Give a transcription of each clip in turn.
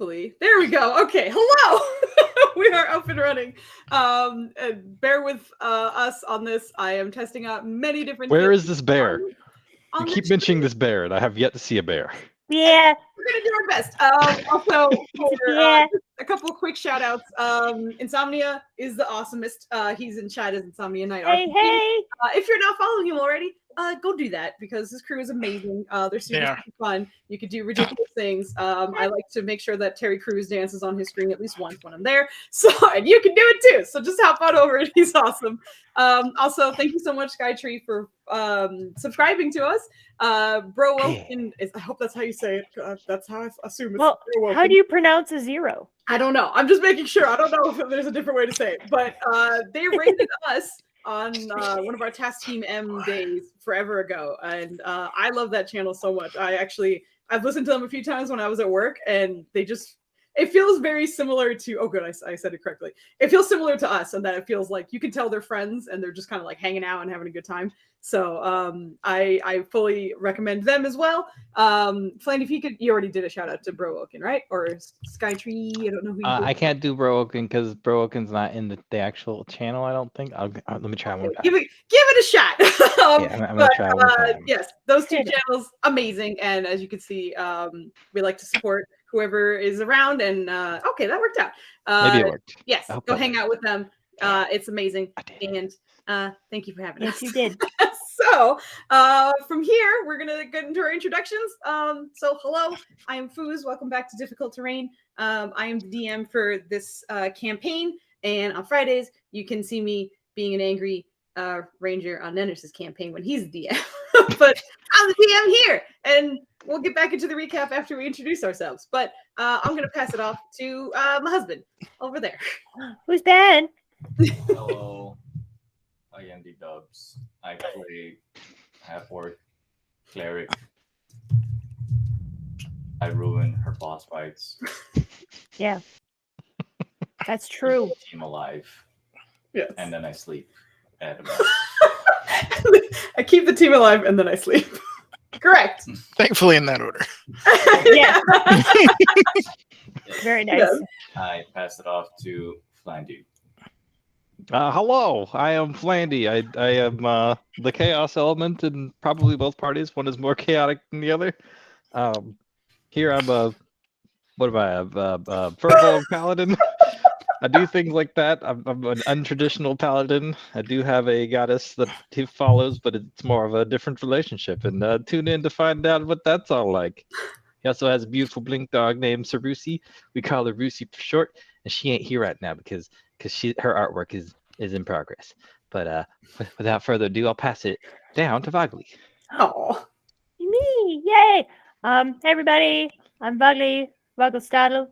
hopefully. There we go. Okay, hello. We are up and running. Bear with us on this. I am testing out many different Where things is this bear? on You keep the mentioning this bear, and I have yet to see a bear. Yeah. We're gonna do our best. Also, for a couple of quick shout outs. Insomnia is the awesomest. He's in chat as Insomnia Night. Hey. If you're not following him already, go do that because his crew is amazing. They're super fun. You could do ridiculous things. I like to make sure that Terry Crews dances on his screen at least once when I'm there. So, and you can do it too. So just hop on over. He's awesome. Also, thank you so much, Skytree, for subscribing to us. Bro Woken I hope that's how you say it. That's how I assume it's. Well, how do you pronounce a 0? I don't know. I'm just making sure. I don't know if there's a different way to say it. But they rated us on one of our Task Team M days forever ago. And I love that channel so much. I've listened to them a few times when I was at work, and it feels very similar to, oh good, I said it correctly. It feels similar to us, and that it feels like you can tell they're friends and they're just kind of like hanging out and having a good time. So I fully recommend them as well. Flan, if you already did a shout out to Bro Oaken, right? Or Skytree, I don't know who you I can't do Bro Oaken because Bro Oaken's not in the actual channel, I don't think. Let me try one more time. Give it a shot. I'm gonna try one more time. Yes, those two channels, amazing. And as you can see, we like to support whoever is around, and okay, that worked out. Maybe it worked. Yes, go hang out with them. It's amazing. And thank you for having us. Yes, you did. So from here, we're gonna get into our introductions. So hello, I am Foos. Welcome back to Difficult Terrain. I am the DM for this campaign, and on Fridays you can see me being an angry ranger on Nennis' campaign when he's the DM. But I'm the DM here, and we'll get back into the recap after we introduce ourselves. But I'm gonna pass it off to my husband over there. Who's Ben? Hello, I am the Dubs. I play half-orc cleric. I ruin her boss fights. Yeah, that's true. Team alive. Yes. And then I sleep. At I keep the team alive and then I sleep. Correct. Thankfully, in that order. Yeah. Very nice. Yes. I pass it off to Flandy. Hello, I am Flandy. I am the chaos element in probably both parties. One is more chaotic than the other. Here I'm a furball paladin. I do things like that. I'm an untraditional paladin. I do have a goddess that he follows, but it's more of a different relationship. And tune in to find out what that's all like. He also has a beautiful blink dog named Sarusi. We call her Rusi for short, and she ain't here right now because her artwork is in progress. But without further ado, I'll pass it down to Vagli. Oh, Me, yay! Hey everybody, I'm Vagelstadl.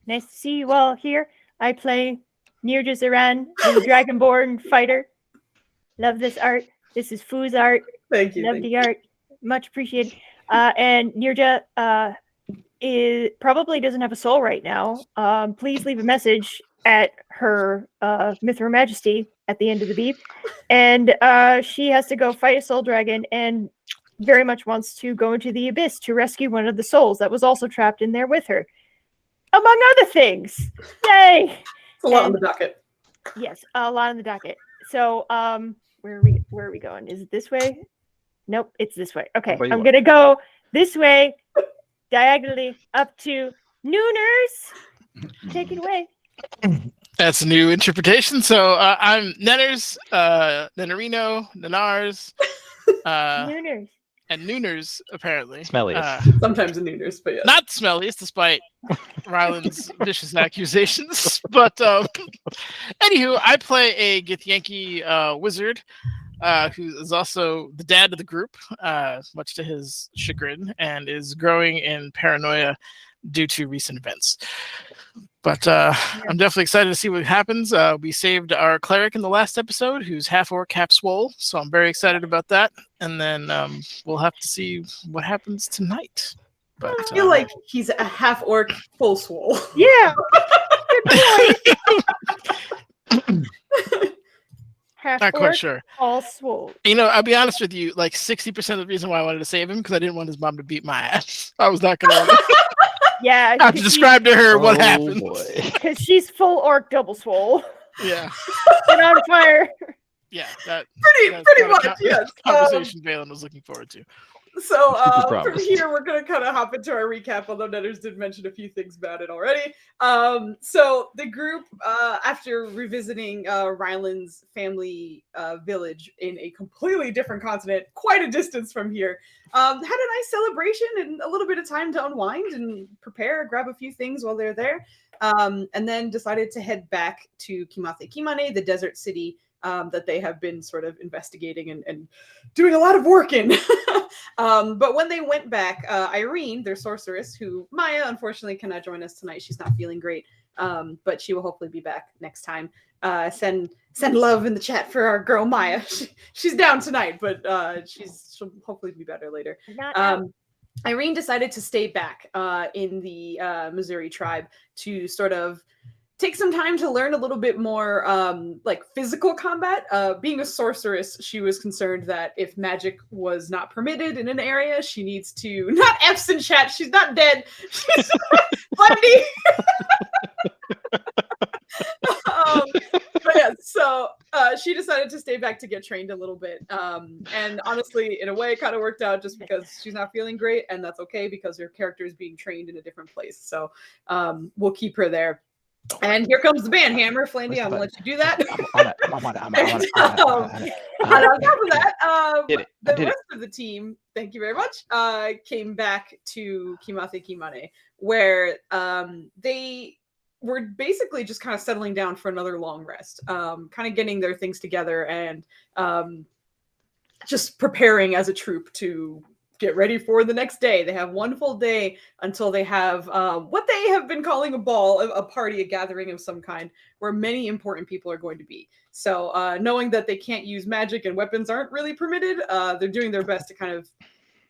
Nice to see you all here. I play Nirja Zaran, the Dragonborn fighter. Love this art. This is Foo's art. thank you. Love the art. Much appreciated. And Nirja probably doesn't have a soul right now. Please leave a message at her Mithra Majesty at the end of the beep. And she has to go fight a soul dragon and very much wants to go into the abyss to rescue one of the souls that was also trapped in there with her. Among other things. Yay! It's a lot on the docket. Yes, a lot on the docket. So where are we going? Is it this way? Nope, it's this way. Okay, I'm gonna go this way, diagonally up to Nooners. Take it away. That's a new interpretation. So I'm Nenners, Nennerino, Nenars, Nooners. and Nooners, apparently. Smelliest. Sometimes in Nooners, but yeah. Not smelliest, despite Ryland's vicious accusations. But anywho, I play a Githyanki wizard who is also the dad of the group, much to his chagrin, and is growing in paranoia due to recent events. But I'm definitely excited to see what happens. We saved our cleric in the last episode, who's half orc, half swole. So I'm very excited about that. And then we'll have to see what happens tonight. But I feel like he's a half orc, full swole. Yeah. Half not quite sure. All swole. You know, I'll be honest with you. Like 60% of the reason why I wanted to save him because I didn't want his mom to beat my ass. I was not gonna. Yeah, I have to describe to her what happened. Boy. because she's full orc double swole Yeah, and on fire. yeah, that's Pretty not a much, yes. conversation Valen was looking forward to. So Super from promised. here, we're going to kind of hop into our recap, although Netters did mention a few things about it already. So the group, after revisiting Ryland's family village in a completely different continent, quite a distance from here, had a nice celebration and a little bit of time to unwind and prepare, grab a few things while they're there, and then decided to head back to Kimathe Kimane, the desert city that they have been sort of investigating and doing a lot of work in. But when they went back, Irene, their sorceress, who Maya unfortunately cannot join us tonight, she's not feeling great, but she will hopefully be back next time. Send love in the chat for our girl Maya. She's down tonight, but she'll hopefully be better later. Not out. Irene decided to stay back in the Missouri tribe to sort of take some time to learn a little bit more like physical combat. Being a sorceress, she was concerned that if magic was not permitted in an area, she needs to not F's in chat. She's not dead. She's Bundy. But yeah, so she decided to stay back to get trained a little bit. And honestly, in a way, it kind of worked out just because she's not feeling great, and that's okay because her character is being trained in a different place. So we'll keep her there. And here comes the band hammer, Flandy. I'm gonna let you do that. And on top of that, the rest of the team, thank you very much, came back to Kimathe Kimane, where they were basically just kind of settling down for another long rest, kind of getting their things together and just preparing as a troop to get ready for the next day. They have one full day until they have what they have been calling a ball, a party, a gathering of some kind, where many important people are going to be. So knowing that they can't use magic and weapons aren't really permitted, they're doing their best to kind of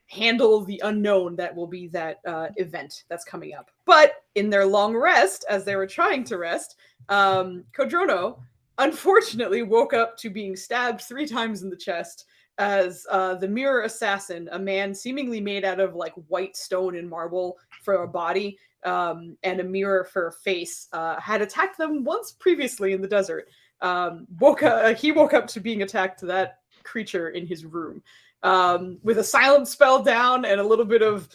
handle the unknown that will be that event that's coming up. But in their long rest, as they were trying to rest, Kodrono unfortunately woke up to being stabbed 3 times in the chest as the mirror assassin, a man seemingly made out of like white stone and marble for a body and a mirror for a face, had attacked them once previously in the desert. He woke up to being attacked to that creature in his room with a silent spell down and a little bit of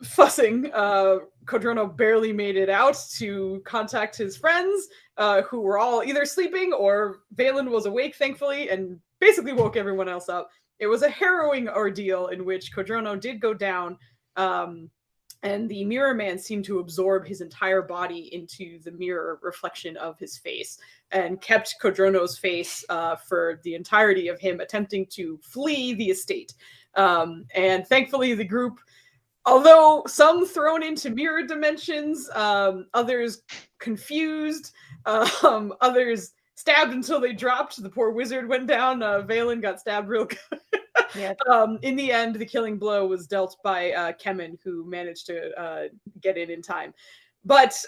fussing. Kodrono barely made it out to contact his friends, who were all either sleeping or Valen was awake, thankfully, and basically woke everyone else up. It was a harrowing ordeal in which Kodrono did go down, and the mirror man seemed to absorb his entire body into the mirror reflection of his face and kept Kodrono's face for the entirety of him attempting to flee the estate. And thankfully the group, although some thrown into mirror dimensions, others confused, others stabbed until they dropped. The poor wizard went down. Valen got stabbed real good. Yeah. In the end, the killing blow was dealt by Kemen, who managed to get in time. But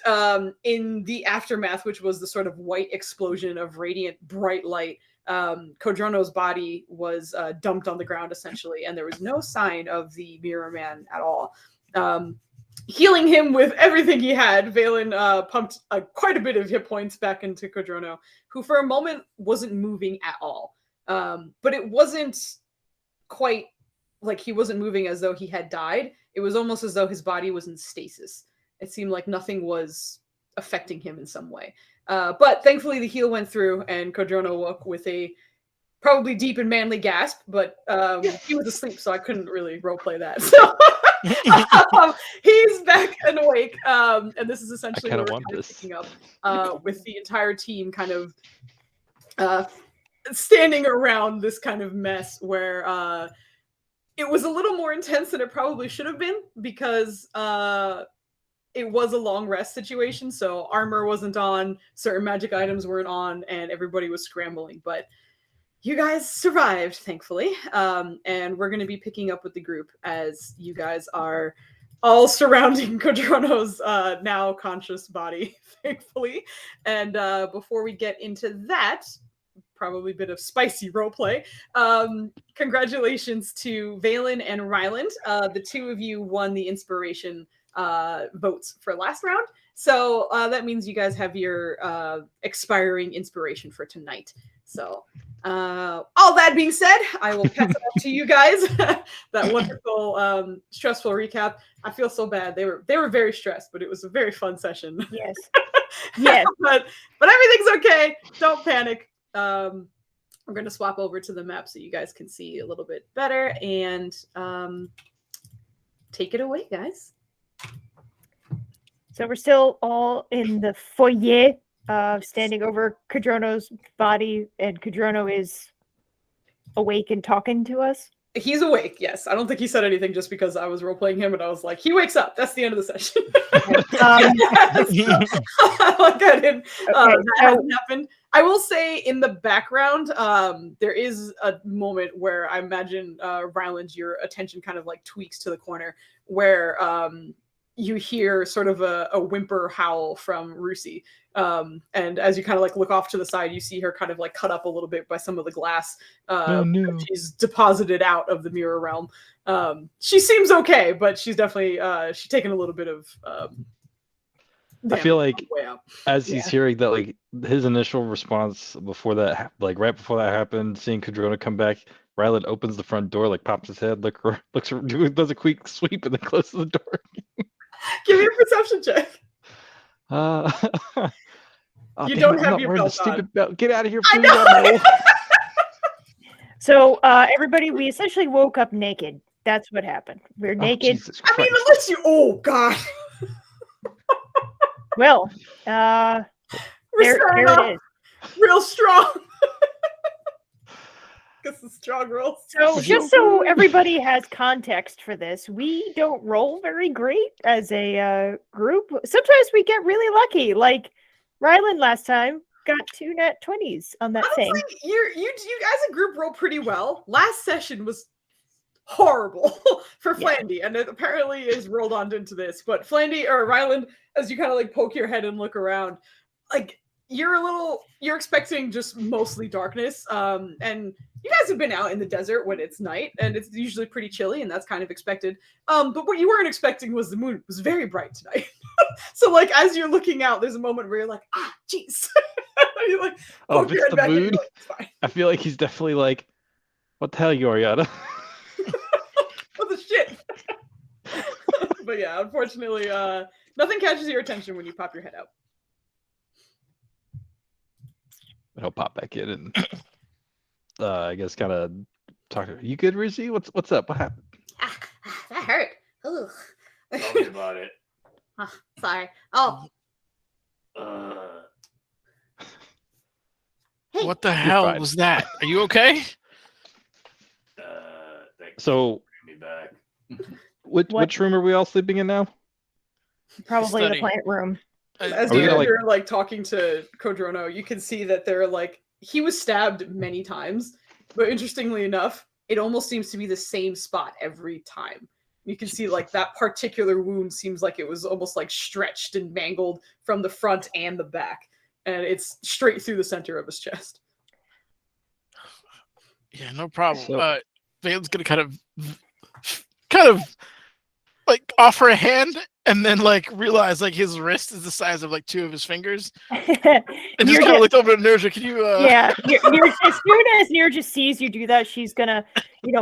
in the aftermath, which was the sort of white explosion of radiant, bright light, Kodrono's body was dumped on the ground, essentially, and there was no sign of the Mirror Man at all. Healing him with everything he had, Valen pumped quite a bit of hit points back into Kodrono, who for a moment wasn't moving at all. But it wasn't quite like he wasn't moving as though he had died. It was almost as though his body was in stasis. It seemed like nothing was affecting him in some way. But thankfully the heal went through and Kodrono woke with a probably deep and manly gasp, but he was asleep, so I couldn't really roleplay that. So he's back and awake, and this is essentially what we're kind of picking up with the entire team kind of standing around this kind of mess where it was a little more intense than it probably should have been because it was a long rest situation, so armor wasn't on, certain magic items weren't on, and everybody was scrambling. But you guys survived, thankfully, and we're going to be picking up with the group as you guys are all surrounding Kodrono's now conscious body, thankfully. And before we get into that, probably a bit of spicy roleplay, congratulations to Valen and Ryland. The two of you won the inspiration votes for last round. So that means you guys have your expiring inspiration for tonight. So all that being said, I will pass it off to you guys. That wonderful, stressful recap. I feel so bad. They were very stressed, but it was a very fun session. Yes. Yes. but everything's okay. Don't panic. We're going to swap over to the map so you guys can see a little bit better, and take it away, guys. So we're still all in the foyer, standing over Cadrono's body, and Cadrono is awake and talking to us. He's awake, yes. I don't think he said anything just because I was role-playing him, and I was like, he wakes up. That's the end of the session. Like I didn't, that hasn't happened. I will say in the background, there is a moment where I imagine, Ryland, your attention kind of like tweaks to the corner where you hear sort of a whimper howl from Rusi. And as you kind of like look off to the side, you see her kind of like cut up a little bit by some of the glass she's deposited out of the mirror realm. She seems okay, but she's definitely she's taken a little bit of I feel like way out. as he's hearing that, like his initial response before that, like right before that happened, seeing Cadrona come back, Ryland opens the front door, like pops his head, looks, does a quick sweep, and then closes the door. Give me a perception check. You don't have your belt on. Belt. Get out of here, I please. know. So everybody, we essentially woke up naked. That's what happened. We're naked. I mean, unless you, oh god. Well, there it is. Real strong. Guess the strong rolls. So just so everybody has context for this, we don't roll very great as a group. Sometimes we get really lucky, like Ryland last time got 2 nat 20s on that thing. Honestly, you as a group roll pretty well. Last session was horrible for Flandy, and it apparently is rolled on into this. But Flandy or Ryland, as you kind of like poke your head and look around, like you're expecting just mostly darkness. And you guys have been out in the desert when it's night, and it's usually pretty chilly, and that's kind of expected. But what you weren't expecting was the moon was very bright tonight. So like as you're looking out, there's a moment where you're like, jeez. You're like, oh, if it's the mood, like, I feel like he's definitely like, what the hell, Yoriana? What the shit? But yeah, unfortunately, nothing catches your attention when you pop your head out. He'll pop back in and I guess kind of talk to her. You good, Rizzy? What's up? What happened? That hurt. Ooh. Tell me about it. Sorry. Oh. Hey. What the hell fine. was that? Are you okay? So, Bring me back. which room are we all sleeping in now? Probably Study. the plant room. As Are we gonna, you're like talking to Kodrono, you can see that they're like, he was stabbed many times, but interestingly enough, it almost seems to be the same spot every time. You can see like that particular wound seems like it was almost like stretched and mangled from the front and the back, and it's straight through the center of his chest. Yeah, no problem. So- Valen's gonna kind of like offer a hand, and then like realize like his wrist is the size of like 2 of his fingers, and just kind of looked over at Nurja. Can you? Yeah, as soon as Nirja sees you do that, she's gonna,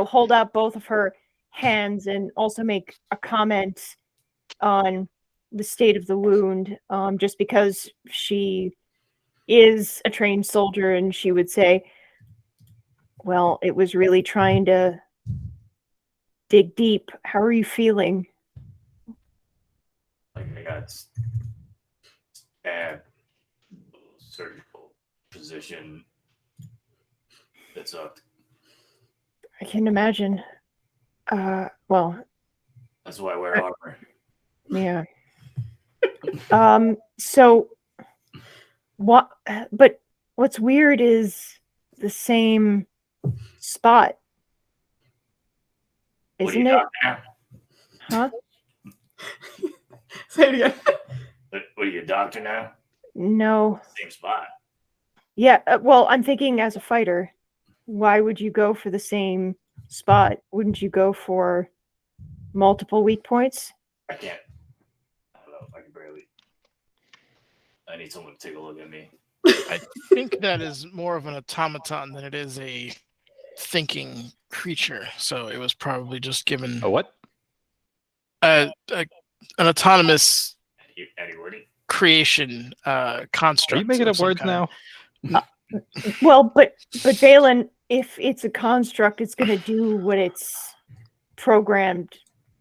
hold out both of her hands and also make a comment on the state of the wound, just because she is a trained soldier, and she would say, well, it was really trying to dig deep. How are you feeling? Like I got stabbed, surgical position. That sucked. I can imagine. Well, That's why I wear armor. yeah. So what, but what's weird is the same spot. What are Isn't you it? doc now? Huh? Say it again. What are you, a doctor now? No. Same spot. Yeah, well, I'm thinking as a fighter, why would you go for the same spot? Wouldn't you go for multiple weak points? I can't I need someone to take a look at me. I think that is more of an automaton than it is a thinking creature. So it was probably just given A what? an autonomous Any wording? creation construct. Are you making of up some words kind. now? Well, but Valen, if it's a construct, it's going to do what it's programmed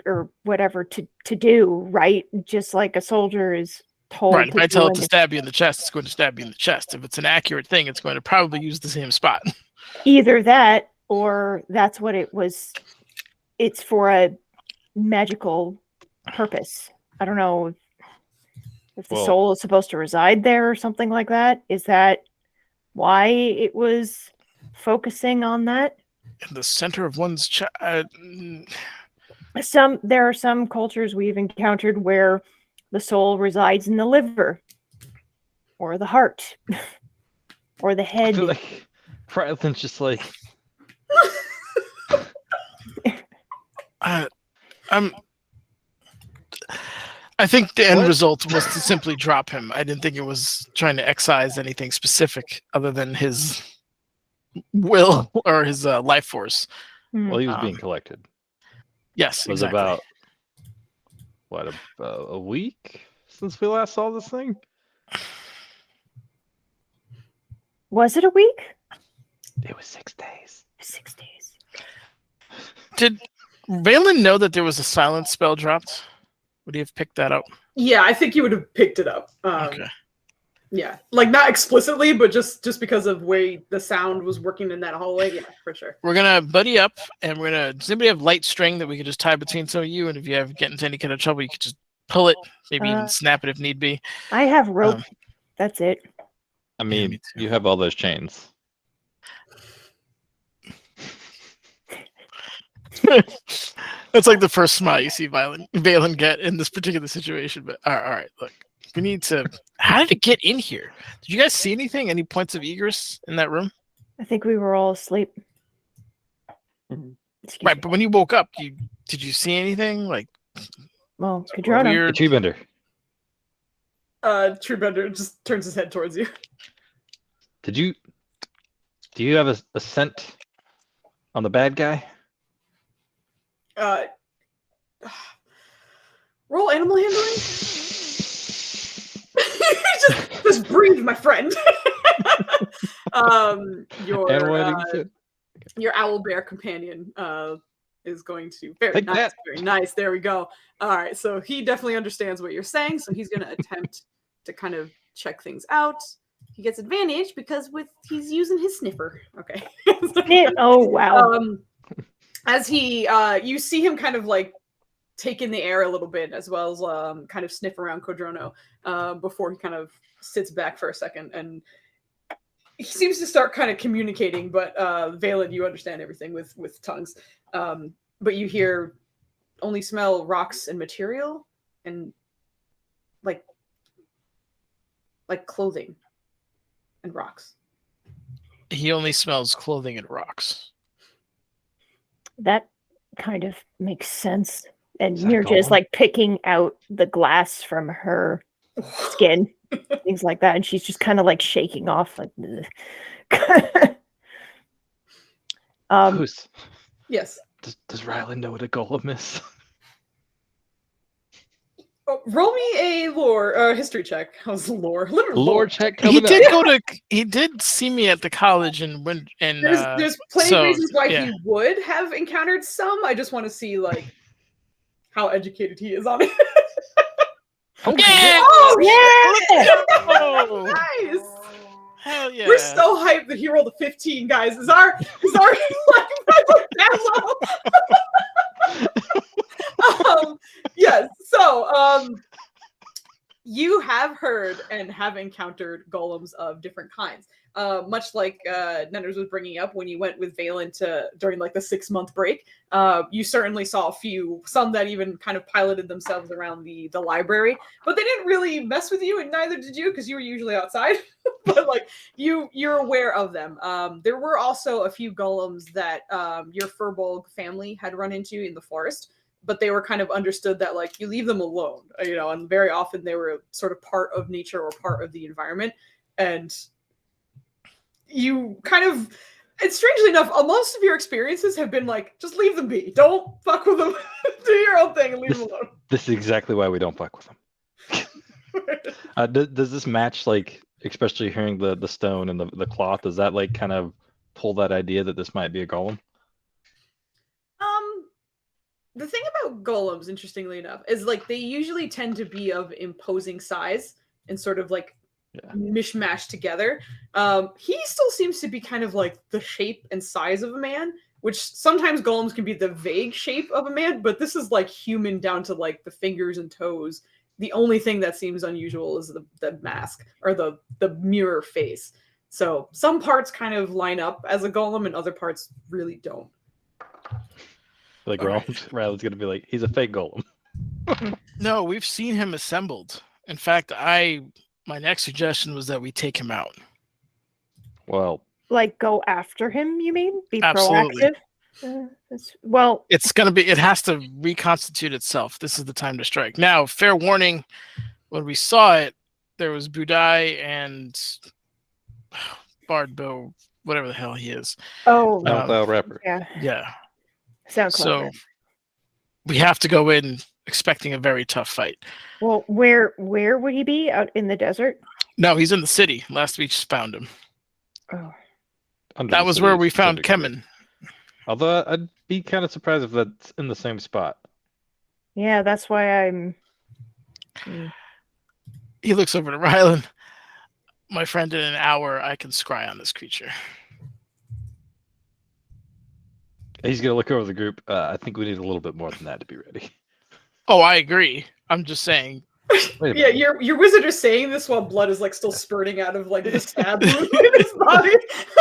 or whatever to do, right? Just like a soldier is told Right. If to I tell do it to stab you in the chest, it's going to stab you in the chest. If it's an accurate thing, it's going to probably use the same spot. either that or that's what it was. It's for a magical purpose. I don't know if the Well- soul is supposed to reside there or something like that. Is that why it was focusing on that? In the center of one's chest. There are some cultures we've encountered where the soul resides in the liver or the heart or the I head. feel like Ryland's just like, I think the end What? result was to simply drop him. I didn't think it was trying to excise anything specific other than his will or his life force. Hmm. well, he was being Um, collected. Yes, It was exactly. about, what, a week since we last saw this thing? Was it a week? It was 6 days. 6 days. Did Valen know that there was a silence spell dropped? Would he have picked that up? Yeah, I think you would have picked it up. Okay. Yeah, like not explicitly, but just because of way the sound was working in that hallway. Yeah, for sure. We're gonna buddy up, and we're gonna. Does anybody have light string that we could just tie between some of you? And if you ever get into any kind of trouble, you could just pull it, maybe even snap it if need be. I have rope. Um, That's it. I me mean, too. you have all those chains. That's like the first smile you see Valen get in this particular situation. But all right, look, we need to. How did it get in here? Did you guys see anything? Any points of egress in that room? I think we were all asleep. Excuse Right, me. but when you woke up, did you see anything like Well, Cadrona. The weird? tree bender. Truebender just turns his head towards you. Do you have a scent on the bad guy? Roll animal handling. just breathe, my friend. Your Animal handling scent? your owl bear companion is going to very Take nice, that. very nice. There we go. All right, so he definitely understands what you're saying, so he's going to attempt to kind of check things out. He gets advantage because he's using his sniffer. Okay. Oh wow. As he you see him kind of like take in the air a little bit, as well as kind of sniff around Codrono before he kind of sits back for a second, and he seems to start kind of communicating, but Valen, you understand everything with tongues, but you hear only smell rocks and material and like clothing and rocks. He only smells clothing and rocks. That kind of makes sense. And Is that Mirja is Gollum? like picking out the glass from her skin, things like that, and she's just kind of like shaking off like. Who's? Yes. Does Ryland know what a golem is? Oh, roll me a lore history check. How's lore? Literally Lore check He coming did up. go to. He did see me at the college and There's plenty so, of reasons why yeah. he would have encountered some. I just want to see like how educated he is on it. Yeah! Oh Let's go! Nice. Hell yeah! We're so hyped that he rolled a 15, guys. Is our like that low? Yes. So you have heard and have encountered golems of different kinds. Much like Nenners was bringing up when you went with Valen during like the 6-month break, you certainly saw some that even kind of piloted themselves around the library, but they didn't really mess with you, and neither did you because you were usually outside. But like you're aware of them. There were also a few golems that your Furbolg family had run into in the forest, but they were kind of understood that like you leave them alone, and very often they were sort of part of nature or part of the environment, and you kind of. And strangely enough, most of your experiences have been like, just leave them be. Don't fuck with them. Do your own thing and leave them alone. This is exactly why we don't fuck with them. Does this match, like, especially hearing the stone and the cloth, does that like kind of pull that idea that this might be a golem? The thing about golems, interestingly enough, is like they usually tend to be of imposing size and sort of like mishmash together. He still seems to be kind of like the shape and size of a man, which sometimes golems can be the vague shape of a man, but this is like human down to like the fingers and toes. The only thing that seems unusual is the mask or the mirror face. So some parts kind of line up as a golem and other parts really don't. Like Ryland's gonna be like, he's a fake golem. No, we've seen him assembled. In fact, my next suggestion was that we take him out. Well, Like go after him, you mean? Be Absolutely. proactive? It has to reconstitute itself. This is the time to strike. Now, fair warning, when we saw it, there was Budai and Bardbo, whatever the hell he is. Oh, rapper. yeah. Sounds clever. So we have to go in expecting a very tough fight. Well, where would he be? Out in the desert? No, he's in the city. Last we just found him. Oh. That was where we found Kemen. Although I'd be kind of surprised if that's in the same spot. Yeah, that's why I'm. He looks over to Ryland. My friend, in an hour, I can scry on this creature. He's gonna look over the group. I think we need a little bit more than that to be ready. Oh, I agree. I'm just saying. Yeah, your wizard is saying this while blood is like still spurting out of like the stab wound in his body.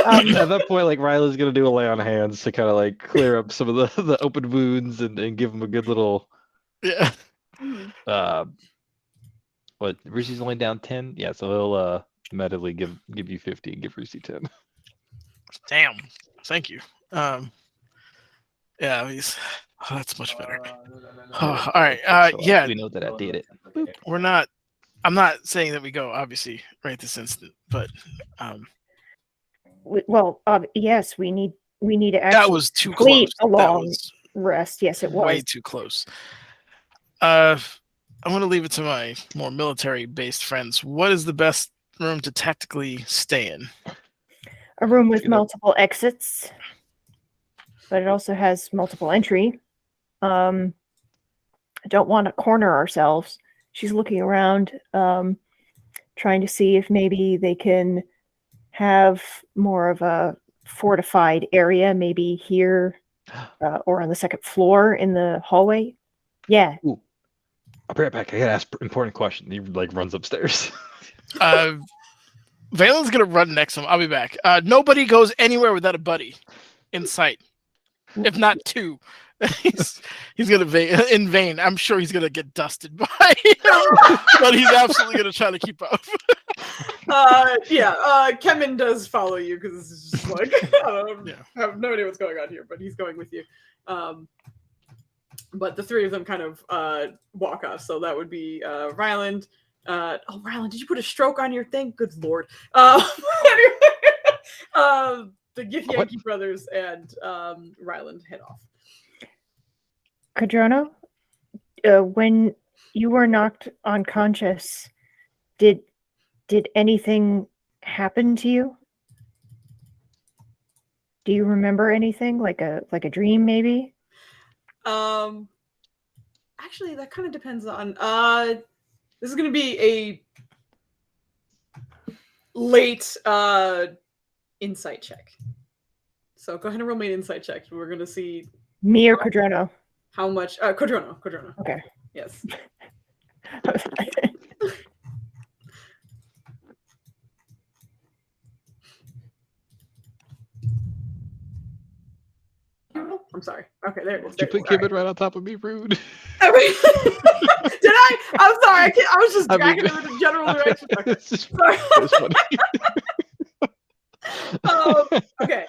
At that point, like Riley's gonna do a lay on hands to kind of like clear up some of the open wounds and give him a good little. Yeah. What Rishi's only down 10? Yeah, so he'll medically give you 50 and give Rishi 10. Damn. Thank you. Yeah, that's much better. All right. Yeah. We know that I did it. I'm not saying that we go, obviously, right this instant, but yes, we need to actually that was too close. a long rest. Yes, it was way too close. I want to leave it to my more military-based friends. What is the best room to tactically stay in? A room with multiple exits, but it also has multiple entry. I don't want to corner ourselves. She's looking around, trying to see if maybe they can have more of a fortified area, maybe here or on the second floor in the hallway. Yeah. Ooh. I'll be right back. I gotta ask an important question. He like runs upstairs. Valen's gonna run next to him. I'll be back. Nobody goes anywhere without a buddy in sight, if not two. he's gonna in vain. I'm sure he's gonna get dusted by him, but he's absolutely gonna try to keep up. Kemen does follow you because it's just like I have no idea what's going on here, but he's going with you. But the three of them kind of walk off. So that would be Ryland. Ryland, did you put a stroke on your thing? Good lord. The Githyanki brothers and Ryland head off. Cadrono, when you were knocked unconscious, did anything happen to you? Do you remember anything like a dream, maybe? Actually, that kind of depends on. This is going to be a late insight check. So go ahead and roll me an insight check. We're going to see me or Cadrono. How much? Cadrono. Okay. Yes. I'm sorry. Okay, there it is. Did you put Kibbit right on top of me, rude? Did I? I'm sorry. I was just dragging him in a general direction. Okay. Okay.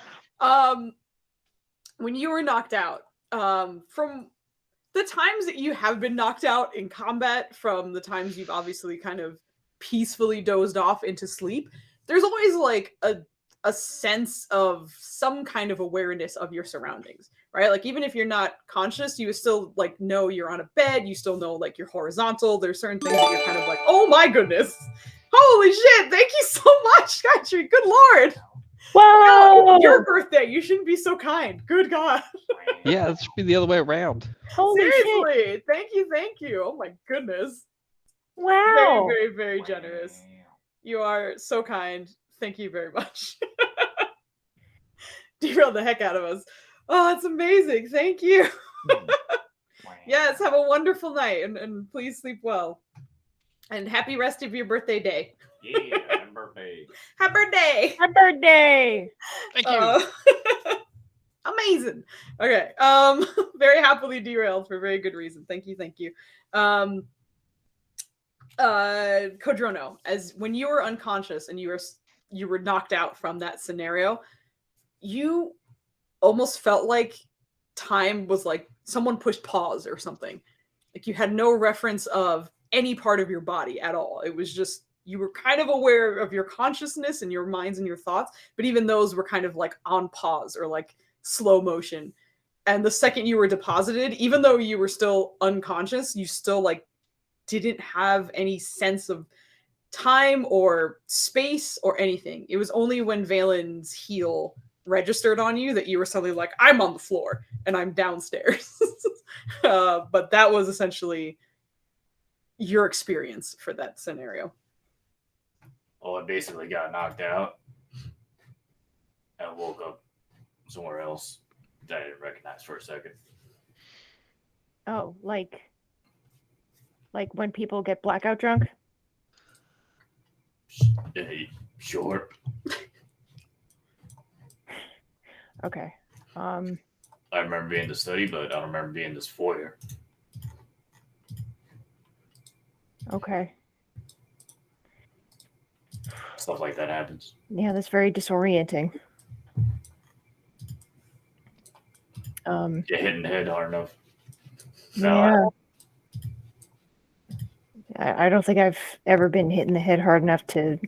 When you were knocked out, from the times that you have been knocked out in combat from the times you've obviously kind of peacefully dozed off into sleep, there's always like a sense of some kind of awareness of your surroundings, right? Like even if you're not conscious, you still like know you're on a bed, you still know like you're horizontal. There's certain things that you're kind of like, oh my goodness, holy shit, thank you so much, Country. Good Lord. Whoa! Your birthday, you shouldn't be so kind. Good God. Yeah, it should be the other way around. Holy shit! Seriously, thank you. Oh my goodness. Wow! Very, very, very generous. You are so kind. Thank you very much. Derailed the heck out of us. Oh, it's amazing. Thank you. Yes, have a wonderful night and please sleep well. And happy rest of your birthday day. Yeah, happy birthday. Happy birthday. Happy birthday! Thank you. Amazing. Okay. Very happily derailed for very good reason. Thank you. Kodrono, as when you were unconscious and you were knocked out from that scenario, you almost felt like time was like someone pushed pause or something. Like you had no reference of any part of your body at all. It was just you were kind of aware of your consciousness and your minds and your thoughts, but even those were kind of like on pause or like slow motion. And the second you were deposited, even though you were still unconscious, you still like didn't have any sense of time or space or anything. It was only when Valen's heel registered on you that you were suddenly like, I'm on the floor and I'm downstairs. But that was essentially your experience for that scenario. Oh, I basically got knocked out and woke up somewhere else that I didn't recognize for a second. Oh, like when people get blackout drunk? Sure. Okay. I remember being in the study, but I don't remember being in this foyer. Okay. Stuff like that happens. Yeah, that's very disorienting. Get hit in the head hard enough. Yeah. I don't think I've ever been hit in the head hard enough to,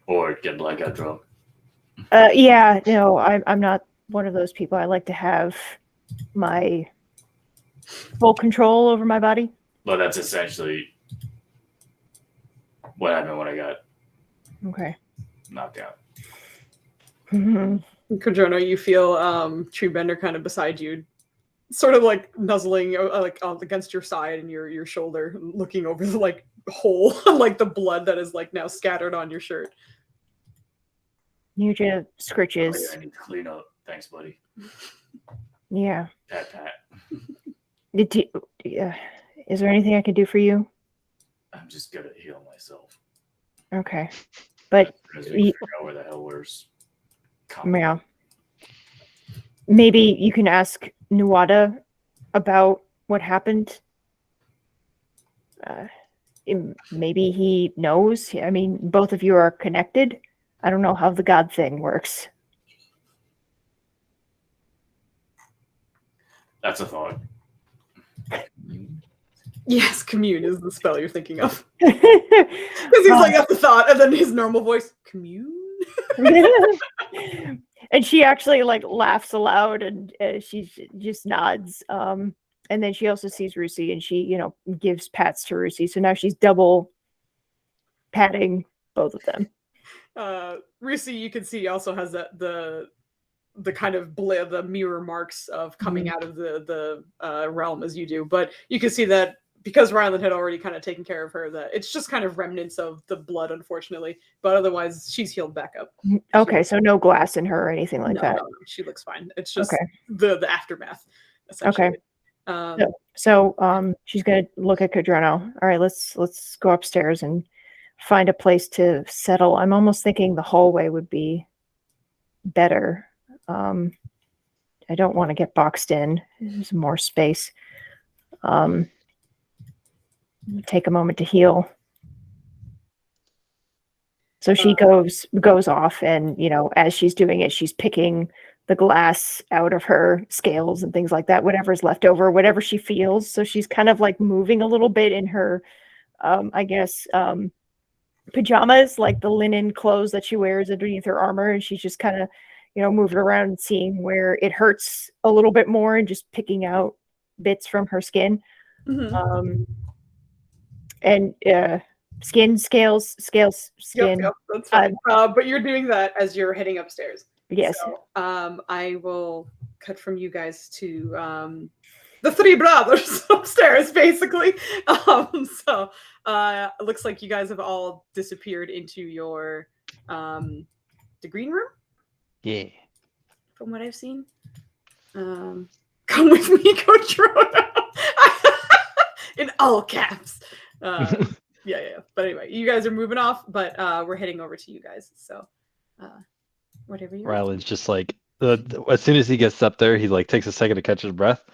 Or get blackout drunk. Yeah, no, I'm not one of those people. I like to have my full control over my body. But that's essentially what happened when I got Okay. knocked out. Kodrono, you feel Treebender kind of beside you, sort of like nuzzling like against your side and your shoulder, looking over the like hole, like the blood that is like now scattered on your shirt. Nuja scritches. Oh, yeah, I need to clean up. Thanks, buddy. Yeah. Pat. Is there anything I can do for you? I'm just gonna heal myself. Okay. But As we figure out where the hell we're yeah. Maybe you can ask Nuada about what happened. Maybe he knows. I mean, both of you are connected. I don't know how the god thing works. That's a thought. Yes, commune is the spell you're thinking of. Because he's like, that's the thought, and then his normal voice, commune? And she actually like laughs aloud and she just nods. And then she also sees Rusi and she, gives pats to Rusi. So now she's double patting both of them. Rusi, you can see, also has the kind of the mirror marks of coming out of the realm as you do. But you can see that because Ryland had already kind of taken care of her, that it's just kind of remnants of the blood, unfortunately. But otherwise, she's healed back up. Okay, so no glass in her or anything like that. No, she looks fine. It's just okay. the aftermath, essentially. Okay. So she's gonna look at Kodrono. All right, let's go upstairs and find a place to settle. I'm almost thinking the hallway would be better. I don't want to get boxed in. There's more space. Take a moment to heal. So she goes off, and as she's doing it, she's picking the glass out of her scales and things like that, whatever's left over, whatever she feels. So she's kind of like moving a little bit in her, I guess, pajamas, like the linen clothes that she wears underneath her armor. And she's just kind of, moving around and seeing where it hurts a little bit more and just picking out bits from her skin. Mhm. And skin, scales, skin. Yep, that's fine. But you're doing that as you're heading upstairs. Yes. So, I will cut from you guys to the three brothers upstairs, basically. So it looks like you guys have all disappeared into your the green room, Yeah. from what I've seen. Come with me, Coach Rhoda. In all caps. Yeah. But anyway, you guys are moving off, but we're heading over to you guys. So whatever you want. Ryland's just like, as soon as he gets up there, he like takes a second to catch his breath.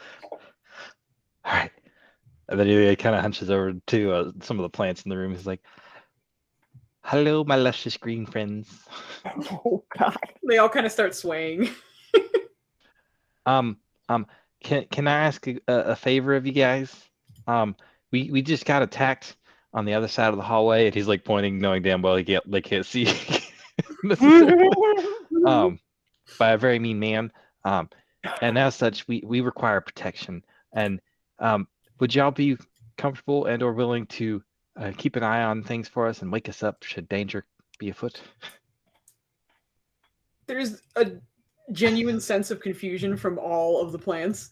All right. And then he kind of hunches over to some of the plants in the room. He's like, hello, my luscious green friends. Oh God. They all kind of start swaying. Can I ask a favor of you guys? We just got attacked on the other side of the hallway, and he's like pointing, knowing damn well they can't see necessarily. By a very mean man. And as such, we require protection. And would y'all be comfortable and or willing to keep an eye on things for us and wake us up should danger be afoot? There's a genuine sense of confusion from all of the plants.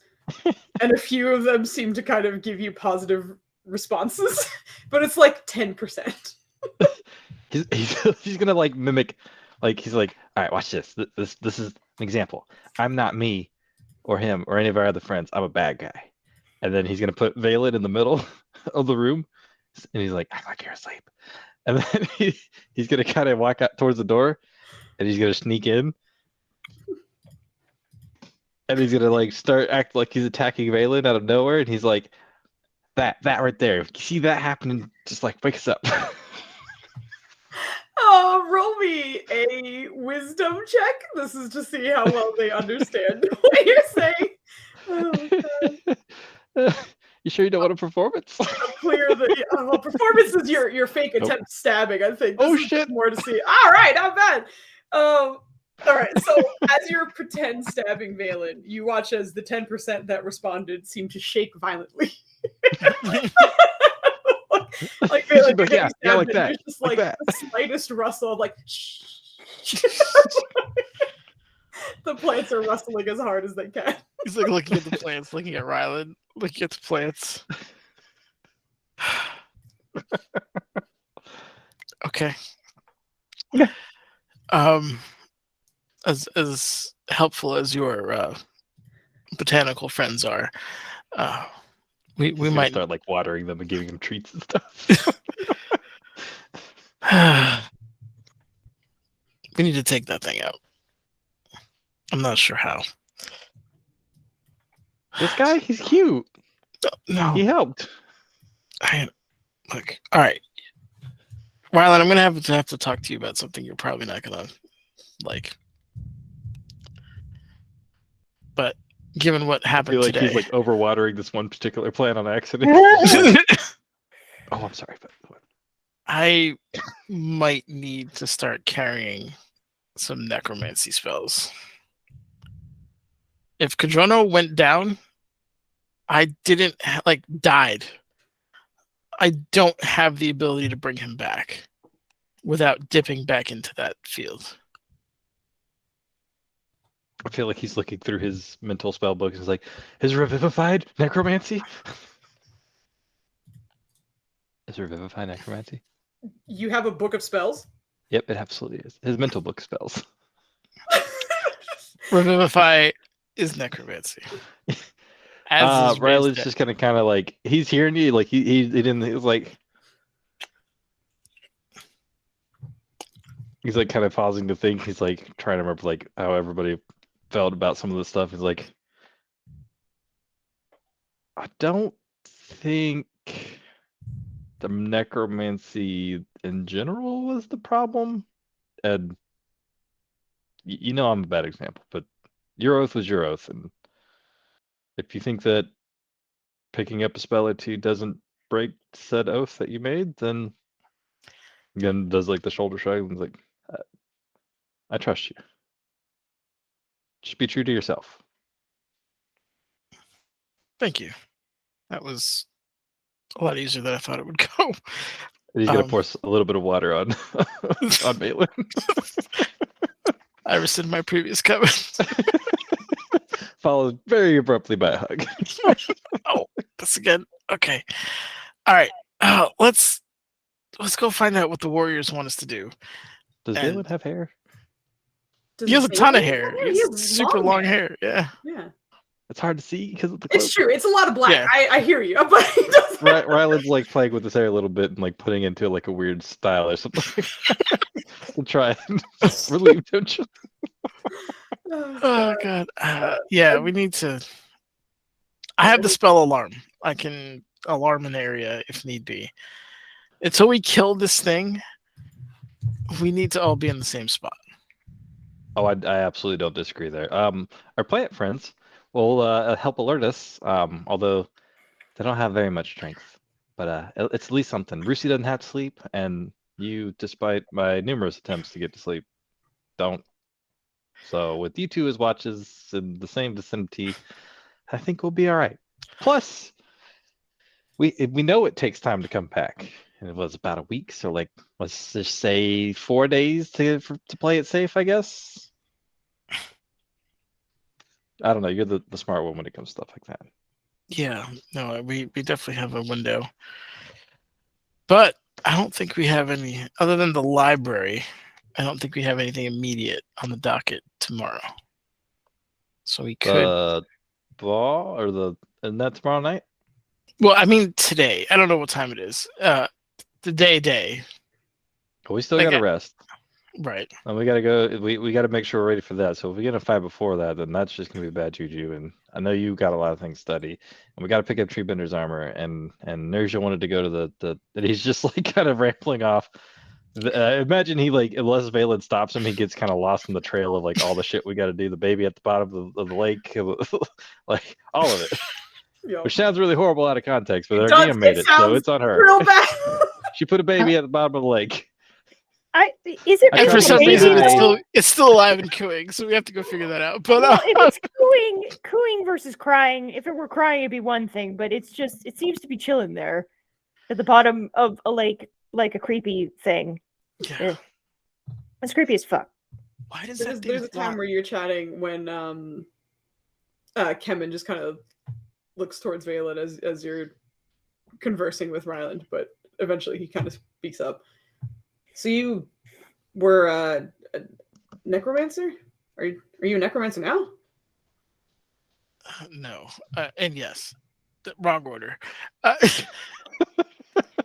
And a few of them seem to kind of give you positive responses, but it's like 10%. He's gonna like mimic, like he's like, all right, watch this. This is an example. I'm not me or him or any of our other friends. I'm a bad guy. And then he's gonna put Valen in the middle of the room, and he's like, act like you're asleep. And then he's gonna kind of walk out towards the door, and he's gonna sneak in. And he's gonna like start act like he's attacking Valen out of nowhere, and he's like, that right there. If you see that happening, just like wake us up. Roll me a wisdom check. This is to see how well they understand what you're saying. Oh, God. You sure you don't want a performance? Clear the performance is your fake attempt stabbing. I think. Oh, This is shit. more to see. All right, not bad. All right. So as you're pretend stabbing Valen, you watch as the 10% that responded seem to shake violently. Like Valen, Like, yeah, like that. There's just Like like that. the slightest rustle of like shh. The plants are rustling as hard as they can. He's like looking at the plants, looking at Ryland, looking at the plants. Okay. As helpful as your botanical friends are, we He's gonna might start like watering them and giving them treats and stuff. we need to take that thing out. I'm not sure how. This guy, he's cute. No, He helped. look. All right, Ryland, I'm gonna have to talk to you about something you're probably not gonna like. But given what I happened feel like today, he's like overwatering this one particular plant on accident. Oh, I'm sorry, but I might need to start carrying some necromancy spells. If Kadrono went down, I didn't died. I don't have the ability to bring him back without dipping back into that field. I feel like he's looking through his mental spell book and he's like, is revivified necromancy? Is revivified necromancy? You have a book of spells? Yep, it absolutely is. His mental book spells. Revivify is necromancy. As is Riley's raised just kind of like, he's hearing you, like he didn't, he was like, he's like kind of pausing to think. He's like trying to remember like how everybody felt about some of this stuff. He's like, I don't think the necromancy in general was the problem. And you know I'm a bad example, but your oath was your oath, and if you think that picking up a spell or two doesn't break said oath that you made, then again does like the shoulder shrug and like, I trust you. Just be true to yourself. Thank you. That was a lot easier than I thought it would go. And he's gonna pour a little bit of water on on Malin. I rescind my previous comment. Followed very abruptly by a hug. Oh, this again. Okay. All right. Let's go find out what the Warriors want us to do. Does And- Malin have hair? Does He has a Malin ton of have hair. He He has has super long hair. Yeah. Yeah, It's hard to see because of the cloak. it's true. It's a lot of black. Yeah. I hear you, but he does. Ryland's like playing with his hair a little bit and like putting it into like a weird style or something to try and relieve tension. Oh god. Yeah, we need to. I have the spell alarm. I can alarm an area if need be. Until we kill this thing, we need to all be in the same spot. Oh, I absolutely don't disagree there. Our plant friends will help alert us. Although they don't have very much strength, but it's at least something. Rusi doesn't have to sleep, and you, despite my numerous attempts to get to sleep, don't. So with you two as watches in the same vicinity, I think we'll be all right. Plus, we know it takes time to come back, and it was about a week. So like, let's just say 4 days to play it safe, I guess. I don't know. You're the smart one when it comes to stuff like that. Yeah, no, we definitely have a window. But I don't think we have any, other than the library, I don't think we have anything immediate on the docket tomorrow. So we could. The ball or isn't that tomorrow night? Well, I mean, today. I don't know what time it is. The day. We still Like, gotta rest. Right. And we gotta go. We gotta make sure we're ready for that. So if we get in a fight before that, then that's just gonna be bad juju. And I know you got a lot of things to study, and we gotta pick up Treebender's armor. And Nerja wanted to go to the and he's just like kind of rambling off. Imagine he like unless Valen stops him, he gets kind of lost in the trail of like all the shit we got to do. The baby at the bottom of the lake, like all of it, Yo. which sounds really horrible out of context, but It our does. DM made It it, so sounds it's on her. Real bad. She put a baby at the bottom of the lake. Is it I And tried for to some say reason, hi. it's still alive and cooing, so we have to go figure that out. But well, if it's cooing versus crying, if it were crying, it'd be one thing. But it seems to be chilling there at the bottom of a lake, like a creepy thing. yeah. It's creepy as fuck. Why does that thing There's a time flop? where you're chatting when Kemen just kind of looks towards Valen as you're conversing with Ryland, but eventually he kind of speaks up. So you were a necromancer? Are you a necromancer now? No, and yes, the wrong order.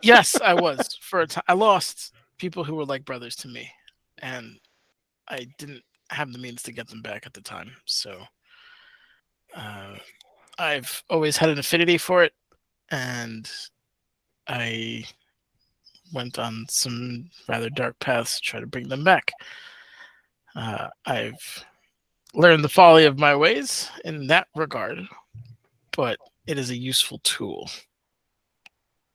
Yes, I was for a time. I lost people who were like brothers to me, and I didn't have the means to get them back at the time. So I've always had an affinity for it, and I went on some rather dark paths to try to bring them back. I've learned the folly of my ways in that regard, but it is a useful tool.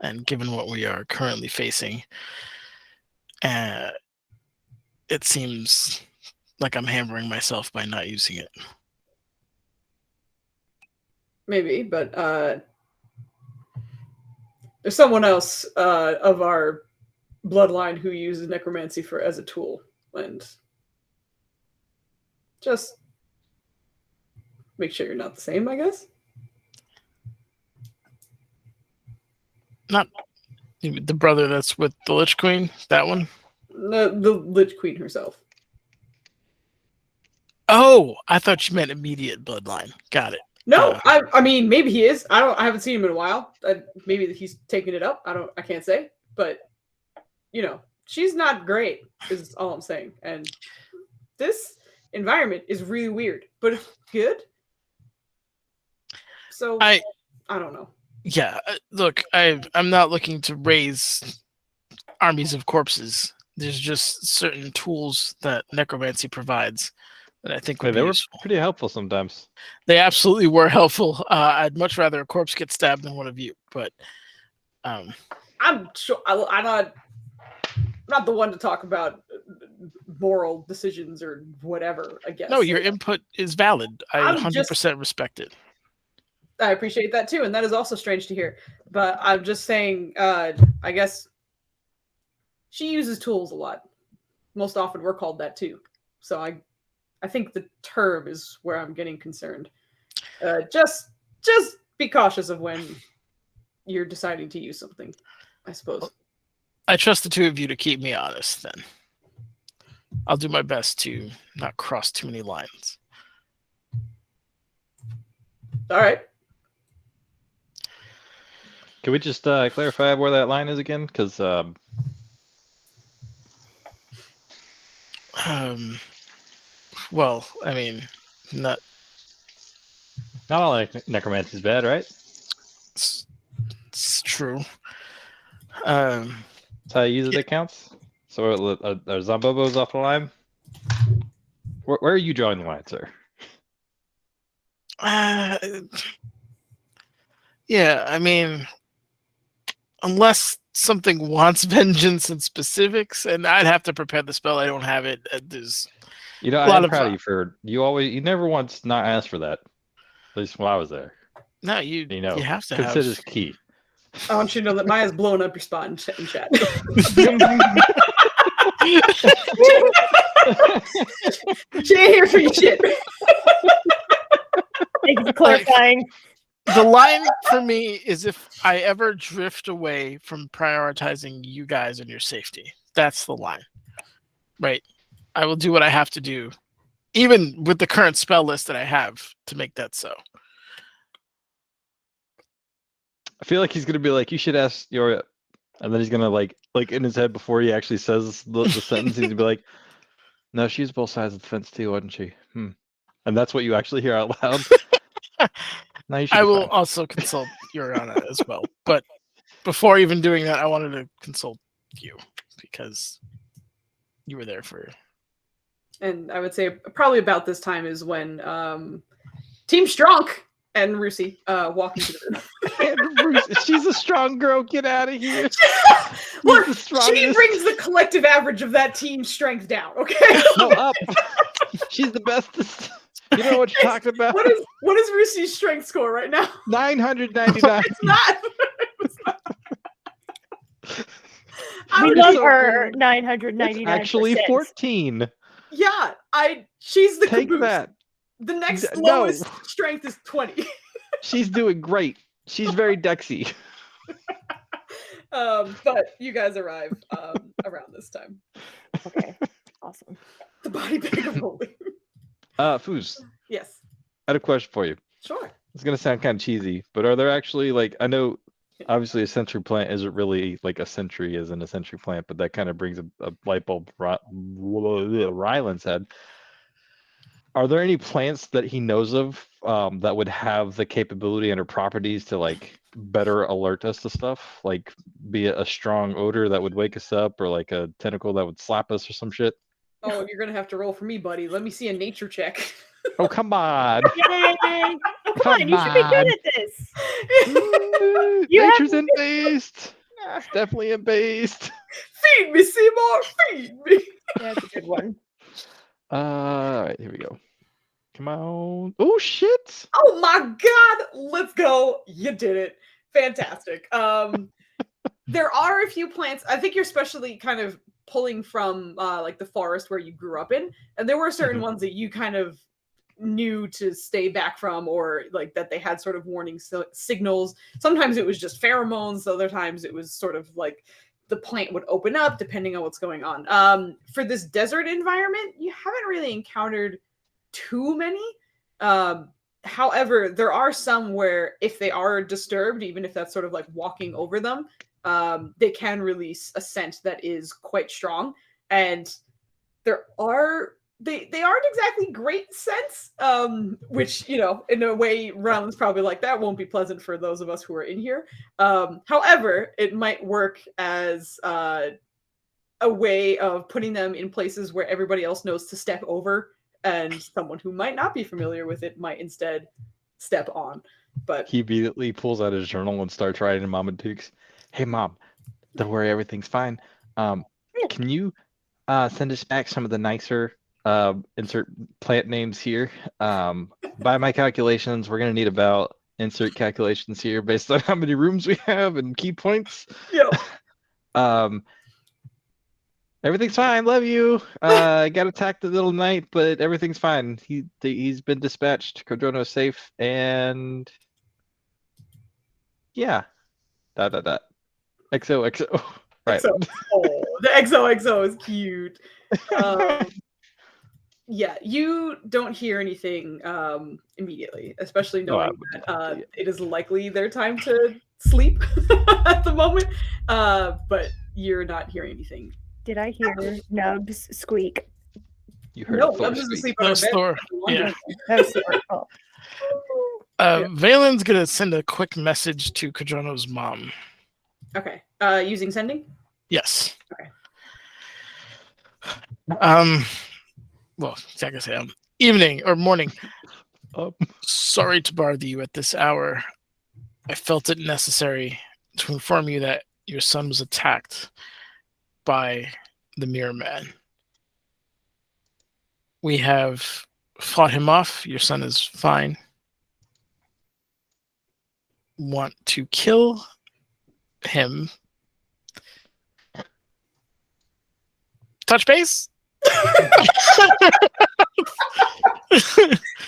And given what we are currently facing, it seems like I'm hammering myself by not using it. Maybe, but there's someone else of our bloodline who uses necromancy as a tool, and just make sure you're not the same, I guess. Not the brother that's with the Lich Queen, that one? The Lich Queen herself. Oh, I thought you meant immediate bloodline. Got it. No, I mean maybe he is. I haven't seen him in a while. Maybe he's taking it up. I can't say. But she's not great. Is all I'm saying. And this environment is really weird, but it's good. So I don't know. Yeah, look, I'm not looking to raise armies of corpses. There's just certain tools that necromancy provides that I think Yeah, would they be were useful. pretty helpful sometimes. They absolutely were helpful. I'd much rather a corpse get stabbed than one of you, but I'm sure I'm not the one to talk about moral decisions or whatever, I guess. no, your input is valid. I I'm 100% respect it. I appreciate that too, and that is also strange to hear. But I'm just saying, I guess she uses tools a lot. Most often, we're called that too. So I think the term is where I'm getting concerned. Just be cautious of when you're deciding to use something, I suppose. I trust the two of you to keep me honest. Then I'll do my best to not cross too many lines. All right. Can we just clarify where that line is again? Because Well, I mean, not all necromancy is bad, right? it's true. That's how you use it. That counts. So are Zombobos off the line? Where are you drawing the line, sir? Yeah, I mean, unless something wants vengeance in specifics, and I'd have to prepare the spell. I don't have it. There's You know, a lot I'm of proud of you for you never once not asked for that. At least when I was there. no, you know, have to consider's have. key. I want you to know that Maya's blowing up your spot in chat. She ain't here for your shit. Thank you for clarifying. The line for me is if I ever drift away from prioritizing you guys and your safety. That's the line. Right. I will do what I have to do, even with the current spell list that I have, to make that so. I feel like he's gonna be like, you should ask your, and then he's gonna like in his head before he actually says the sentence, he's gonna be like, no, she was both sides of the fence too, wasn't she? And that's what you actually hear out loud. No, you should I be will fine. also consult Yuriana as well. But before even doing that, I wanted to consult you because you were there for. And I would say probably about this time is when Team Strong and Rusi walk into the room. She's a strong girl. Get out of here. Look, the she strongest. brings the collective average of that team's strength down. Okay. No, up. She's the bestest. You know what you're talking about. What is Rusi's strength score right now? 999. It's not. It's not. We It's love so her good. 999%. It's actually 14. Yeah, she's the Take caboose. that. The next No. lowest strength is 20. She's doing great. She's very Dexy. But you guys arrive around this time. Okay, awesome. The body bag of holy. Foos, Yes. I had a question for you. Sure. It's gonna sound kind of cheesy, but are there actually I know obviously a sentry plant isn't really like a sentry isn't a sentry plant, but that kind of brings a light bulb Ryland's head. Are there any plants that he knows of that would have the capability and or properties to better alert us to stuff? Like be it a strong odor that would wake us up, or a tentacle that would slap us or some shit? Oh, you're gonna have to roll for me, buddy. Let me see a nature check. Oh, come on. Yay! Oh, come on, you should be good at this. Nature's in based. It's definitely in based. Feed me, Seymour. Feed me. Yeah, that's a good one. All right, here we go. Come on. Oh shit. Oh my god. Let's go. You did it. Fantastic. There are a few plants. I think you're especially kind of pulling from the forest where you grew up in, and there were certain ones that you kind of knew to stay back from, or that they had sort of warning signals. Sometimes it was just pheromones, other times it was sort of the plant would open up depending on what's going on. For this desert environment, you haven't really encountered too many. However, there are some where if they are disturbed, even if that's sort of walking over them, they can release a scent that is quite strong, and they aren't exactly great scents, which, in a way, Ryland's probably that won't be pleasant for those of us who are in here. However, it might work as a way of putting them in places where everybody else knows to step over and someone who might not be familiar with it might instead step on. But He immediately pulls out his journal and starts writing to Mom and Dukes. Hey, Mom, don't worry, everything's fine. Can you send us back some of the nicer insert plant names here? By my calculations, we're going to need about insert calculations here based on how many rooms we have and key points. yeah, Everything's fine. Love you. I got attacked the little night, but everything's fine. He's been dispatched. Kodrono's safe, and yeah. XOXO. Right. Oh, the XOXO is cute. Yeah, you don't hear anything immediately, especially knowing that it is likely their time to sleep at the moment. But you're not hearing anything. Did I hear Nubs squeak? You heard No, Thor Nubs is speak. asleep on her bed. Thor. Yeah. That was Thor. Oh. Valen's gonna send a quick message to Kodrono's mom. Okay. Using sending? Yes. Okay. Well, I guess evening or morning. Sorry to bother you at this hour. I felt it necessary to inform you that your son was attacked by the Mirror Man. We have fought him off. Your son is fine. Want to kill him? Touch base?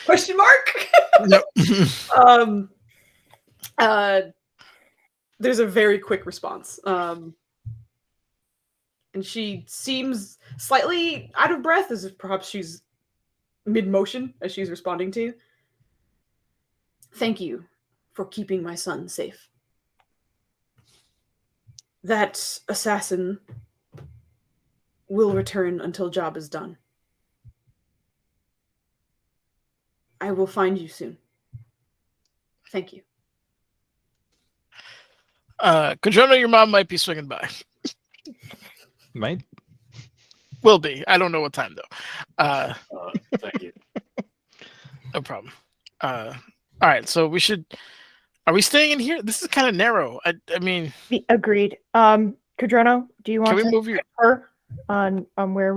Question mark? Yep. There's a very quick response. And she seems slightly out of breath, as if perhaps she's mid-motion as she's responding to you. Thank you for keeping my son safe. That assassin will return until job is done. I will find you soon. Thank you. Kodrono, your mom might be swinging by. Might. Will be. I don't know what time though. Thank you. No problem. All right, so we should. Are we staying in here? This is kind of narrow. I mean. Agreed. Kodrono, do you want Can we to move your her on where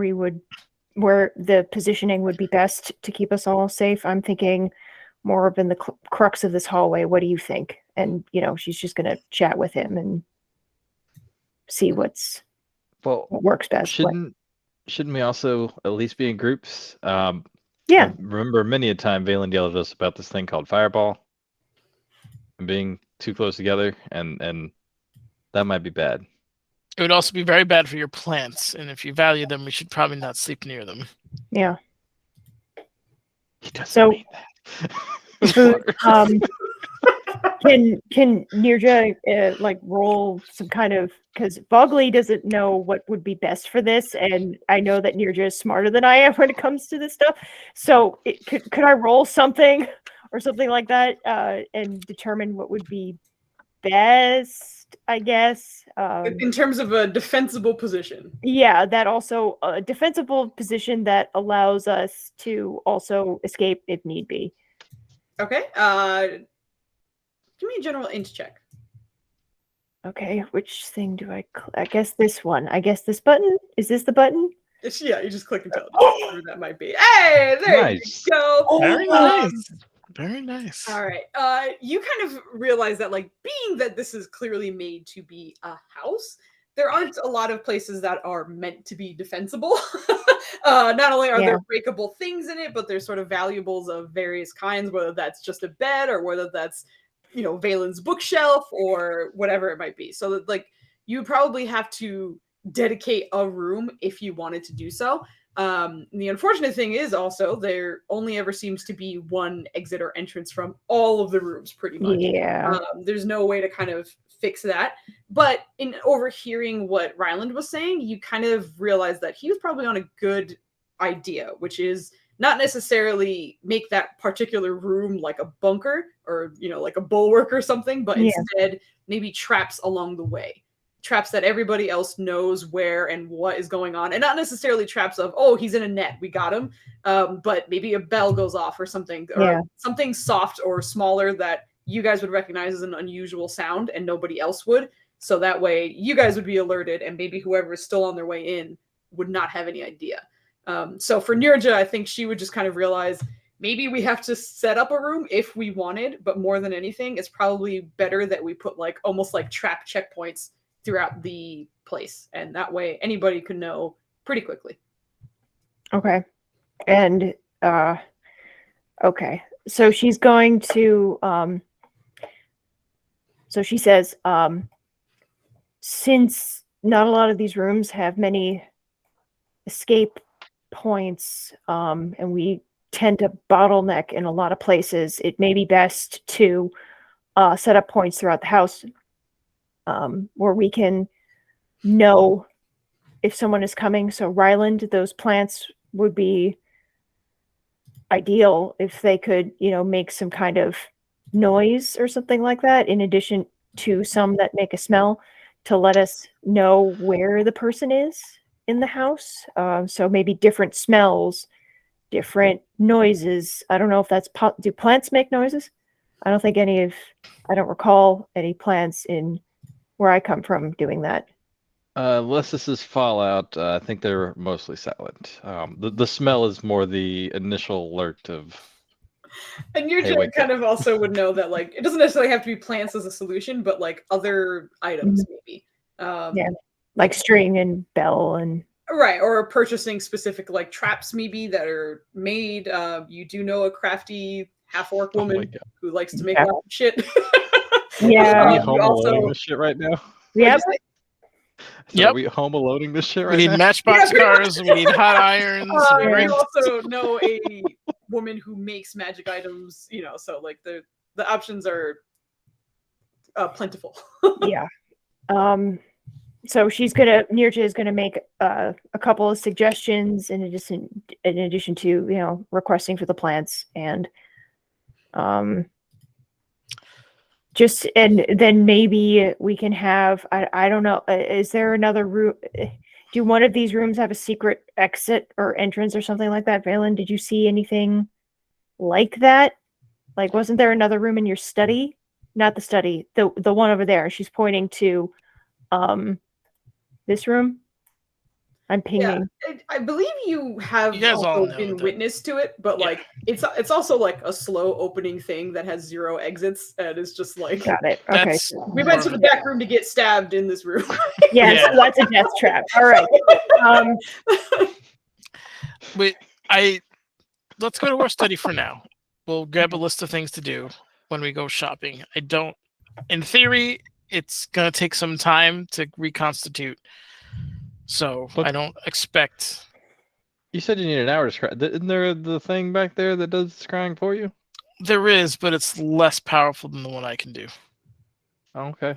the positioning would be best to keep us all safe? I'm thinking more of in the crux of this hallway. What do you think? And she's just gonna chat with him and see what works best. Shouldn't we also at least be in groups? Yeah. I remember many a time Valen yelled at us about this thing called Fireball and being too close together, and that might be bad. It would also be very bad for your plants, and if you value them, we should probably not sleep near them. Yeah. He doesn't mean that. Can Nirja roll some kind of, because Bogley doesn't know what would be best for this, and I know that Nirja is smarter than I am when it comes to this stuff. So could I roll something or something like that and determine what would be best, I guess? In terms of a defensible position. Yeah, that also a defensible position that allows us to also escape if need be. Okay. Give me a general int check. Okay, which thing do I I guess this one. I guess this button? Is this the button? Yeah, you just click intelligence. Whatever that might be. Hey, there Nice. you go. Very nice. Very nice. All right. You kind of realize that, being that this is clearly made to be a house, there aren't a lot of places that are meant to be defensible. Not only are there breakable things in it, but there's sort of valuables of various kinds, whether that's just a bed or whether that's, Valen's bookshelf or whatever it might be. So that, you probably have to dedicate a room if you wanted to do so. The unfortunate thing is also there only ever seems to be one exit or entrance from all of the rooms, pretty much. Yeah. There's no way to kind of fix that. But in overhearing what Ryland was saying, you kind of realize that he was probably on a good idea, which is not necessarily make that particular room like a bunker or, like a bulwark or something, but instead maybe traps along the way. traps that everybody else knows where and what is going on, and not necessarily traps of, oh, he's in a net, we got him, but maybe a bell goes off or something, or something soft or smaller that you guys would recognize as an unusual sound and nobody else would. So that way you guys would be alerted, and maybe whoever is still on their way in would not have any idea. So for Nirja, I think she would just kind of realize maybe we have to set up a room if we wanted, but more than anything, it's probably better that we put like almost like trap checkpoints throughout the place, and that way anybody could know pretty quickly. Okay. And okay. So she's going to so she says, since not a lot of these rooms have many escape points, and we tend to bottleneck in a lot of places, it may be best to set up points throughout the house where we can know if someone is coming. So Ryland, those plants would be ideal if they could, make some kind of noise or something like that, in addition to some that make a smell, to let us know where the person is in the house. So maybe different smells, different noises. I don't know if that's do plants make noises? I don't recall any plants in where I come from doing that. Unless this is Fallout, I think they're mostly silent. The smell is more the initial alert of. And your kind of also would know that, like, it doesn't necessarily have to be plants as a solution, but like other items maybe. Like string and bell and. Right, or purchasing specific like traps maybe that are made. You do know a crafty half-orc woman who likes to make a lot of shit. Are we home aloading this shit right now? Yep. So are we home aloading this shit right now? We need matchbox cars, we need hot irons. We also know a woman who makes magic items, so like the options are plentiful. Yeah. So Nirja is gonna make a couple of suggestions in addition to requesting for the plants, and and then maybe we can have, I don't know, is there another room? Do one of these rooms have a secret exit or entrance or something like that? Valen, did you see anything like that? Like, wasn't there another room in your study? Not the study, the one over there. She's pointing to this room. I'm pinging. Yeah, I believe you have also been witness to it, but like it's also like a slow opening thing that has 0 exits, and it's just like, got it. Okay, we went to the back room to get stabbed in this room. Yeah, so that's a death trap. All right. Let's go to our study for now. We'll grab a list of things to do when we go shopping. In theory, it's gonna take some time to reconstitute. So I don't expect. You said you need an hour to scry. Isn't there the thing back there that does scrying for you? There is, but it's less powerful than the one I can do. Oh, okay.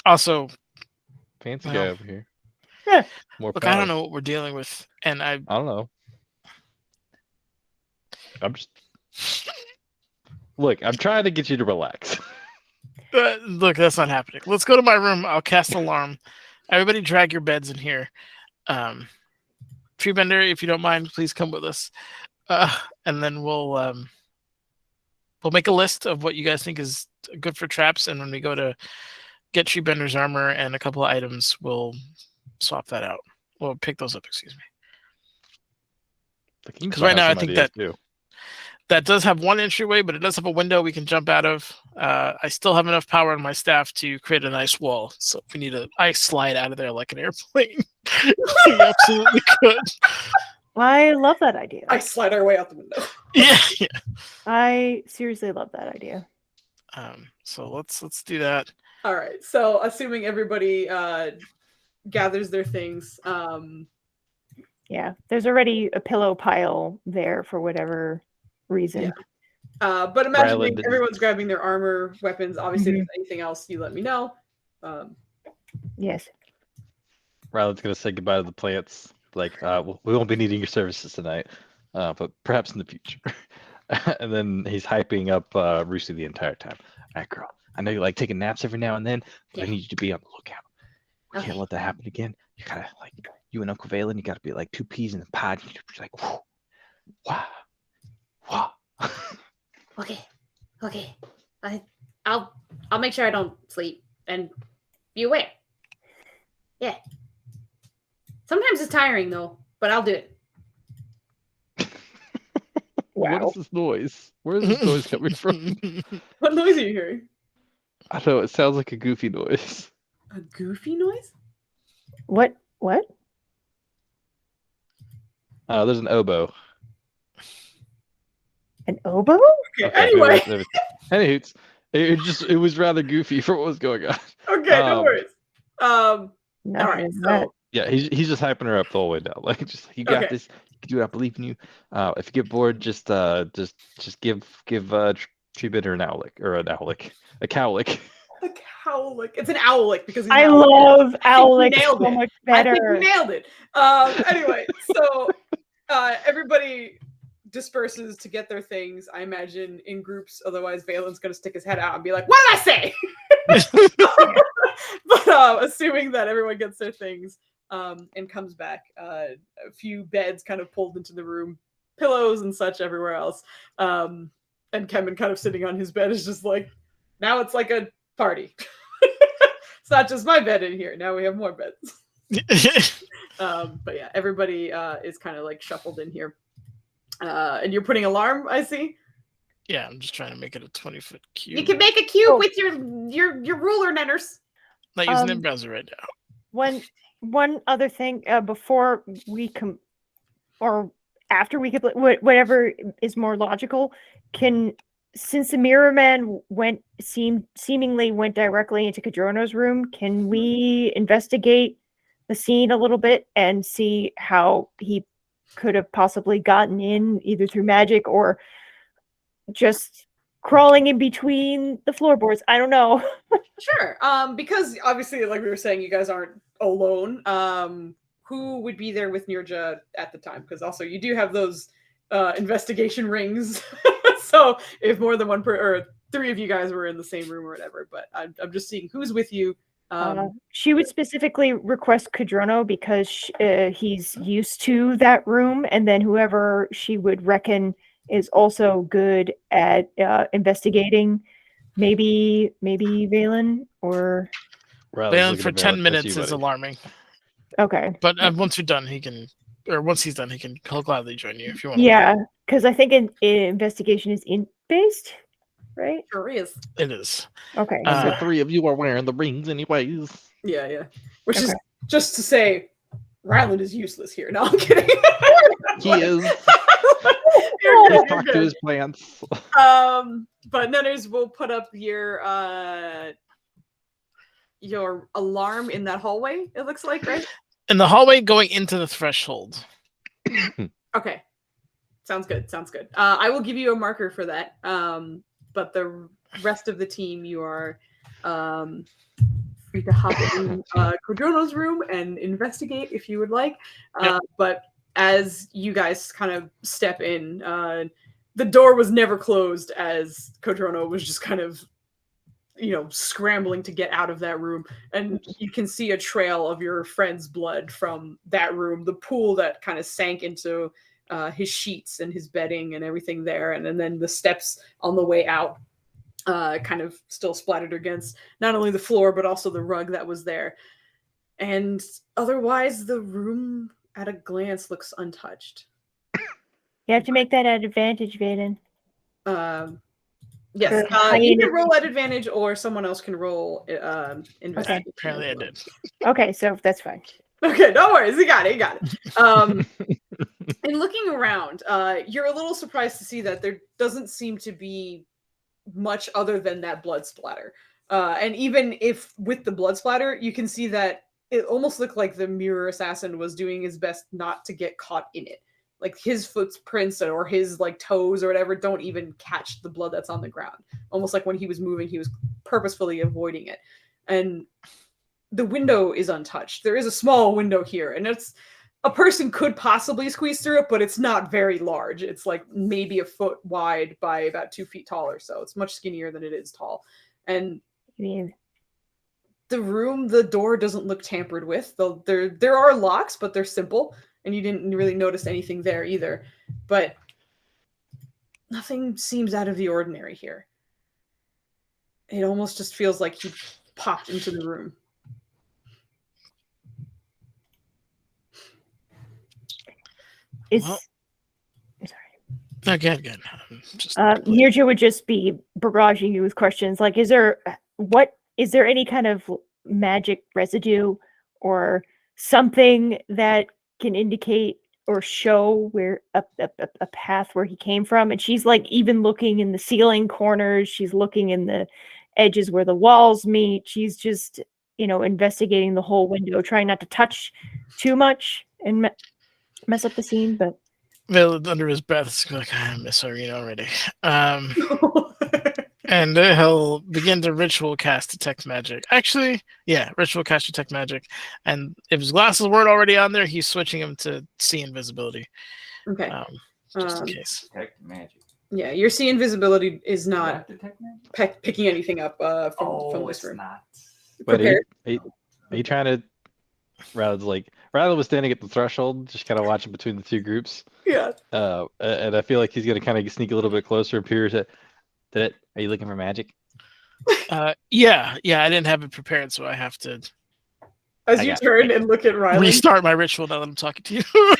Also, fancy guy over here. Yeah. Look, power. I don't know what we're dealing with, and I don't know. Look, I'm trying to get you to relax. Look, that's not happening. Let's go to my room. I'll cast alarm. Everybody drag your beds in here. Treebender, if you don't mind, please come with us. And then we'll make a list of what you guys think is good for traps, and when we go to get Treebender's armor and a couple of items, we'll swap that out. We'll pick those up, excuse me. Because right now I think that does have one entryway, but it does have a window we can jump out of. I still have enough power on my staff to create an ice wall. So if we need an ice slide out of there like an airplane, we absolutely could. I love that idea. I slide our way out the window. Yeah. I seriously love that idea. So let's do that. All right. So assuming everybody gathers their things. Yeah, there's already a pillow pile there for whatever reason. Yeah. But imagine everyone's grabbing their armor, weapons. Obviously, if there's anything else, you let me know. Yes. Ryland's going to say goodbye to the plants. Like, we won't be needing your services tonight, but perhaps in the future. And then he's hyping up Roosy the entire time. All right, girl. I know you like taking naps every now and then, but I Yeah. need you to be on the lookout. We Okay. can't let that happen again. You gotta like you and Uncle Valen, you gotta be like 2 peas in a pod. You're like, whoo, wow, wow. Okay. I'll make sure I don't sleep and be aware. Yeah. Sometimes it's tiring though, but I'll do it. What Wow. is this noise? Where is this noise coming from? What noise are you hearing? I don't know. It sounds like a goofy noise. A goofy noise? What? There's an oboe. An oboe? Okay, Okay, anyway. Anywho, it was rather goofy for what was going on. Okay, no worries. All Not right, even that. so Yeah, he's just hyping her up the whole way down. Like, just you got Okay. this. You can do it. I believe in you. If you get bored, just give Treebitter an owlick or an owlick, a cowlick. a cowlick. It's an owlick because he's I an owlick. love I think you Owlick nailed so it. much I think better. you nailed it. Anyway, so everybody disperses to get their things, I imagine, in groups. Otherwise, Valen's going to stick his head out and be like, what did I say? But assuming that everyone gets their things and comes back, a few beds kind of pulled into the room, pillows and such everywhere else. And Kevin kind of sitting on his bed is just like, now it's like a party. It's not just my bed in here. Now we have more beds. But yeah, everybody is kind of like shuffled in here. And you're putting alarm, I see. Yeah, I'm just trying to make it a 20-foot cube. You can make a cube Oh. with your ruler, Nenners. Not using the browser right now. One other thing before we or after we complete whatever is more logical, since the mirror man seemingly went directly into Kadrono's room, can we investigate the scene a little bit and see how he could have possibly gotten in either through magic or just crawling in between the floorboards? I don't know. Sure. Because obviously, like we were saying, you guys aren't alone. Who would be there with Nirja at the time? Because also you do have those investigation rings. So if more than or 3 of you guys were in the same room or whatever, but I'm just seeing who's with you. She would specifically request Kadrono because he's used to that room, and then whoever she would reckon is also good at investigating. Maybe Valen or Valen for 10 minutes is alarming. okay. But once you're done, once he's done, he'll gladly join you if you want. Yeah, because I think investigation is int-based, right? Sure is. It is. Okay. The 3 of you are wearing the rings, anyways. Yeah. Which is Okay. just to say, Ryland is useless here. No, I'm kidding. He is. You're He's good, you're talked to good. his plants. But Nenners will put up your alarm in that hallway, it looks like, right? In the hallway going into the threshold. Okay. Sounds good. I will give you a marker for that. But the rest of the team, you are free to hop in Codrono's room and investigate if you would like. Yep. But as you guys kind of step in, the door was never closed as Codrono was just kind of, scrambling to get out of that room. And you can see a trail of your friend's blood from that room, the pool that kind of sank into his sheets and his bedding and everything there. And then the steps on the way out kind of still splattered against not only the floor, but also the rug that was there. And otherwise, the room at a glance looks untouched. You have to make that at advantage, Vaden. Yes, you can roll at advantage, or someone else can roll investigation. Okay. Apparently I did. Okay, so that's fine. Okay, no worries. You got it. And looking around, you're a little surprised to see that there doesn't seem to be much other than that blood splatter. And even if with the blood splatter, you can see that it almost looked like the mirror assassin was doing his best not to get caught in it. Like his footprints or his toes or whatever don't even catch the blood that's on the ground. Almost like when he was moving, he was purposefully avoiding it. And the window is untouched. There is a small window here, and a person could possibly squeeze through it, but it's not very large. It's like maybe a foot wide by about 2 feet tall or so. It's much skinnier than it is tall. And I mean, the door doesn't look tampered with. Though there are locks, but they're simple, and you didn't really notice anything there either. But nothing seems out of the ordinary here. It almost just feels like he popped into the room. it's Well- sorry. Again. Just Nirja would just be barraging you with questions like, is there any kind of magic residue or something that can indicate or show where a path where he came from? And she's like even looking in the ceiling corners, she's looking in the edges where the walls meet. She's just, investigating the whole window, trying not to touch too much and mess up the scene, but Vale under his breath is like, I miss Irina already. And he'll begin to ritual cast detect magic. Actually, yeah, ritual cast detect magic. And if his glasses weren't already on there, he's switching them to see invisibility. Okay. Just in case. Detect magic. Yeah, your see invisibility is not Detect magic? picking anything up from this it's room. not. Wait, Prepared. are you trying to? Riley was standing at the threshold, just kind of watching between the two groups. Yeah. And I feel like he's gonna kind of sneak a little bit closer and peer to. Are you looking for magic? Yeah, I didn't have it prepared, so I have to As you turn and look at Riley, restart my ritual now that I'm talking to you.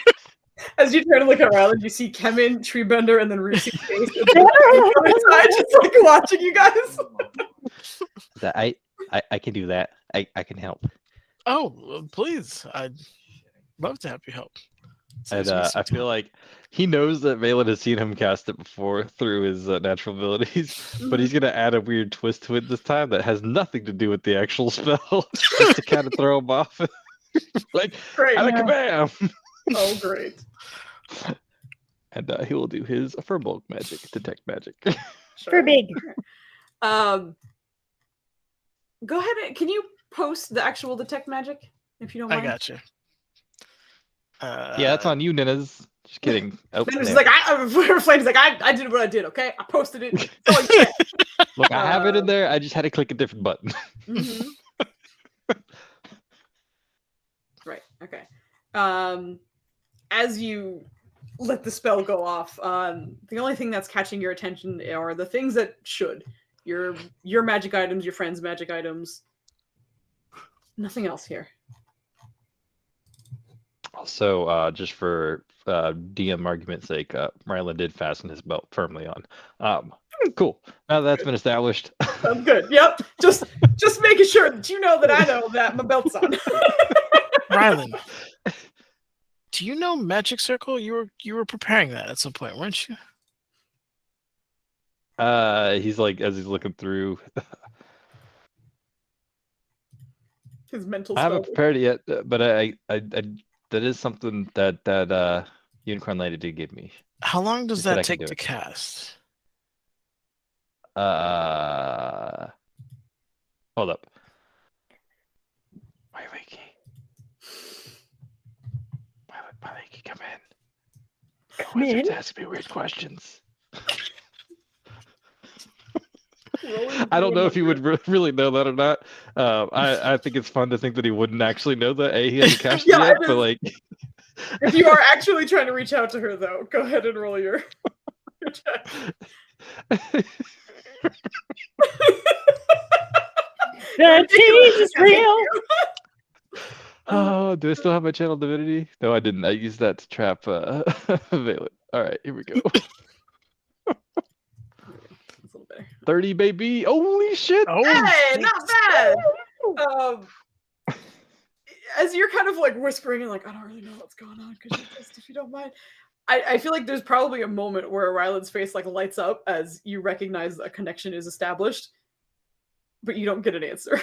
as you turn to look at Riley, you see Kemen, Treebender, and then Rusi's face inside, just like watching you guys. I can do that. I can help. Oh, please. I'd love to have you help. And I feel like he knows that Valen has seen him cast it before through his natural abilities, but he's gonna add a weird twist to it this time that has nothing to do with the actual spell, just to kind of throw him off. Like, Great. Alakabam! Oh, great. And he will do his firbolg magic, detect magic. for big. Go ahead. Can you post the actual detect magic if you don't I mind? got you. Yeah, that's on you, Ninas. Just kidding. Oh, Then it's there. like Flame's like I did what I did. Okay, I posted it. That's all you get. Look, I have it in there. I just had to click a different button. Mhm. Right. Okay. As you let the spell go off, the only thing that's catching your attention are the things that should. Your magic items, your friends' magic items. Nothing else here. Also, just for DM argument's sake, Rylan did fasten his belt firmly on. Cool. Now that's been established. Sounds good. Yep. Just making sure that you know that I know that my belt's on. Rylan, do you know Magic Circle? You were preparing that at some point, weren't you? He's like, as he's looking through. His mental I haven't spell. prepared it yet, but I that is something that Unicorn Lady did give me. How long does He said that I can take do to it. cast? Hold up. Wait, Mikey, come in. Come in. Wizards ask me weird questions. I don't know if he would really know that or not. I think it's fun to think that he wouldn't actually know that. He hasn't cast Yeah, yet, it but is. like, If you are actually trying to reach out to her, though, go ahead and roll your check. The tease is real. oh, do I still have my channel divinity? No, I didn't. I used that to trap Valen. All right, here we go. That's a little better. 30, baby. Holy shit. Oh, Hey, not bad. As you're kind of like whispering and like, I don't really know what's going on, could you just, if you don't mind? I feel like there's probably a moment where Rylan's face like lights up as you recognize a connection is established, but you don't get an answer.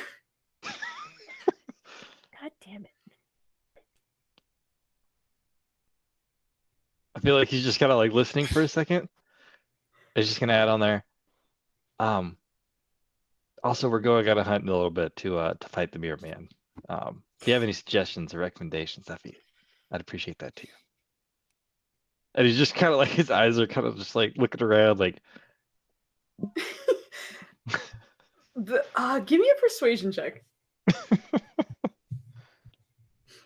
God damn it. I feel like he's just kind of like listening for a second. He's just gonna add on there. Also, we're going on a hunt in a little bit to fight the Mirror Man. If you have any suggestions or recommendations, I'd appreciate that too. And he's just kind of like, his eyes are kind of just like looking around, like. Give me a persuasion check.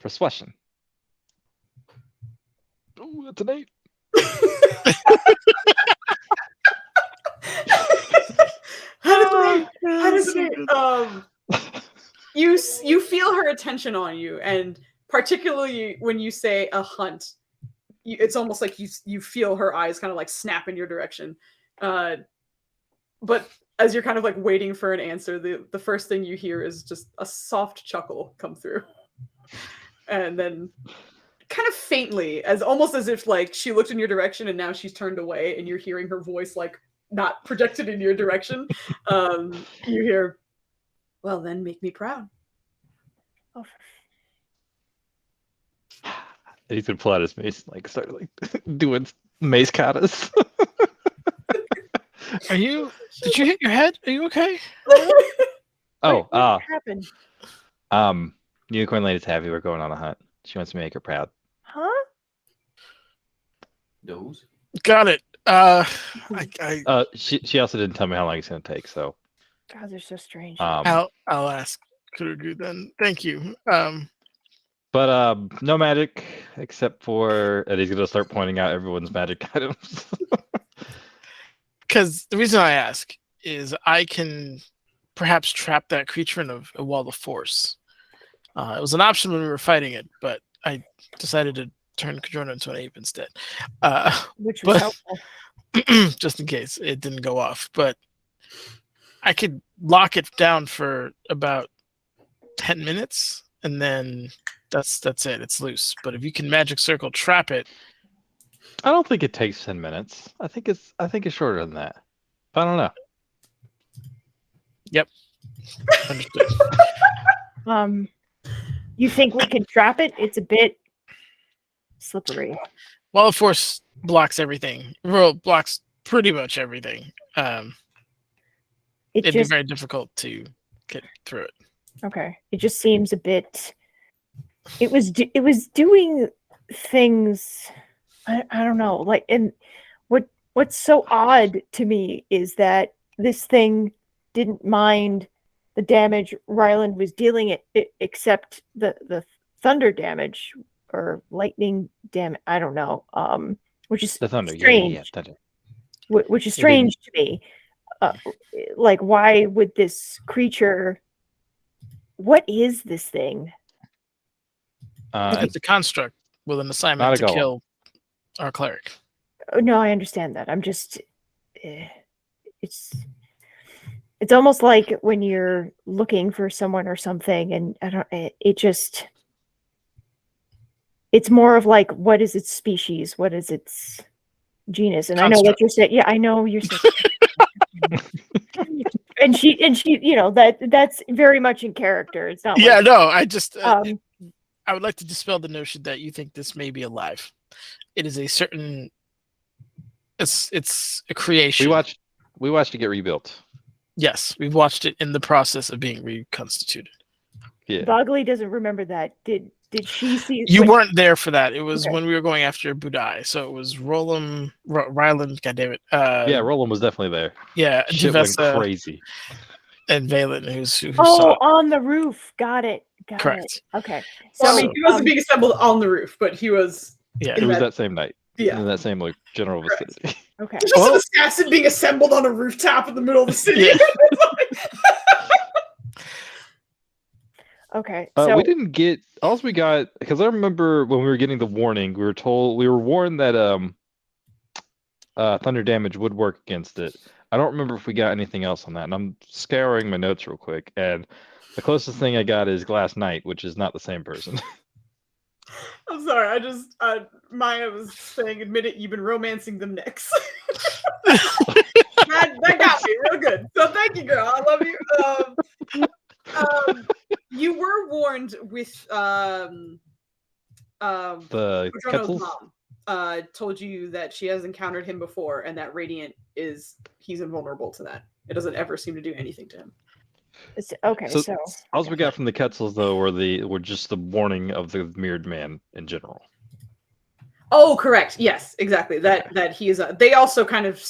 Persuasion. Ooh, that's an 8. How does it you feel her attention on you, and particularly when you say a hunt, it's almost like you feel her eyes kind of like snap in your direction. But as you're kind of like waiting for an answer, the first thing you hear is just a soft chuckle come through. And then kind of faintly, as almost as if like she looked in your direction and now she's turned away and you're hearing her voice like not projected in your direction. You hear, well then make me proud. Oh, And he's gonna pull out his mace and like start like doing mace katas. Are you? Did you hit your head? Are you okay? Oh, what happened? Unicorn Lady's happy we're going on a hunt. She wants to make her proud. Huh? Those. Got it. She also didn't tell me how long it's gonna take, so God, they're so strange. I'll ask Kurugu then. Thank you. but no magic except for, and he's gonna start pointing out everyone's magic items. Because the reason I ask is I can perhaps trap that creature in a wall of force. It was an option when we were fighting it, but I decided to turn Kajorno into an ape instead. Which was helpful. Just in case it didn't go off. But I could lock it down for about 10 minutes, and then that's it. It's loose. But if you can magic circle trap it, I don't think it takes 10 minutes. I think it's shorter than that. But I don't know. Yep. Understood. You think we can trap it? It's a bit slippery. Wall of force blocks everything. Well, blocks pretty much everything. It'd be very difficult to get through it. Okay. It just seems a bit. It was doing things. I don't know. Like, and what's so odd to me is that this thing didn't mind the damage Ryland was dealing it except the thunder damage or lightning damage. I don't know. Which is The thunder, strange. yeah, thunder. Which is strange to me. Like, why would this creature? What is this thing? It's a construct with an assignment to kill our cleric. Oh, no, I understand that. I'm just. It's almost like when you're looking for someone or something, and I don't. It just. It's more of like, what is its species? What is its genus? And construct. I know what you're saying. Yeah, I know you're saying. and she, that's very much in character. It's not. Yeah, like, no. I just. I would like to dispel the notion that you think this may be alive. It is a certain. It's a creation. We watched it get rebuilt. Yes, we've watched it in the process of being reconstituted. Yeah. Bogley doesn't remember that. Did she see? You weren't there for that. It was when we were going after Budai. So it was Ryland. God damn it. Yeah, Roland was definitely there. Yeah, shit went crazy. And Valen, who's on the roof. Got it. Correct. Okay. So I mean, he wasn't being assembled on the roof, but he was. Yeah, it was that same night. Yeah, in that same like general vicinity. Okay. Just an assassin being assembled on a rooftop in the middle of the city. Yeah. Okay. So we didn't get. Also, we got, because I remember when we were getting the warning, we were warned that thunder damage would work against it. I don't remember if we got anything else on that, and I'm scouring my notes real quick, and the closest thing I got is Glass Knight, which is not the same person. I'm sorry. Maya was saying, admit it, you've been romancing them necks. that got me real good. So thank you, girl. I love you. You were warned with the Kajorno's mom. Told you that she has encountered him before, and that Radiant he's invulnerable to that. It doesn't ever seem to do anything to him. Okay, so all we got from the Quetzals though were just the warning of the mirrored man in general. Oh, correct. Yes, exactly. That he is. They also kind of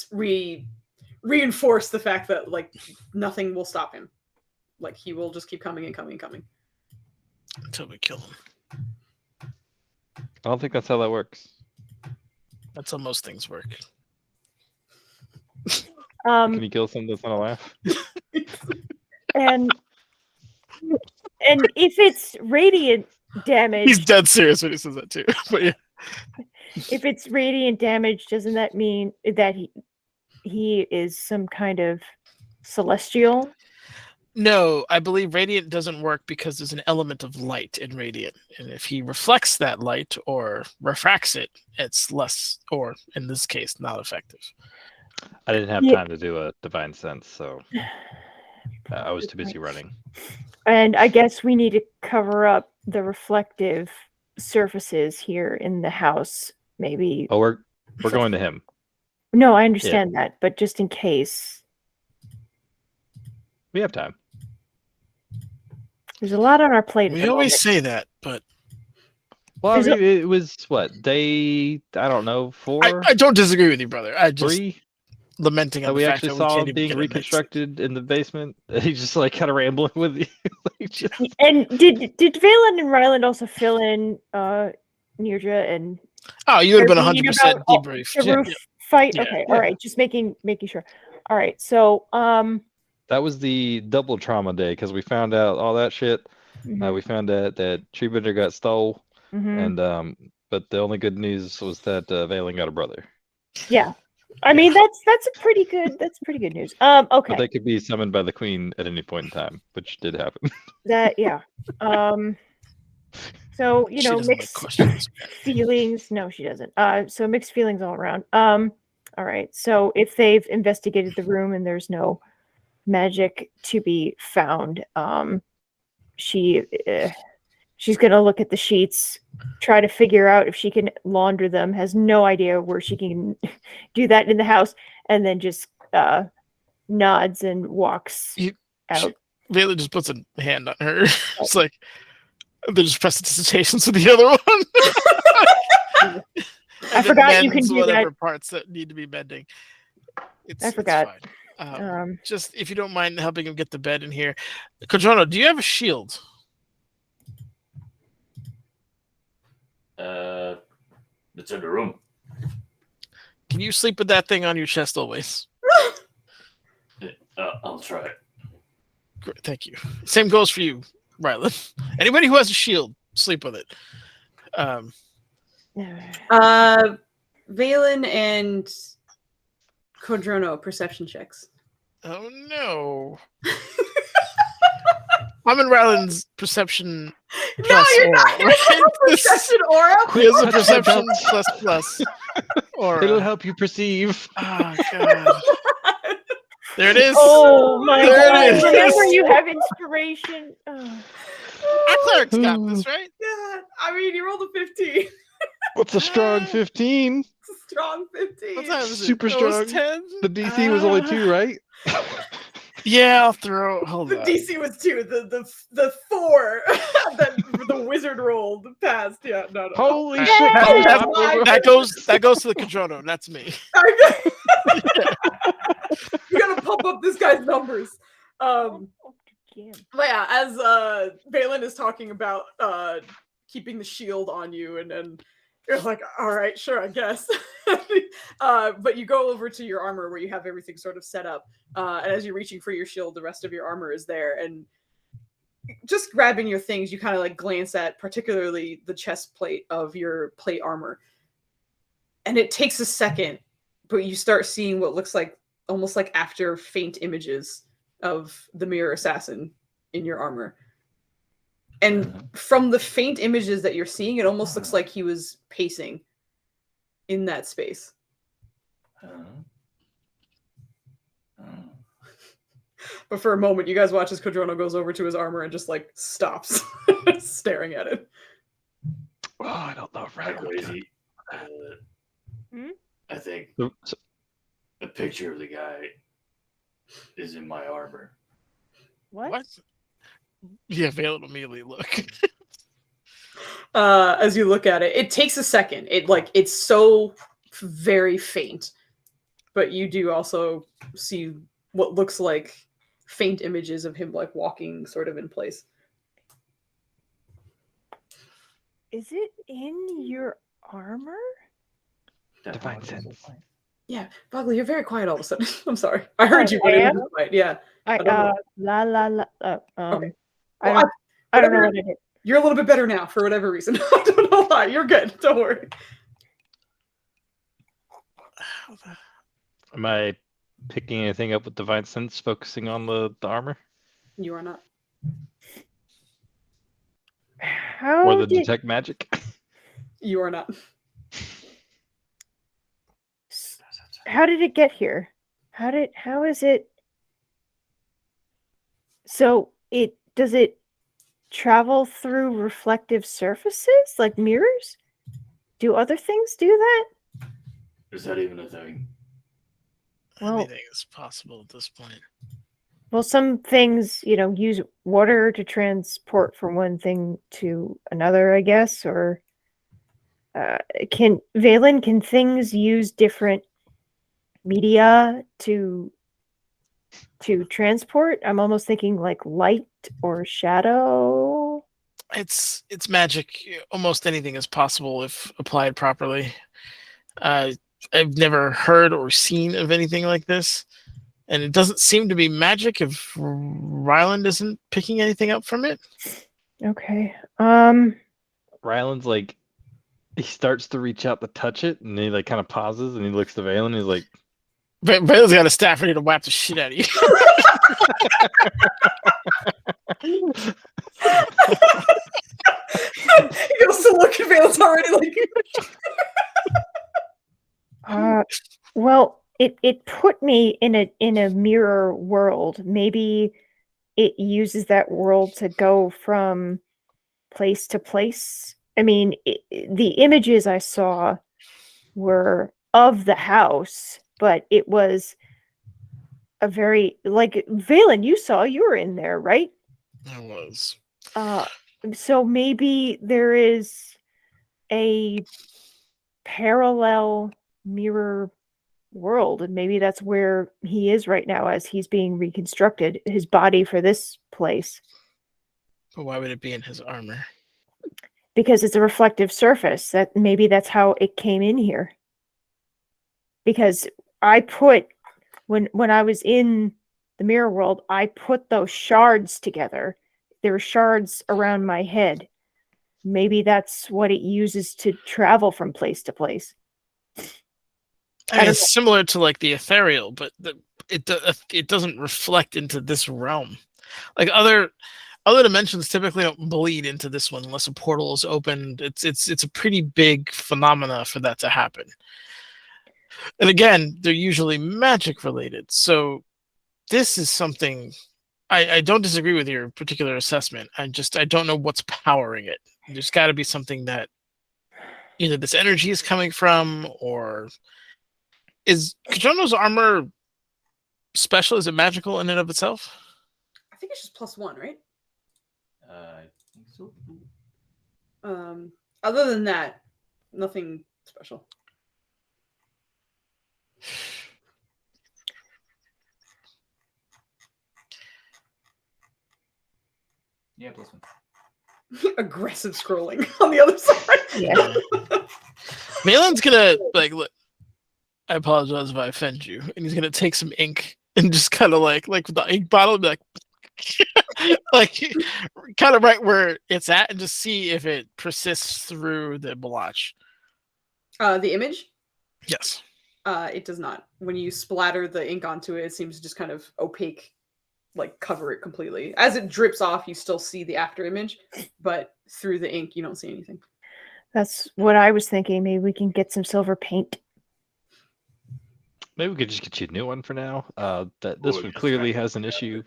reinforce the fact that like nothing will stop him. Like he will just keep coming and coming and coming until we kill him. I don't think that's how that works. That's how most things work. Can you kill something that's not alive? And if it's radiant damage, He's dead serious when he says that too. But yeah, if it's radiant damage, doesn't that mean that he is some kind of celestial? no, I believe radiant doesn't work because there's an element of light in radiant, and if he reflects that light or refracts it, it's less, or in this case, not effective. I didn't have time to do a divine sense, so I was too busy running. And I guess we need to cover up the reflective surfaces here in the house. Maybe. Oh, we're going to him. No, I understand that, but just in case. We have time. There's a lot on our plate. We always say that, but well, I mean, it was what day? I don't know, 4. I don't disagree with you, brother. I just 3. lamenting on We the fact actually that saw we him can't being even reconstructed in the basement. He's just like kind of rambling with you. Like, just... And did Valen and Ryland also fill in Nirja and? Oh, you would have been 100% about debriefed. The roof fight. Yeah. Okay, all right. Just making sure. All right, so that was the double trauma day because we found out all that shit. mhm, We found out that Treebender got stole, mhm. and but the only good news was that Valen got a brother. Yeah, I mean that's pretty good news. Okay. But they could be summoned by the queen at any point in time, which did happen. That yeah. So She doesn't like mixed questions. feelings. No, she doesn't. So mixed feelings all around. All right. So if they've investigated the room and there's no magic to be found, she's gonna look at the sheets, try to figure out if she can launder them. Has no idea where she can do that in the house, and then just nods and walks out. Valen just puts a hand on her. It's like they're just prestidigitations with the other one. I forgot you can do whatever that. parts that need to be bending. I forgot. It's fine. Just if you don't mind helping him get the bed in here. Kodrono, do you have a shield? It's in the room. Can you sleep with that thing on your chest always? I'll try it. Great, thank you. Same goes for you, Ryland. Anybody who has a shield, sleep with it. Valen and Kodrono perception checks. Oh no. I'm in Ryland's perception plus you're aura. not. Right? Perception aura. He has a perception plus aura. It'll help you perceive. Oh god. There it is. Oh my There god! it is. Remember, you have inspiration. Oh. Our cleric's got this, right? Yeah, I mean, you rolled a 15. What's a strong 15? It's a strong 15. What time is it? Super Oh, it's strong. 10? The DC was only 2, right? Yeah, I'll throw. Hold The on. DC was 2. The 4 that the wizard rolled passed. Yeah, no. Holy Right. shit! That goes to the Kodrono. That's me. You gotta pump up this guy's numbers. But yeah, as Valen is talking about keeping the shield on you, and you're like, all right, sure, I guess. But you go over to your armor where you have everything sort of set up, and as you're reaching for your shield, the rest of your armor is there, and just grabbing your things, you kind of like glance at particularly the chest plate of your plate armor, and it takes a second, but you start seeing what looks like almost like after faint images of the mirror assassin in your armor. And from the faint images that you're seeing, it almost looks like he was pacing in that space. But for a moment, you guys watch as Kodrono goes over to his armor and just like stops staring at it. Oh, I don't know, right? Crazy. I think a picture of the guy is in my armor. What? Yeah, Valen immediately look. As you look at it, it takes a second. It's so very faint, but you do also see what looks like faint images of him like walking sort of in place. Is it in your armor? Divine sense. Yeah, Boggle, you're very quiet all of a sudden. I'm sorry. I heard you, I but it am? was quiet. Yeah. I don't know. la la la. Okay. I Well, don't. I don't know whatever- what it is. You're a little bit better now for whatever reason. I don't know why. You're good. Don't worry. Am I picking anything up with divine sense, focusing on the armor You are not. How or the did detect magic? You are not. how did it get here? How is it? So does it travel through reflective surfaces like mirrors? Do other things do that? Is that even a thing? Well- Anything is possible at this point. Well, some things, use water to transport from one thing to another, I guess, or can things use different media to transport? I'm almost thinking like light or shadow. It's magic. Almost anything is possible if applied properly. I've never heard or seen of anything like this, and it doesn't seem to be magic if Ryland isn't picking anything up from it. Okay. Ryland's like, he starts to reach out to touch it, and he like kind of pauses, and he looks to Valen, and he's like, Braylon's got a staff ready to whap the shit out of you. He goes to look at Vale's already like. Well, it put me in a mirror world. Maybe it uses that world to go from place to place. I mean, the images I saw were of the house, but it was a very like Valen. You were in there, right? I was. So maybe there is a parallel mirror world, and maybe that's where he is right now as he's being reconstructed, his body for this place. But why would it be in his armor? Because it's a reflective surface. That maybe that's how it came in here. Because I put when I was in the mirror world, I put those shards together. There were shards around my head. Maybe that's what it uses to travel from place to place. I mean, it's similar to like the ethereal, but it doesn't reflect into this realm. Like other dimensions typically don't bleed into this one unless a portal is opened. It's a pretty big phenomena for that to happen. And again, they're usually magic related. So this is something I don't disagree with your particular assessment. I don't know what's powering it. There's got to be something that either this energy is coming from, or is Kajono's armor special? Is it magical in and of itself? I think it's just +1, right? I think so. Other than that, nothing special. Yeah, +1. Aggressive scrolling on the other side. Yeah. Malin's gonna like. Look, I apologize if I offend you, and he's gonna take some ink and just kind of like with the ink bottle, be like, like kind of right where it's at, and just see if it persists through the blotch. The image? Yes. It does not. When you splatter the ink onto it, it seems to just kind of opaque, like cover it completely. As it drips off, you still see the after image, but through the ink, you don't see anything. That's what I was thinking. Maybe we can get some silver paint. maybe we could just get you a new one for now. That this Or one just clearly crack has an it. issue.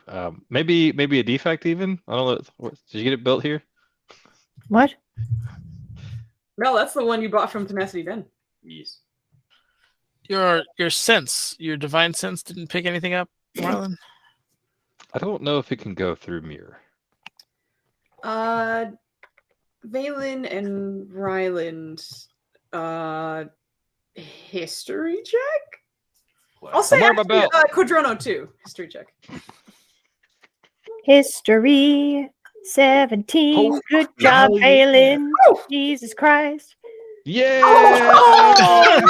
Maybe a defect even. I don't know. Did you get it built here? What? No, that's the one you bought from Tenacity Den. Yes. Your sense, your divine sense, didn't pick anything up, Marlon. I don't know if it can go through mirror. Valen and Ryland, history check? I'll say Where my actually, belt? Quadrono too. History check. History 17. Oh, Good job, hell yeah. Balin. Oh! Jesus Christ. Yeah. Oh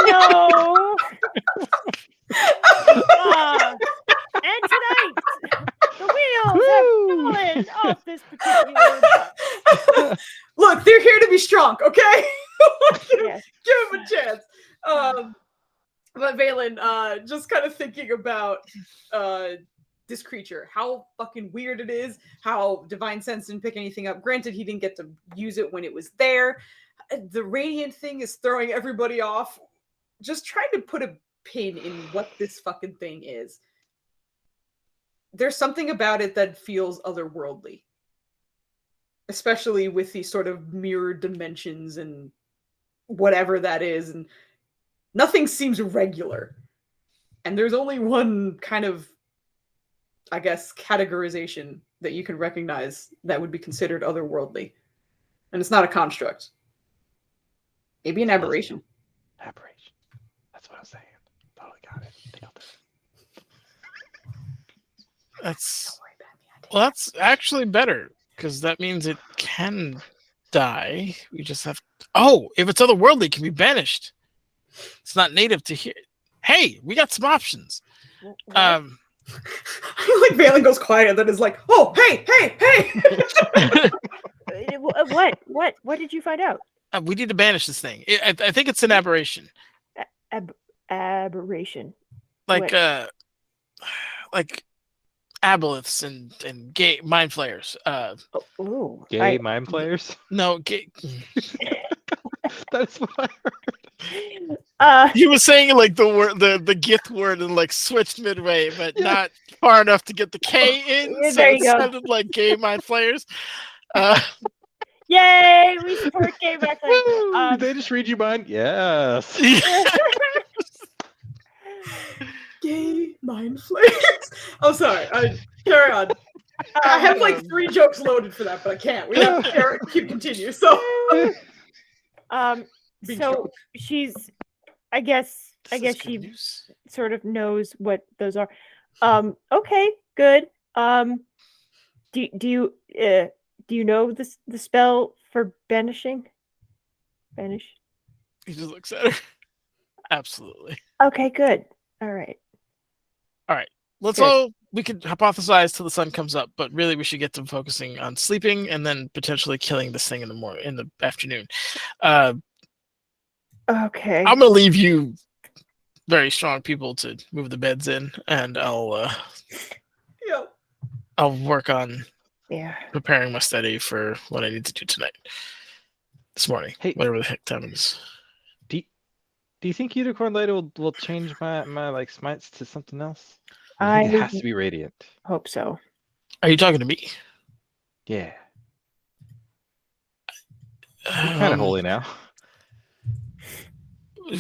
no! And tonight, the wheels have fallen off this particular bus. Look, they're here to be strong, okay? Yes. Give them a chance. But Valen, just kind of thinking about this creature, how fucking weird it is, how Divine Sense didn't pick anything up. Granted, he didn't get to use it when it was there. The radiant thing is throwing everybody off. Just trying to put a pin in what this fucking thing is. There's something about it that feels otherworldly. Especially with these sort of mirror dimensions and whatever that is. And nothing seems regular. And there's only one kind of, I guess, categorization that you can recognize that would be considered otherworldly. And it's not a construct. Maybe an aberration. Aberration. That's what I was saying. Totally got it. Nailed it. That's actually better, because that means it can die. We just have if it's otherworldly, it can be banished. It's not native to here. Hey, we got some options. I feel like Valen goes quiet and then is like, oh, hey. What did you find out? We need to banish this thing. I think it's an aberration. Aberration. Like What? like aboleths and gay mind flayers. Gay mind players? No, gay. That's what I heard. He was saying like the word, the gith word, and like switched midway, but not far enough to get the K in. Yeah, So there it you go. sounded like gay mind flayers. Yay! We support gay back then. Woo! Did they just read your mind? Yes. Gay mind flayers. Oh, sorry. Carry on. I have like 3 jokes loaded for that, but I can't. We have to keep continue. So, Being so drunk. she's, I guess This is she good news. sort of knows what those are. Okay, good. Do you know the spell for banishing? Banish. He just looks at her. Absolutely. Okay, good. All right. We could hypothesize till the sun comes up, but really we should get to focusing on sleeping and then potentially killing this thing in the afternoon. Okay. I'm gonna leave you very strong people to move the beds in, and I'll work on preparing my study for what I need to do tonight. This morning. Hey. Whatever the heck time it is. Do you think Unicorn Light will change my like smites to something else? I think it has to be radiant. hope so. Are you talking to me? Yeah. I'm kind of holy now.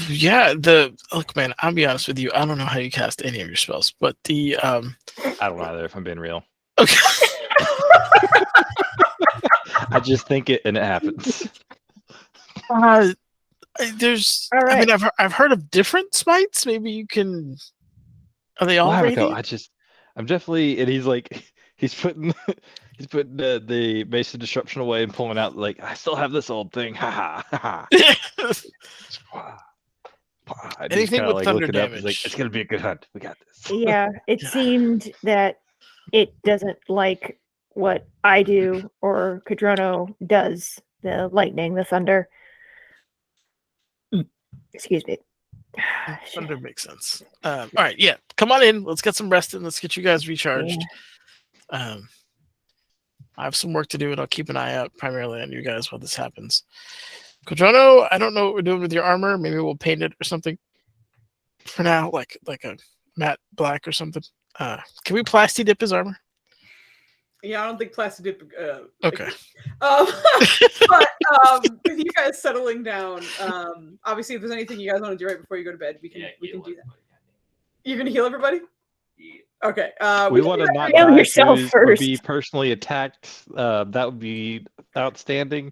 Yeah, look, man, I'll be honest with you. I don't know how you cast any of your spells, but I don't either, if I'm being real. Okay. I just think it and it happens. There's All right. I mean, I've heard of different smites. Maybe you can. Are they all radiant? I'm definitely, and he's putting the Mace of Disruption away and pulling out like, I still have this old thing. Ha ha ha. Anything with thunder damage. Like, it's gonna be a good hunt. We got this. Yeah, it seemed that it doesn't like what I do or Cadrono does. The lightning, the thunder. Excuse me. Thunder makes sense. All right, yeah. Come on in. Let's get some rest in. Let's get you guys recharged. I have some work to do, and I'll keep an eye out primarily on you guys while this happens. Quadrono, I don't know what we're doing with your armor. Maybe we'll paint it or something for now, like a matte black or something. Can we plasti dip his armor? Yeah, I don't think plastic dip. Okay. But with you guys settling down, obviously, if there's anything you guys want to do right before you go to bed, we can do that. You're gonna heal everybody. Yeah. Okay. We want to not Heal die yourself or first. be personally attacked. That would be outstanding.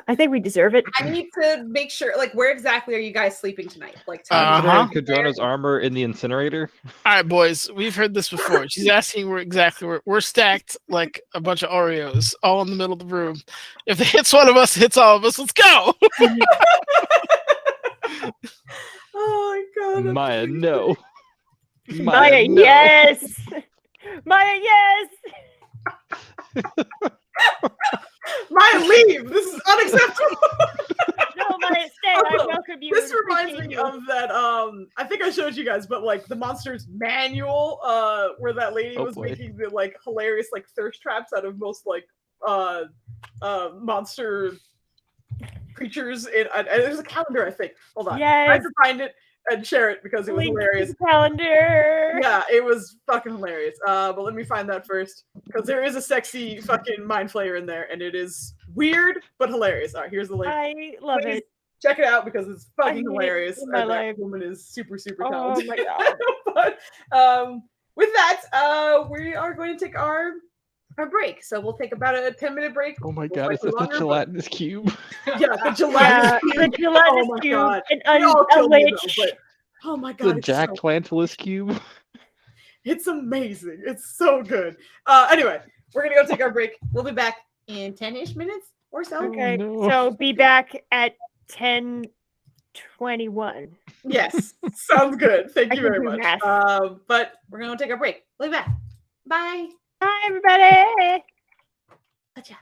I think we deserve it. I need to make sure, like, where exactly are you guys sleeping tonight? Like, tell me. Uh-huh. Kadrona's armor in the incinerator. All right, boys, we've heard this before. She's asking where exactly we're stacked like a bunch of Oreos, all in the middle of the room. If it hits one of us, it hits all of us. Let's go. Oh my god. that's Maya, amazing. no. Maya, no. yes. Maya, yes. Maya, leave! This is unacceptable. No, Maya, stay. I Also, welcome you. This and reminds appreciate me you. of that. I think I showed you guys, but like the monsters manual, where that lady Oh, was boy. making the like hilarious like thirst traps out of most like monster creatures. And there's a calendar, I think. Hold on, I have Yes. to find it and share it because it was Link to hilarious. the calendar. Yeah, it was fucking hilarious. But let me find that first because there is a sexy fucking mind flayer in there, and it is weird but hilarious. All right, here's the link. I love Please it. check it out because it's I fucking need it hilarious. in my And that life. woman is super Oh talented. my god. But with that, we are going to take our break. So we'll take about a 10-minute break. Oh my Most god, is likely that the longer, but- gelatinous cube? Yeah, the Yeah, gelatinous the cube. gelatinous Oh my cube, God. and They all a kill me, though, lich. but oh my The god, it's Jack so, Tlantalus cube? it's amazing. It's so good. Anyway, we're gonna go take our break. We'll be back in 10-ish minutes or so. Okay, no. so be back at 10:21. Yes, sounds good. Thank I you can very do much. math. But we're gonna take a break. We'll be back. Bye. Bye, everybody. Gotcha.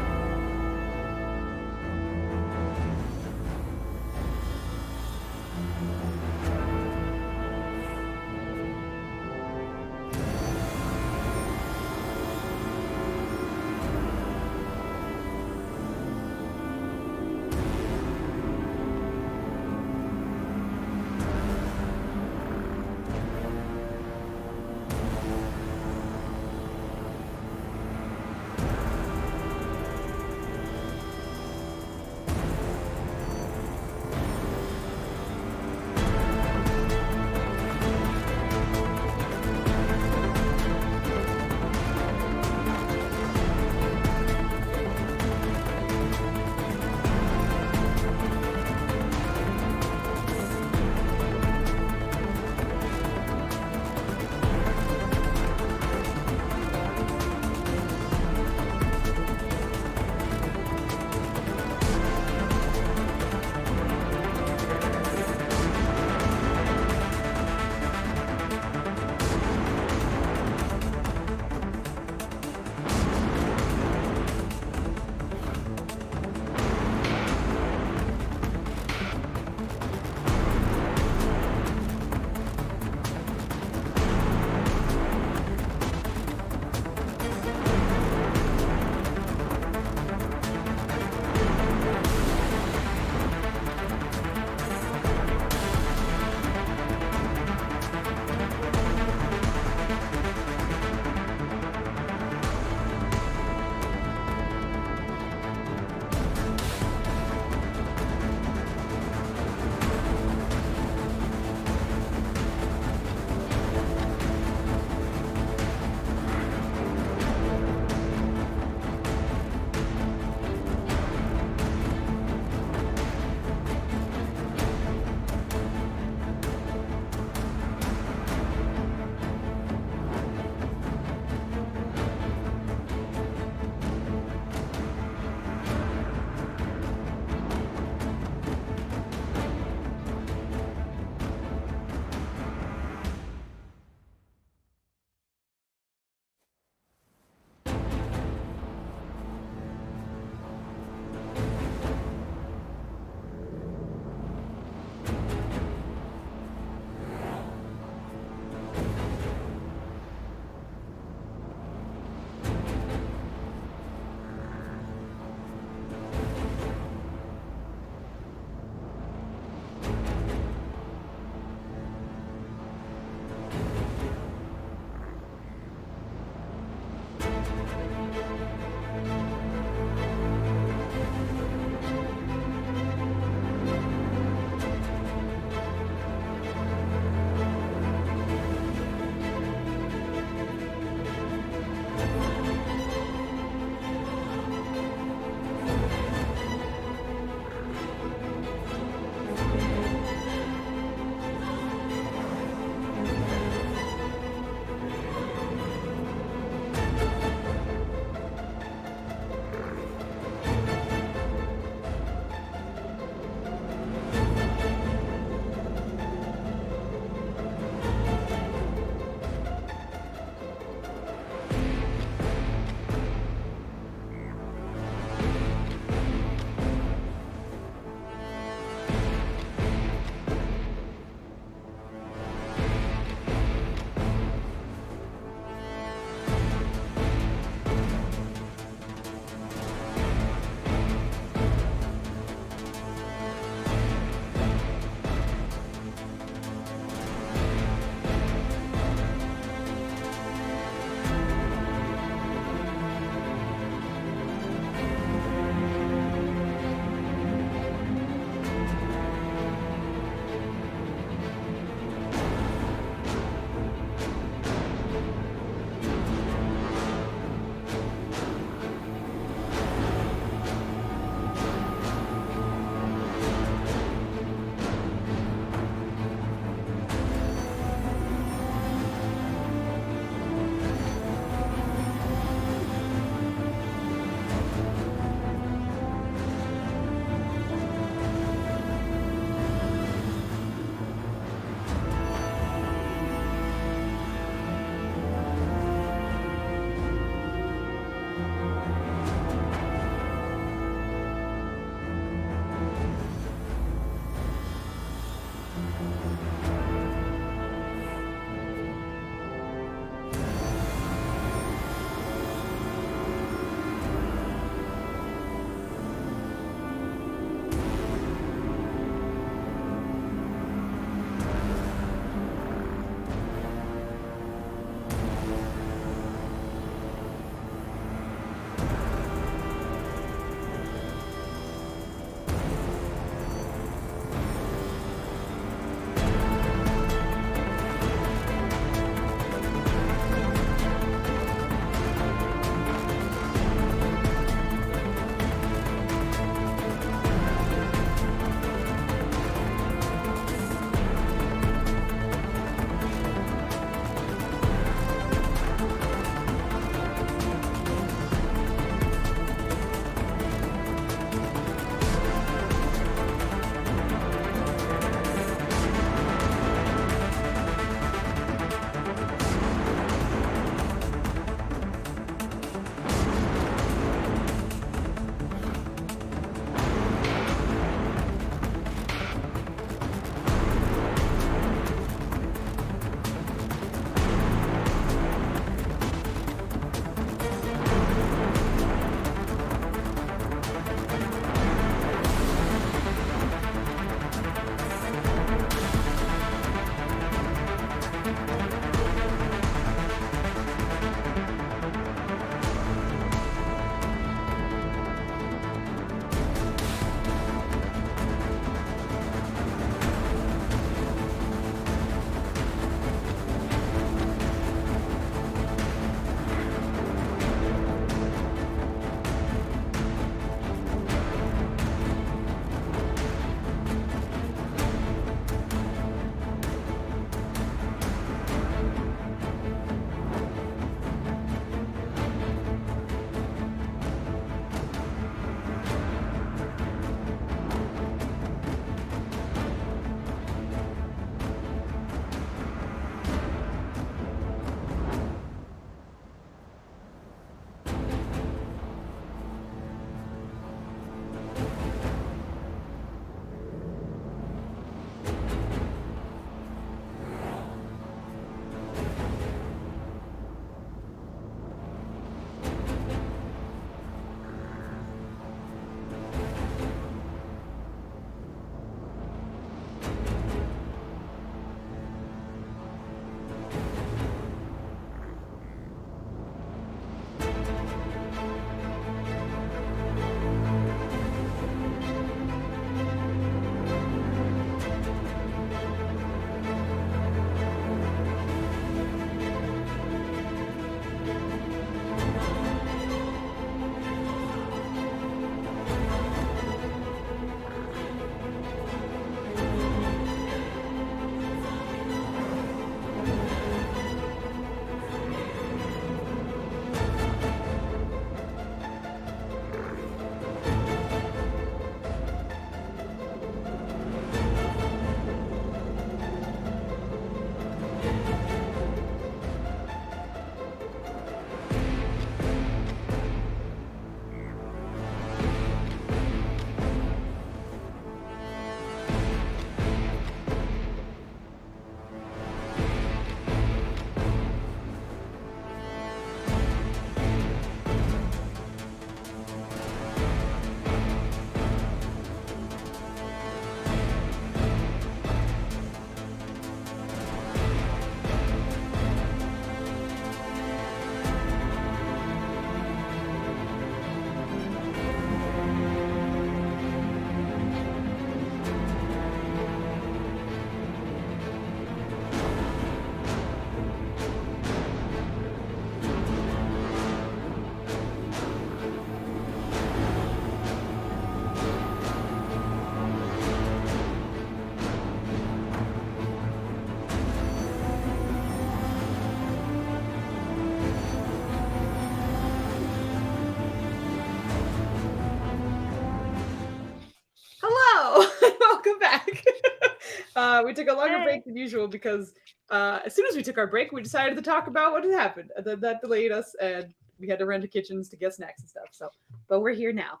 We took a longer break than usual because as soon as we took our break, we decided to talk about what had happened. That delayed us, and we had to rent the kitchens to get snacks and stuff. So, but we're here now.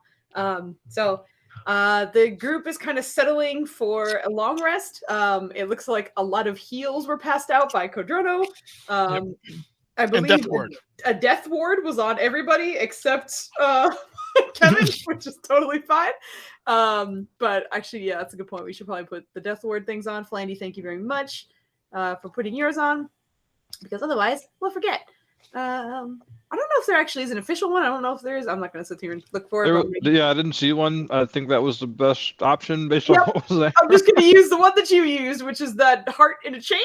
The group is kind of settling for a long rest. It looks like a lot of heals were passed out by Codrono. I believe a death ward was on everybody except Kevin, which is totally fine. But actually, yeah, that's a good point. We should probably put the death ward things on. Flandy, thank you very much for putting yours on, because otherwise we'll forget. I don't know if there actually is an official one. I don't know if there is. I'm not going to sit here and look for it. Yeah, I didn't see one. I think that was the best option based on what was there. I'm just going to use the one that you used, which is that heart in a chain.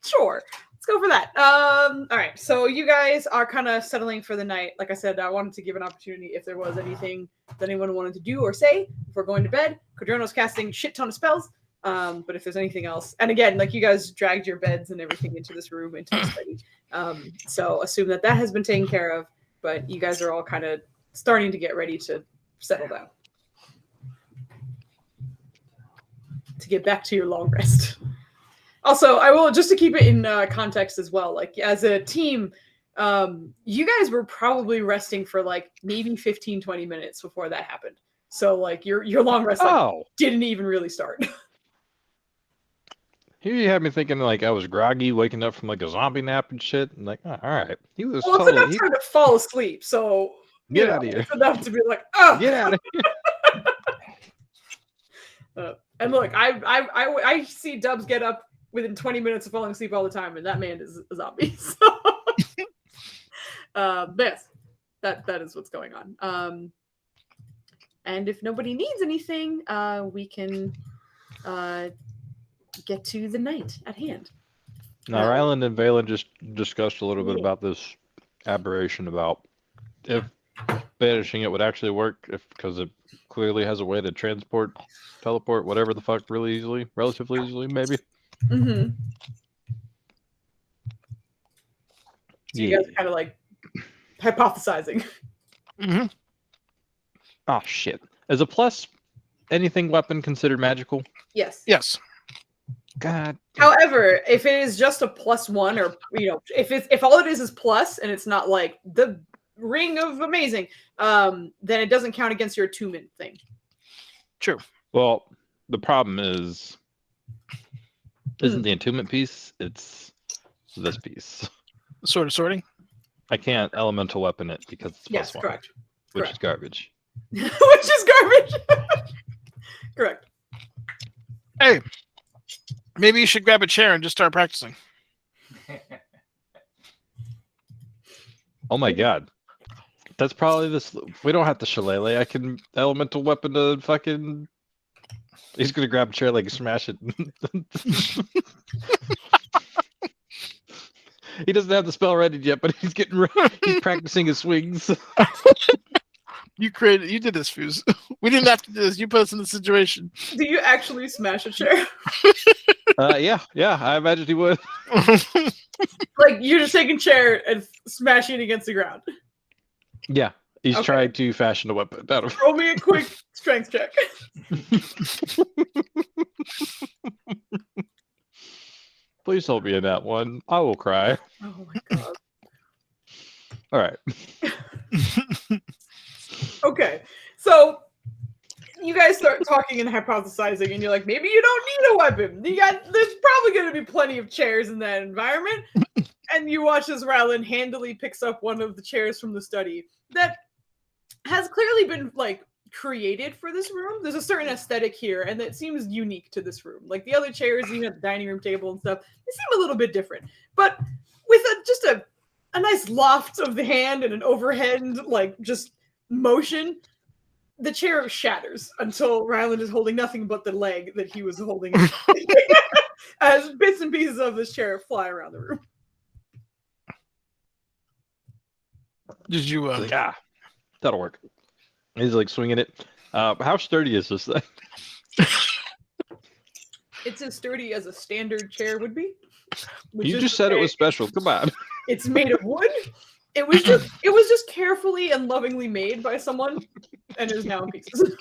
Sure. Let's go for that. All right. So you guys are kind of settling for the night. Like I said, I wanted to give an opportunity if there was anything that anyone wanted to do or say before going to bed. Codrono's casting shit ton of spells. But if there's anything else, and again, like you guys dragged your beds and everything into this room, into the study. So assume that has been taken care of, but you guys are all kind of starting to get ready to settle down. To get back to your long rest. Also, I will, just to keep it in context as well, like as a team, you guys were probably resting for like maybe 15, 20 minutes before that happened. So like your long rest didn't even really start. Here you had me thinking like I was groggy, waking up from like a zombie nap and shit. And like, oh, all right, he was. Well, it's enough time to fall asleep, so get out of here. It's enough to be like, oh, get out of here. And look, I see Dubs get up within 20 minutes of falling asleep all the time, and that man is a zombie. So, yes, that is what's going on. And if nobody needs anything, we can get to the night at hand. Now, Ryland and Valen just discussed a little bit about this aberration about if banishing it would actually work, because it clearly has a way to teleport, whatever the fuck, relatively easily, maybe. Mm-hmm. So you guys are kind of like hypothesizing. Mm-hmm. Oh shit! Is a plus anything weapon considered magical? Yes. Yes. God. However, if it is just a +1, or if all it is plus, and it's not like the ring of amazing, then it doesn't count against your attunement thing. True. Well, the problem is, isn't the attunement piece? It's this piece. Sort of sorting. I can't elemental weapon it because it's +1. Correct. Which is garbage. Which is garbage. Correct. Hey. Maybe you should grab a chair and just start practicing. Oh my god. That's probably this. We don't have to shillelagh. I can elemental weapon to fucking. He's gonna grab a chair, like smash it. He doesn't have the spell ready yet, but he's he's practicing his swings. You did this, Fuse. We didn't have to do this. You put us in the situation. Do you actually smash a chair? Yeah, I imagine he would. Like you're just taking chair and smashing it against the ground. Yeah, he's trying to fashion a weapon. Roll me a quick strength check. Please hold me in that one. I will cry. Oh my god. All right. Okay, so you guys start talking and hypothesizing, and you're like, maybe you don't need a weapon. There's probably going to be plenty of chairs in that environment. And you watch as Ryland handily picks up one of the chairs from the study that has clearly been like created for this room. There's a certain aesthetic here, and that seems unique to this room. Like the other chairs, even at the dining room table and stuff, they seem a little bit different. But with just a nice loft of the hand and an overhand, like just motion, the chair shatters until Ryland is holding nothing but the leg that he was holding as bits and pieces of this chair fly around the room. Did you yeah, that'll work. He's like swinging it. How sturdy is this thing? It's as sturdy as a standard chair would be. You just said it was special. Come on. It's made of wood. It was just carefully and lovingly made by someone, and is now in pieces.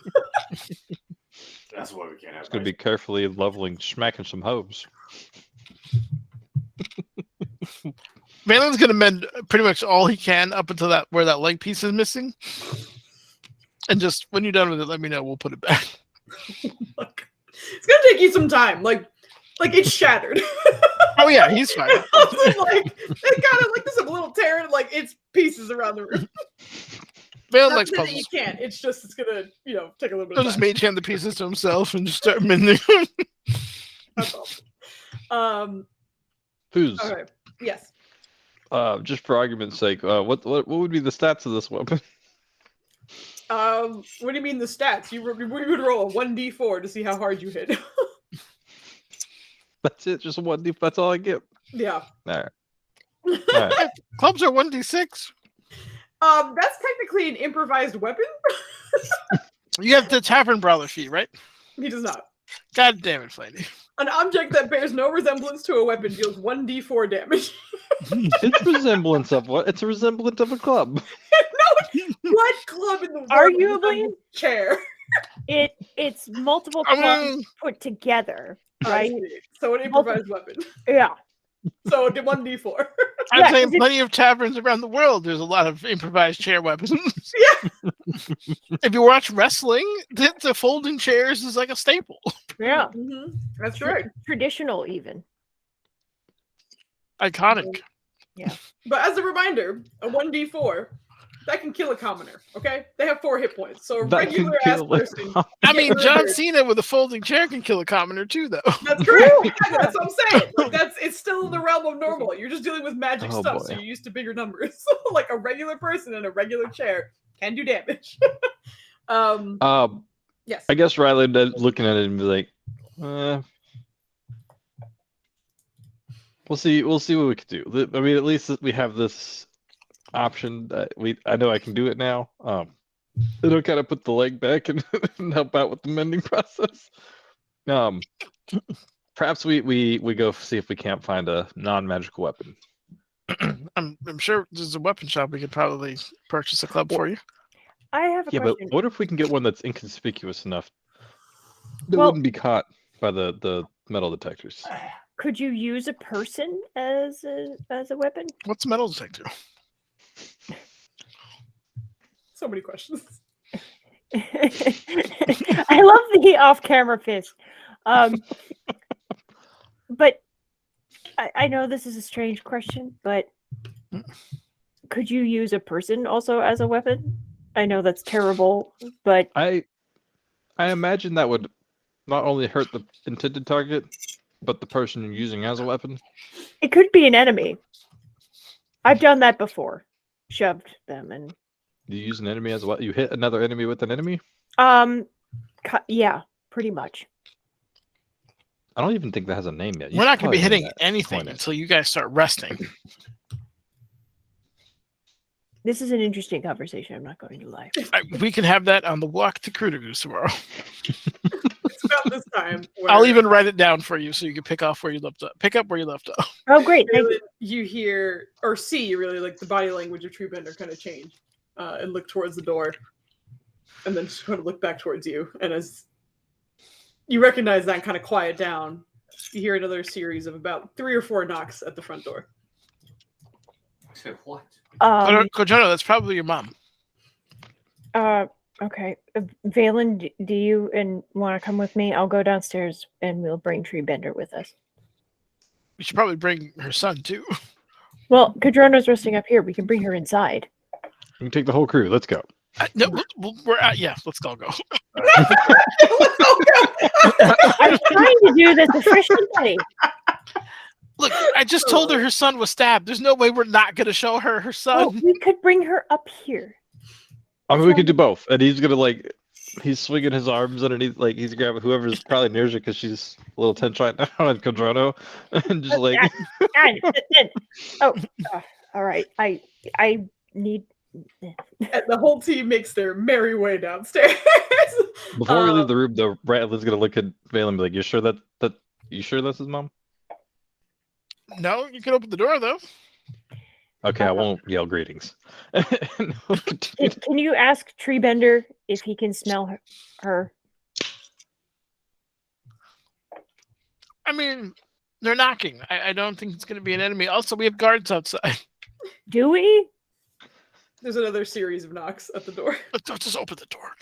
That's why we can't have. It's gonna be carefully leveling, smacking some hose. Valen's gonna mend pretty much all he can up until that where that leg piece is missing, and just when you're done with it, let me know. We'll put it back. Look, it's gonna take you some time. Like it's shattered. Oh yeah, he's fine. Like it kind of like there's a little tear and like it's pieces around the room. Valen Not likes that puzzles. you can't. It's gonna take a little bit. He'll Of just time. mage hand the pieces to himself and just start mending. That's all. Foos. All right. Yes. Just for argument's sake, what would be the stats of this weapon? What do you mean the stats? We would roll a 1d4 to see how hard you hit. That's it. Just one. That's all I get. Yeah. All right. Clubs are 1d6. That's technically an improvised weapon. You have the Tavern Brawler feat, right? He does not. God damn it, Flaney. An object that bears no resemblance to a weapon deals 1d4 damage. It's a resemblance of what? It's a resemblance of a club. What club in the world? Arguably, is a chair. It's multiple I clubs mean- put together, I right? see. So an improvised weapon. Yeah. So 1d4. I'm Yeah, saying 'cause plenty of taverns around the world, there's a lot of improvised chair weapons. Yeah. If you watch wrestling, the folding chairs is like a staple. Yeah. That's right. Traditional even. Iconic. But as a reminder, a 1d4 that can kill a commoner. Okay, they have 4 hit points. So a That can regular ass kill a person. I mean, John murdered. Cena with a folding chair can kill a commoner too, though. That's correct. Exactly. That's what I'm saying. Like it's still in the realm of normal. You're just dealing with magic Oh, stuff, boy. so you're used to bigger numbers. Like a regular person in a regular chair can do damage. Yes. I guess Riley looking at it and be like, we'll see what we can do. I mean, at least we have this option that I know I can do it now. It'll kind of put the leg back and, and help out with the mending process. Perhaps we go see if we can't find a non-magical weapon. I'm sure there's a weapon shop we could probably purchase a club for you. I have a Yeah, but question. what if we can get one that's inconspicuous enough that Well- wouldn't be caught by the metal detectors? Could you use a person as a weapon? What's a metal detector? So many questions. I love the off-camera fist. But I know this is a strange question, but could you use a person also as a weapon? I know that's terrible, but I imagine that would not only hurt the intended target, but the person you're using as a weapon. it could be an enemy. I've done that before. Shoved them and You use an enemy as a weapon. You hit another enemy with an enemy. yeah, pretty much. I don't even think that has a name yet. You We're not should going to be probably name hitting that. anything Point it. until you guys start resting. This is an interesting conversation. I'm not going to lie. We can have that on the walk to Crudigoose tomorrow. It's about this time. I'll where, even write it down for you so you can pick up where you left off. Oh, great! Thank you. you hear or see really like the body language of Treebender kind of change and look towards the door, and then just kind of look back towards you. And as you recognize that and kind of quiet down, you hear another series of about 3 or 4 knocks at the front door. What? Kojono, that's probably your mom. Okay. Valen, do you want to come with me? I'll go downstairs and we'll bring Treebender with us. You should probably bring her son too. Well, Kadrona's resting up here. We can bring her inside. You can take the whole crew. Let's go. No, we're let's all go. I'm trying to do this efficiently. Look, I just told her son was stabbed. There's no way we're not going to show her Well, son. we could bring her up here. I mean, we could do both. And he's gonna he's swinging his arms underneath, like he's grabbing whoever's probably near her because she's a little tense right now, and Kodrono, and just like. All right. I need. And the whole team makes their merry way downstairs. Before we leave the room, the Ratlin's gonna look at Valen and be like, "You sure you sure that's his mom?" No, you can open the door though. Okay, I won't yell greetings. And we'll continue. Can you ask Treebender if he can smell her? I mean, they're knocking. I don't think it's going to be an enemy. Also, we have guards outside. Do we? There's another series of knocks at the door. Let's just open the door.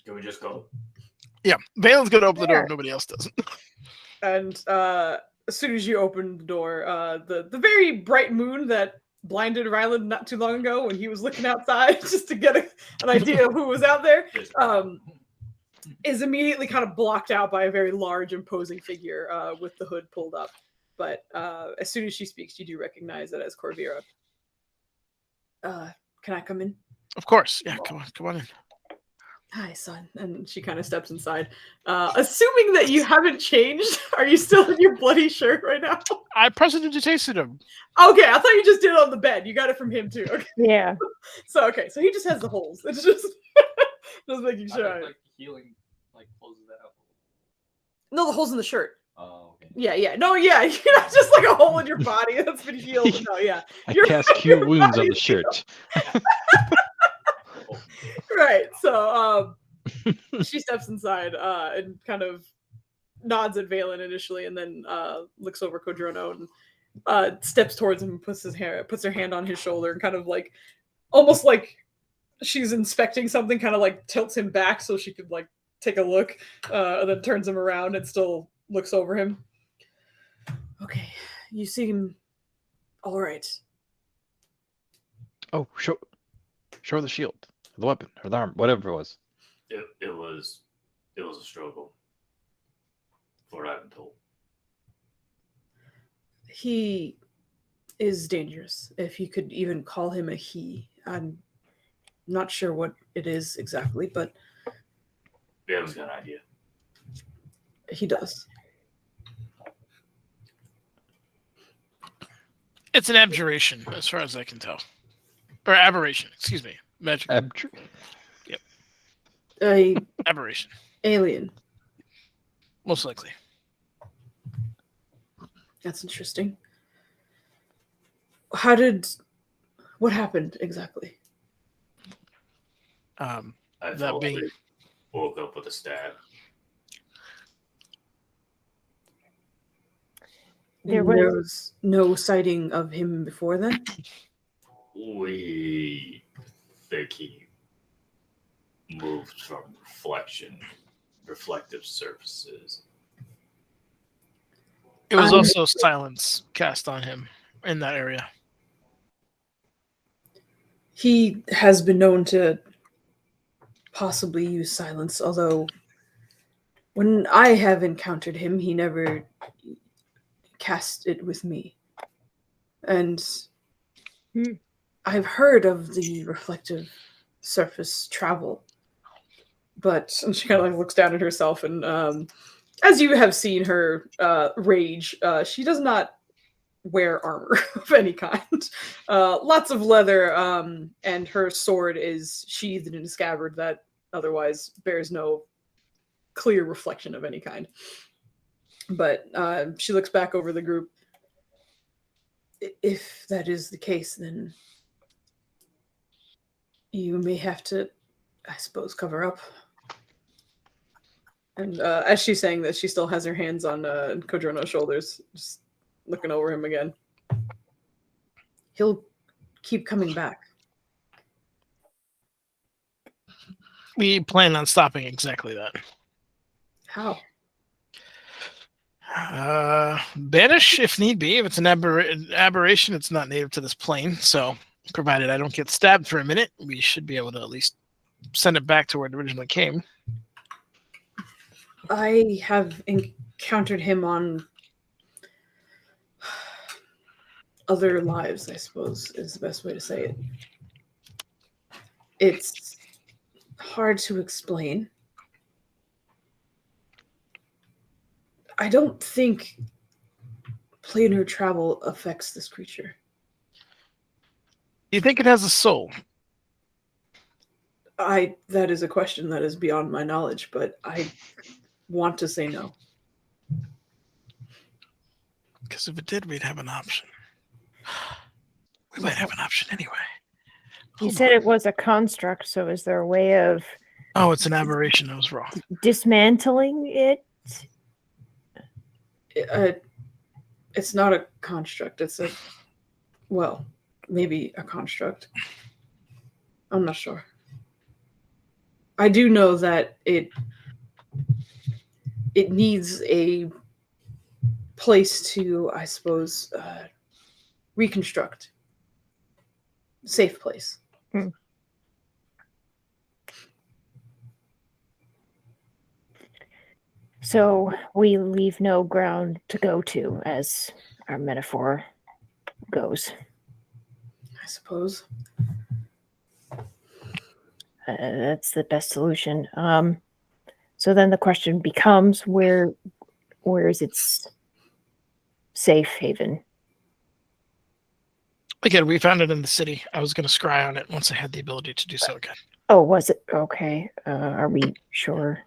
Can we just go? Yeah, Valen's going to open the door There. if nobody else doesn't. And as soon as you open the door, the very bright moon that blinded Ryland not too long ago when he was looking outside just to get an idea of who was out there, Just- is immediately kind of blocked out by a very large, imposing figure with the hood pulled up. But as soon as she speaks, you do recognize it as Corvira. Can I come in? Of course. Yeah, come on in. Hi, son. And she kind of steps inside. Assuming that you haven't changed, are you still in your bloody shirt right now? I prestidigitation him. Okay, I thought you just did it on the bed. You got it from him too. Okay. Yeah. So so he just has the holes. It's just just making sure. Healing closes that up. No, the holes in the shirt. Oh, okay. Yeah. No, yeah. You're not just like a hole in your body that's been healed. No, yeah. I Your cast Cure Wounds on the body's shirt. Right. So she steps inside and kind of nods at Valen initially, and then looks over Codrono and steps towards him and puts her hand on his shoulder and kind of like almost like she's inspecting something, kind of like tilts him back so she could like take a look, and then turns him around and still looks over him. Okay, you seem all right. Oh, show the shield, the weapon, or the arm, whatever it was. It was a struggle. For what I've been told. He is dangerous. If you could even call him a he. I'm not sure what it is exactly, but Valen's got an idea. he does. It's an abjuration, as far as I can tell. Or aberration, excuse me. Magic. A Aberration, alien. most likely. That's interesting. What happened exactly? I That felt being- it. Woke up with a stab. There There was- was no sighting of him before then? We think he moved from reflective surfaces. It was I- also silence cast on him in that area. He has been known to possibly use silence, although when I have encountered him, he never cast it with me. And I've heard of the reflective surface travel, but and she kind of like looks down at herself, and as you have seen her rage, she does not wear armor of any kind. Lots of leather, and her sword is sheathed in a scabbard that otherwise bears no clear reflection of any kind. But she looks back over the group. If that is the case, then you may have to, I suppose, cover up. And as she's saying this, she still has her hands on Codrono's shoulders, just looking over him again. He'll keep coming back. We plan on stopping exactly that. How? Banish if need be. If it's an aberration, it's not native to this plane. So, provided I don't get stabbed for a minute, we should be able to at least send it back to where it originally came. I have encountered him on other lives, I suppose, is the best way to say it. It's hard to explain. I don't think planar travel affects this creature. Do you think it has a soul? That is a question that is beyond my knowledge, but I want to say no. Because if it did, we'd have an option. We might have an option anyway. You said it was a construct, so is there a way of Oh, it's an aberration. I was wrong. dismantling it? It's not a construct. It's maybe a construct. I'm not sure. I do know that it needs a place to, I suppose, reconstruct. Safe place. So we leave no ground to go to, as our metaphor goes. I suppose. That's the best solution. So then the question becomes, where is its safe haven? Again, we found it in the city. I was going to scry on it once I had the ability to do so again. Oh, was it? Okay. Are we sure?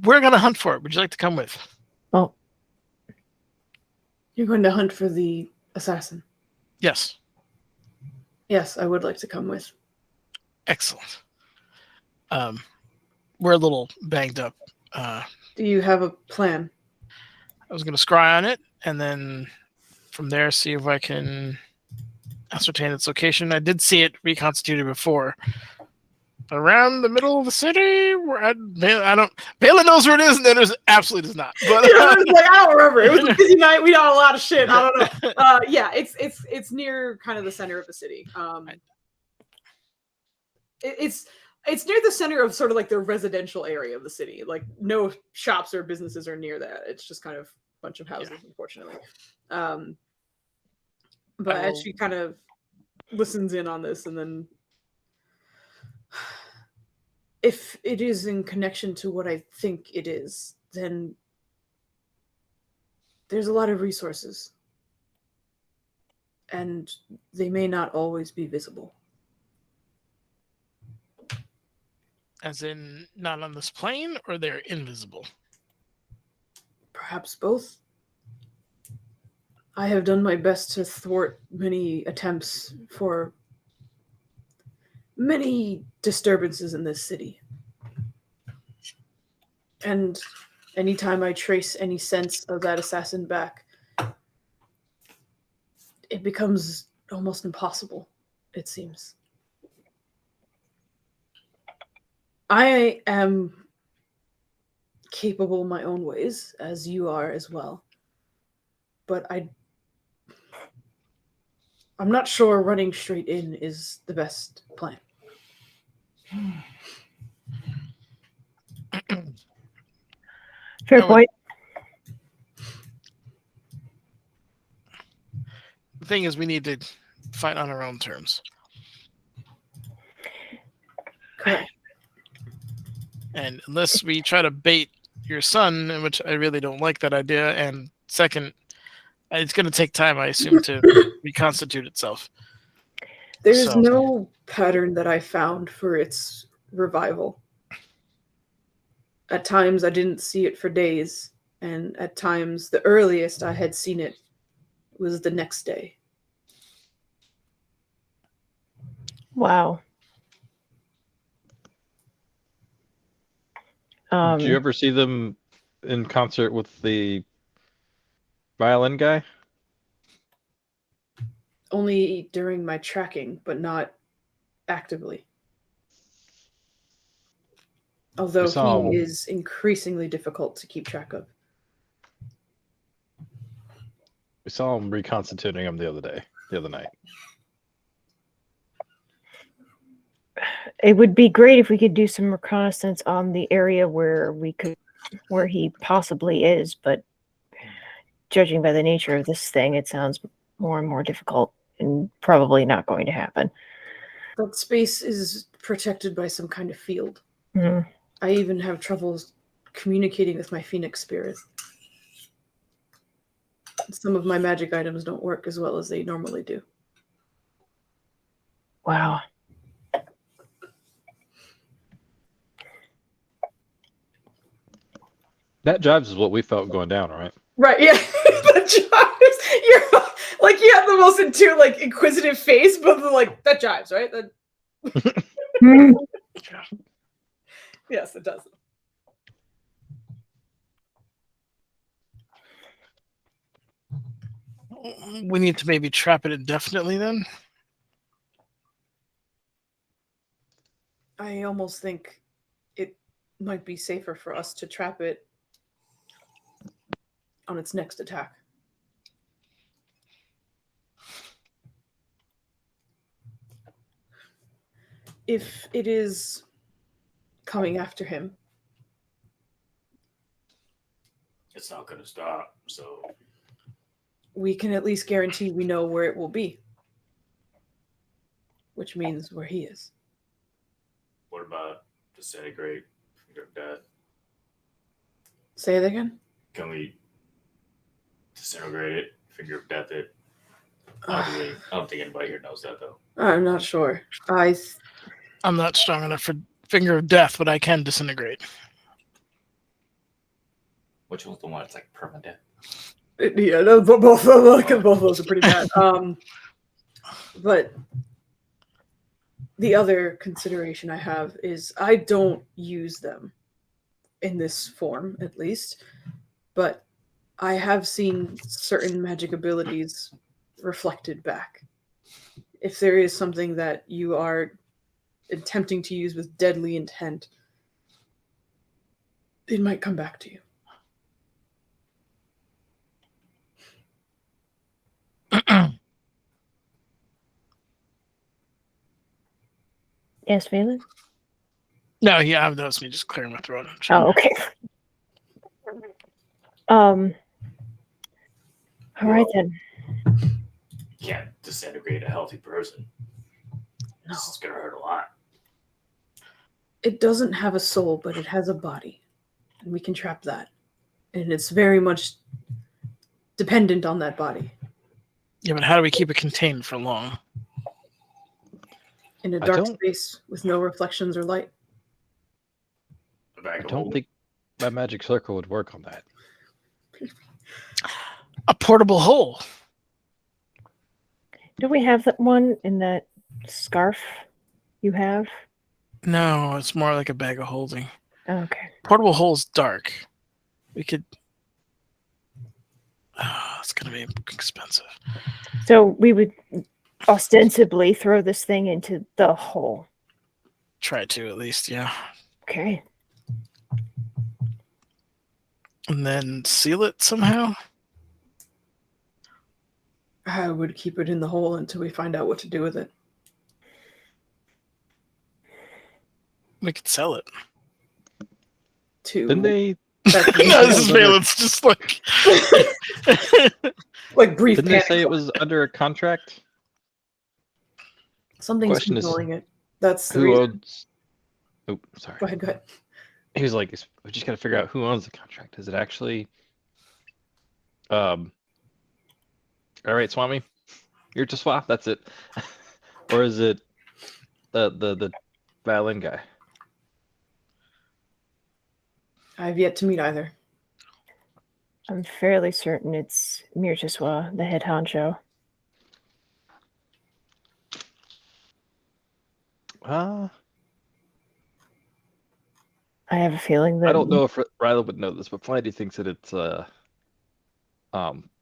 We're going to hunt for it. Would you like to come with? Oh, You're going to hunt for the assassin. Yes. Yes, I would like to come with. Excellent. We're a little banged up. Do you have a plan? I was going to scry on it, and then from there see if I can ascertain its location. I did see it reconstituted before. Around the middle of the city, where I don't. Bela knows where it is, and then there's absolutely does not. But Yeah, I was like, I don't remember. It was a busy night. We got a lot of shit. I don't know. Yeah, it's near kind of the center of the city. It's near the center of sort of like the residential area of the city. Like no shops or businesses are near that. It's just kind of a bunch of houses, unfortunately. But as she kind of listens in on this, and then if it is in connection to what I think it is, then there's a lot of resources. And they may not always be visible. as in not on this plane, or they're invisible? Perhaps both. I have done my best to thwart many attempts for many disturbances in this city. And anytime I trace any sense of that assassin back, it becomes almost impossible, it seems. I am capable in my own ways, as you are as well. But I'm not sure running straight in is the best plan. fair point. The thing is, we need to fight on our own terms. Correct. And unless we try to bait your son, which I really don't like that idea, and second, it's going to take time, I assume, to reconstitute itself. There's no pattern that I found for its revival. At times I didn't see it for days, and at times the earliest I had seen it was the next day. Wow. Did you ever see them in concert with the violin guy? Only during my tracking, but not actively. Although he is increasingly difficult to keep track of. We saw him reconstituting him the other night. It would be great if we could do some reconnaissance on the area where he possibly is, but judging by the nature of this thing, it sounds more and more difficult and probably not going to happen. That space is protected by some kind of field. Mm-hmm. I even have troubles communicating with my phoenix spirit. Some of my magic items don't work as well as they normally do. Wow. That jives is what we felt going down, right? Right, yeah. That jives. You're like, you have the most inquisitive face, but like, that jives, right? Yes, it does. We need to maybe trap it indefinitely then. I almost think it might be safer for us to trap it on its next attack. If it is coming after him, It's not going to stop, so we can at least guarantee we know where it will be, which means where he is. what about disintegrate, finger of death? Say that again? Can we disintegrate it, finger of death it? I don't think anybody here knows that, though. I'm not sure. I'm not strong enough for finger of death, but I can disintegrate. Which one's the one that's like permanent? Yeah, no, both of those are pretty bad. But the other consideration I have is I don't use them in this form, at least, but I have seen certain magic abilities reflected back. If there is something that you are attempting to use with deadly intent, it might come back to you. Yes, Valen? No, yeah, that was me just clearing my throat. Oh, okay. All right then. You can't disintegrate a healthy person. No. This is going to hurt a lot. It doesn't have a soul, but it has a body. And we can trap that. And it's very much dependent on that body. Yeah, but how do we keep it contained for long? In a I dark don't- space with no reflections or light. A bag I of don't holding. think my magic circle would work on that. A portable hole. Do we have that one in that scarf you have? No, it's more like a bag of holding. Okay. Portable hole's dark. We could. It's gonna be expensive. So we would ostensibly throw this thing into the hole. Try to at least, yeah. Okay. And then seal it somehow. I would keep it in the hole until we find out what to do with it. We could sell it. Didn't they? No, this is Valen's just like. Like brief Didn't they panic. say it was under a contract? Something's Question is, controlling it. That's the Who reason. owns? Oh, sorry. Go ahead. He was like, "We just got to figure out who owns the contract. Is it actually?" All right, Swami, you're to swap. That's it. Or is it the violin guy? I've yet to meet either. I'm fairly certain it's Mirtiswa, the head honcho. Uh, I have a feeling that I don't know if Ryla would know this, but Flandy thinks that it's the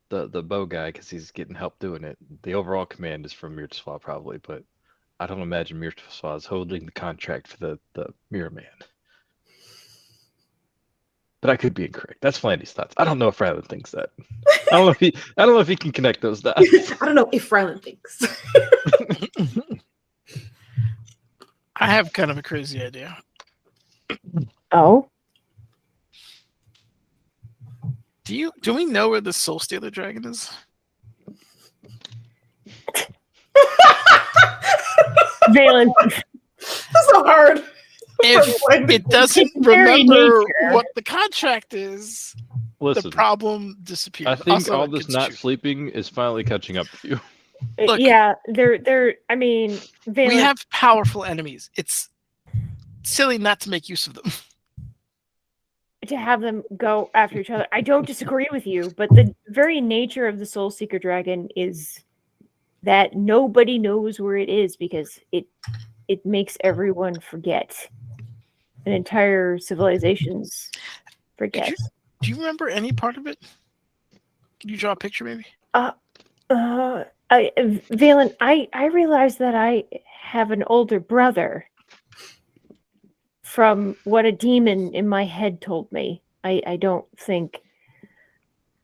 bow guy because he's getting help doing it. The overall command is from Mirtiswa probably, but I don't imagine Mirtiswa is holding the contract for the Mirror Man. But I could be incorrect. That's Flandy's thoughts. I don't know if Rylan thinks that. I don't know if he can connect those dots. I don't know if Rylan thinks. I have kind of a crazy idea. Oh, Do we know where the Soul Stealer Dragon is? Valen. That's so hard. If it doesn't It's very remember nature. what the contract is, Listen, the problem disappears. I think Also, all it this gets not chewed. sleeping is finally catching up to you. Look. Yeah, they're. I mean, Valen. We have powerful enemies. It's silly not to make use of them. To have them go after each other. I don't disagree with you, but the very nature of the Soul Seeker Dragon is that nobody knows where it is because it makes everyone forget. An entire civilizations forget. Do you remember any part of it? Can you draw a picture, maybe? Valen, I realize that I have an older brother from what a demon in my head told me. I don't think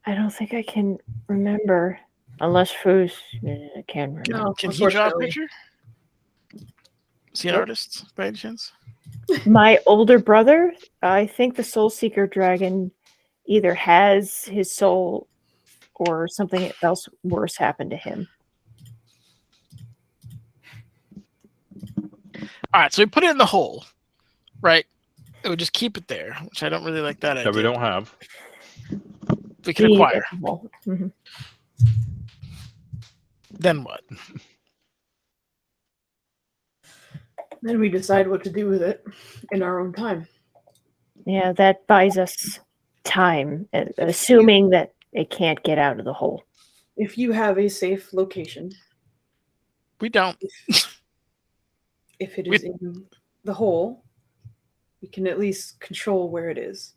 I can remember unless Foos can remember. No, Can he draw a unfortunately. picture? Is he an Nope. artist by any chance? My older brother, I think the Soul Seeker dragon either has his soul or something else worse happened to him. All right, so we put it in the hole, right? It would just keep it there, which I don't really like that idea. That we don't have. We can acquire. Mm-hmm. Then what? Then we decide what to do with it in our own time. Yeah, that buys us time, assuming that it can't get out of the hole. If you have a safe location, We don't. if it is in the hole, we can at least control where it is.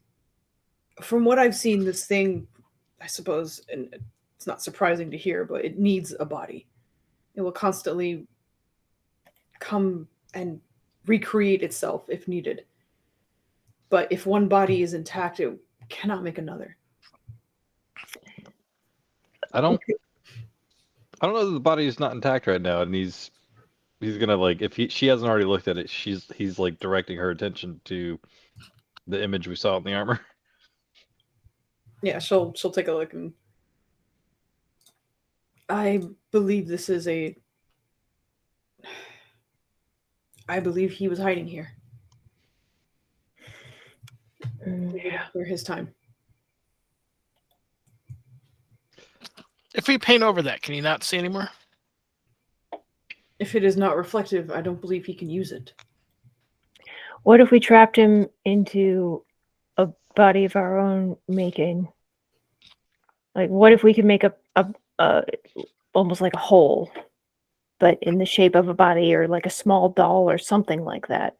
From what I've seen, this thing, I suppose, and it's not surprising to hear, but it needs a body. It will constantly come and recreate itself if needed. But if one body is intact, it cannot make another. I don't know that the body is not intact right now, and he's gonna like if she hasn't already looked at it, he's like directing her attention to the image we saw in the armor. Yeah, she'll take a look, and I believe this is I believe he was hiding here. Yeah. For his time. If we paint over that, can you not see anymore? If it is not reflective, I don't believe he can use it. What if we trapped him into a body of our own making? Like, what if we could make a almost like a hole, but in the shape of a body, or like a small doll or something like that?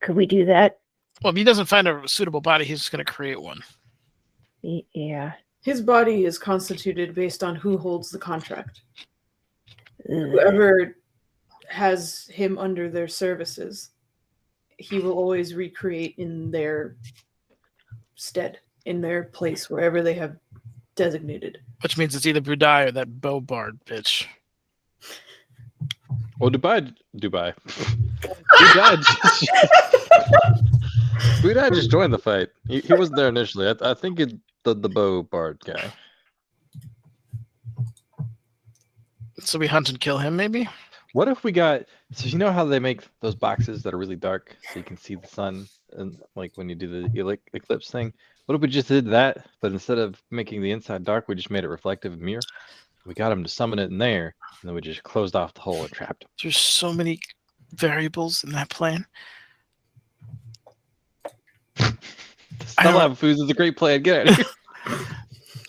Could we do that? Well, if he doesn't find a suitable body, he's just going to create one. Yeah. His body is constituted based on who holds the contract. Ugh. Whoever has him under their services, he will always recreate in their stead, in their place, wherever they have designated. Which means it's either Budai or that Bobard bitch. Well, Budai just joined the fight. He wasn't there initially. I think it's the bow bard guy. So we hunt and kill him, maybe? What if we got? So you know how they make those boxes that are really dark, so you can see the sun, and like when you do the eclipse thing. What if we just did that, but instead of making the inside dark, we just made it reflective and mirror? We got him to summon it in there, and then we just closed off the hole and trapped him. There's so many variables in that plan. Stella Foods is a great plan. Get out of here.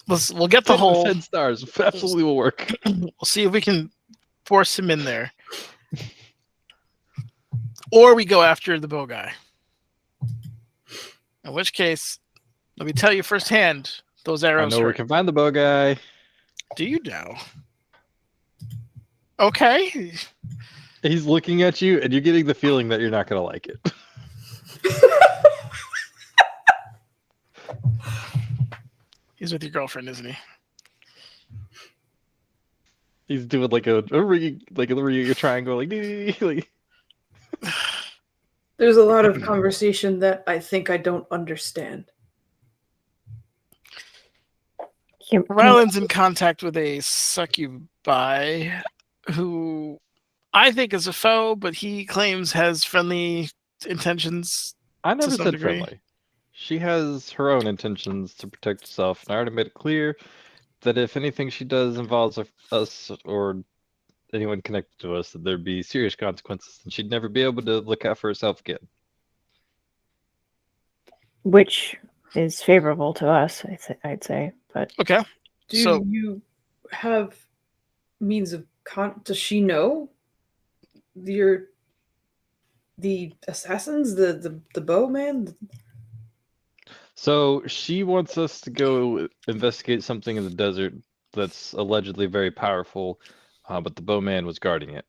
We'll get the hole. 10 stars. Absolutely will work. We'll see if we can force him in there. Or we go after the bow guy. In which case, let me tell you firsthand, those arrows I know we hurt. can find the bow guy. Do you know? Okay. He's looking at you, and you're getting the feeling that you're not going to like it. He's with your girlfriend, isn't he? He's doing like a triangle, like. There's a lot of conversation that I think I don't understand. Ryland's in contact with a succubi who I think is a foe, but he claims has friendly intentions. I never some said degree. friendly. She has her own intentions to protect herself, and I already made it clear that if anything she does involves us or anyone connected to us, that there'd be serious consequences, and she'd never be able to look out for herself again. Which is favorable to us, I'd say. But Okay. Do So- you have means of does she know the assassins, the bowman? So she wants us to go investigate something in the desert that's allegedly very powerful, but the bowman was guarding it.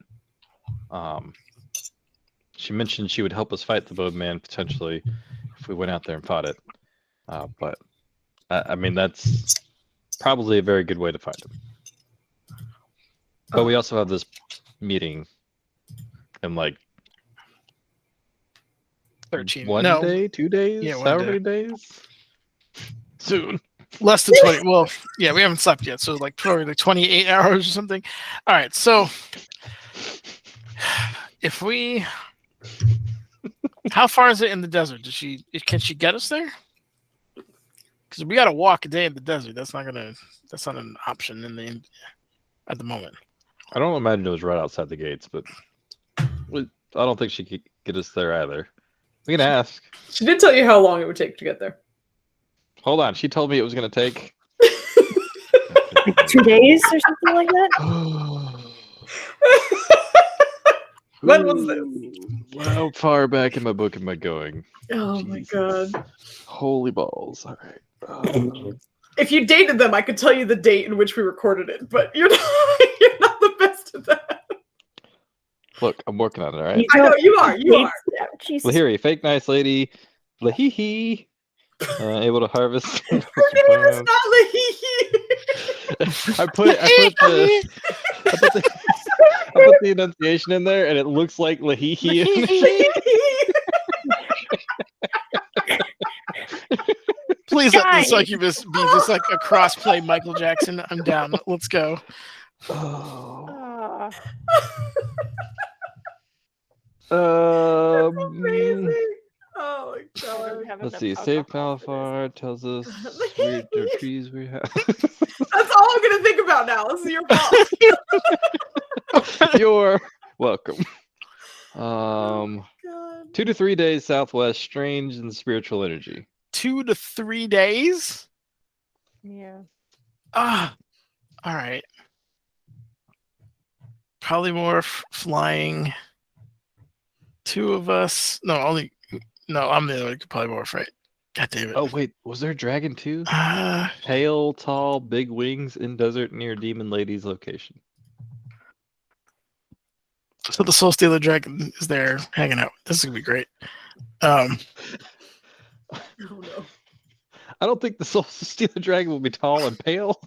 She mentioned she would help us fight the bowman potentially if we went out there and fought it. But I mean, that's probably a very good way to find him. But we also have this meeting in like 13. one No, day, 2 days, Yeah, 1 however day. many days. Soon. less than 20. Well, yeah, we haven't slept yet, so like probably like 28 hours or something. All right, so if we, how far is it in the desert? Can she get us there? Because we got to walk a day in the desert. That's not an option at the moment. I don't imagine it was right outside the gates, but I don't think she could get us there either. We can ask. She did tell you how long it would take to get there. Hold on. She told me it was going to take. Like 2 days or something like that. When was this? How far back in my book am I going? Oh my Jesus. god. Holy balls. All right. If you dated them, I could tell you the date in which we recorded it, but you're not, you're not the best at that. Look, I'm working on it, all right? I know you are. You are. Jesus. Lahiri, fake nice lady. Lahee. Able to harvest. Her name is not Lehiri. I put the enunciation in there, and it looks like Lahee. Please let the Guys. succubus be just like a cross-play Michael Jackson. I'm down. Let's go. Oh. Amazing. Oh my god. Let's see. Save Palafar tells us weird trees we have. That's all I'm gonna think about now. This is your fault. You're welcome. God. 2 to 3 days southwest, strange and spiritual energy. 2 to 3 days. Yeah. All right. Probably more flying. 2 of us. No, only. No, I'm the other one. Probably more afraid. God damn it. Oh wait, was there a dragon too? Uh, Pale, tall, big wings in desert near Demon Lady's location. so the Soul Stealer Dragon is there hanging out. This is gonna be great. Oh no. I don't think the Soul Stealer Dragon will be tall and pale.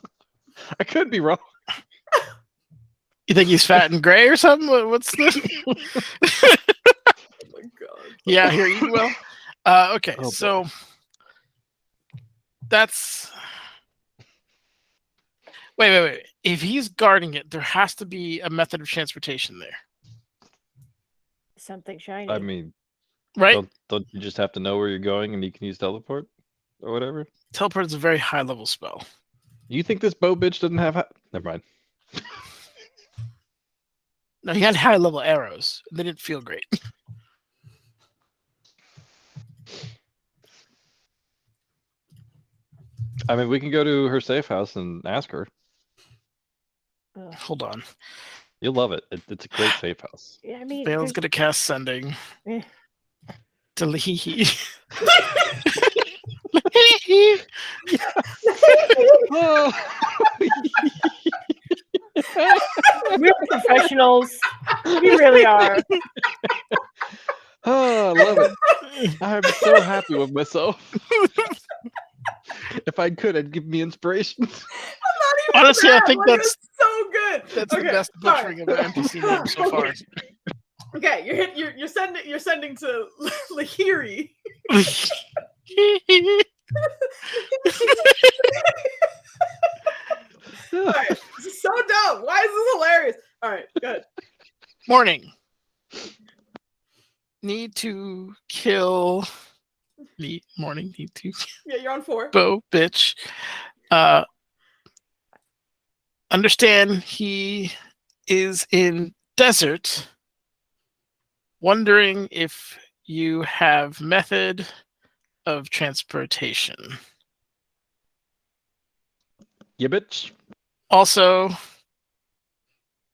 I could be wrong. You think he's fat and gray or something? What's the? Oh my god. Yeah, here you will. Okay, Oh, boy. so that's. Wait. If he's guarding it, there has to be a method of transportation there, Something shiny. I mean, right? don't you just have to know where you're going and you can use teleport or whatever? Teleport is a very high level spell. You think this bow bitch doesn't have? Never mind. No, he had high level arrows. They didn't feel great. I mean, we can go to her safe house and ask her. Ugh. Hold on. You'll love it. It's a great safe house. Yeah, I mean, Bale's there's- gonna cast sending Eh. to Lehiri. Oh. we're professionals. We really are. Oh, I love it. I'm so happy with myself. If I could, I'd give me inspiration. Honestly, I think Like, that's it's so good. that's the Okay, best all right. butchering of an NPC name so far. Okay, you're sending to Lehiri. All right, this is so dumb. Why is this hilarious? All right, good. Morning. Need to kill. Morning. Need to Yeah, you're on 4. bow bitch. Understand he is in desert. Wondering if you have method of transportation. Yeah, bitch. Also,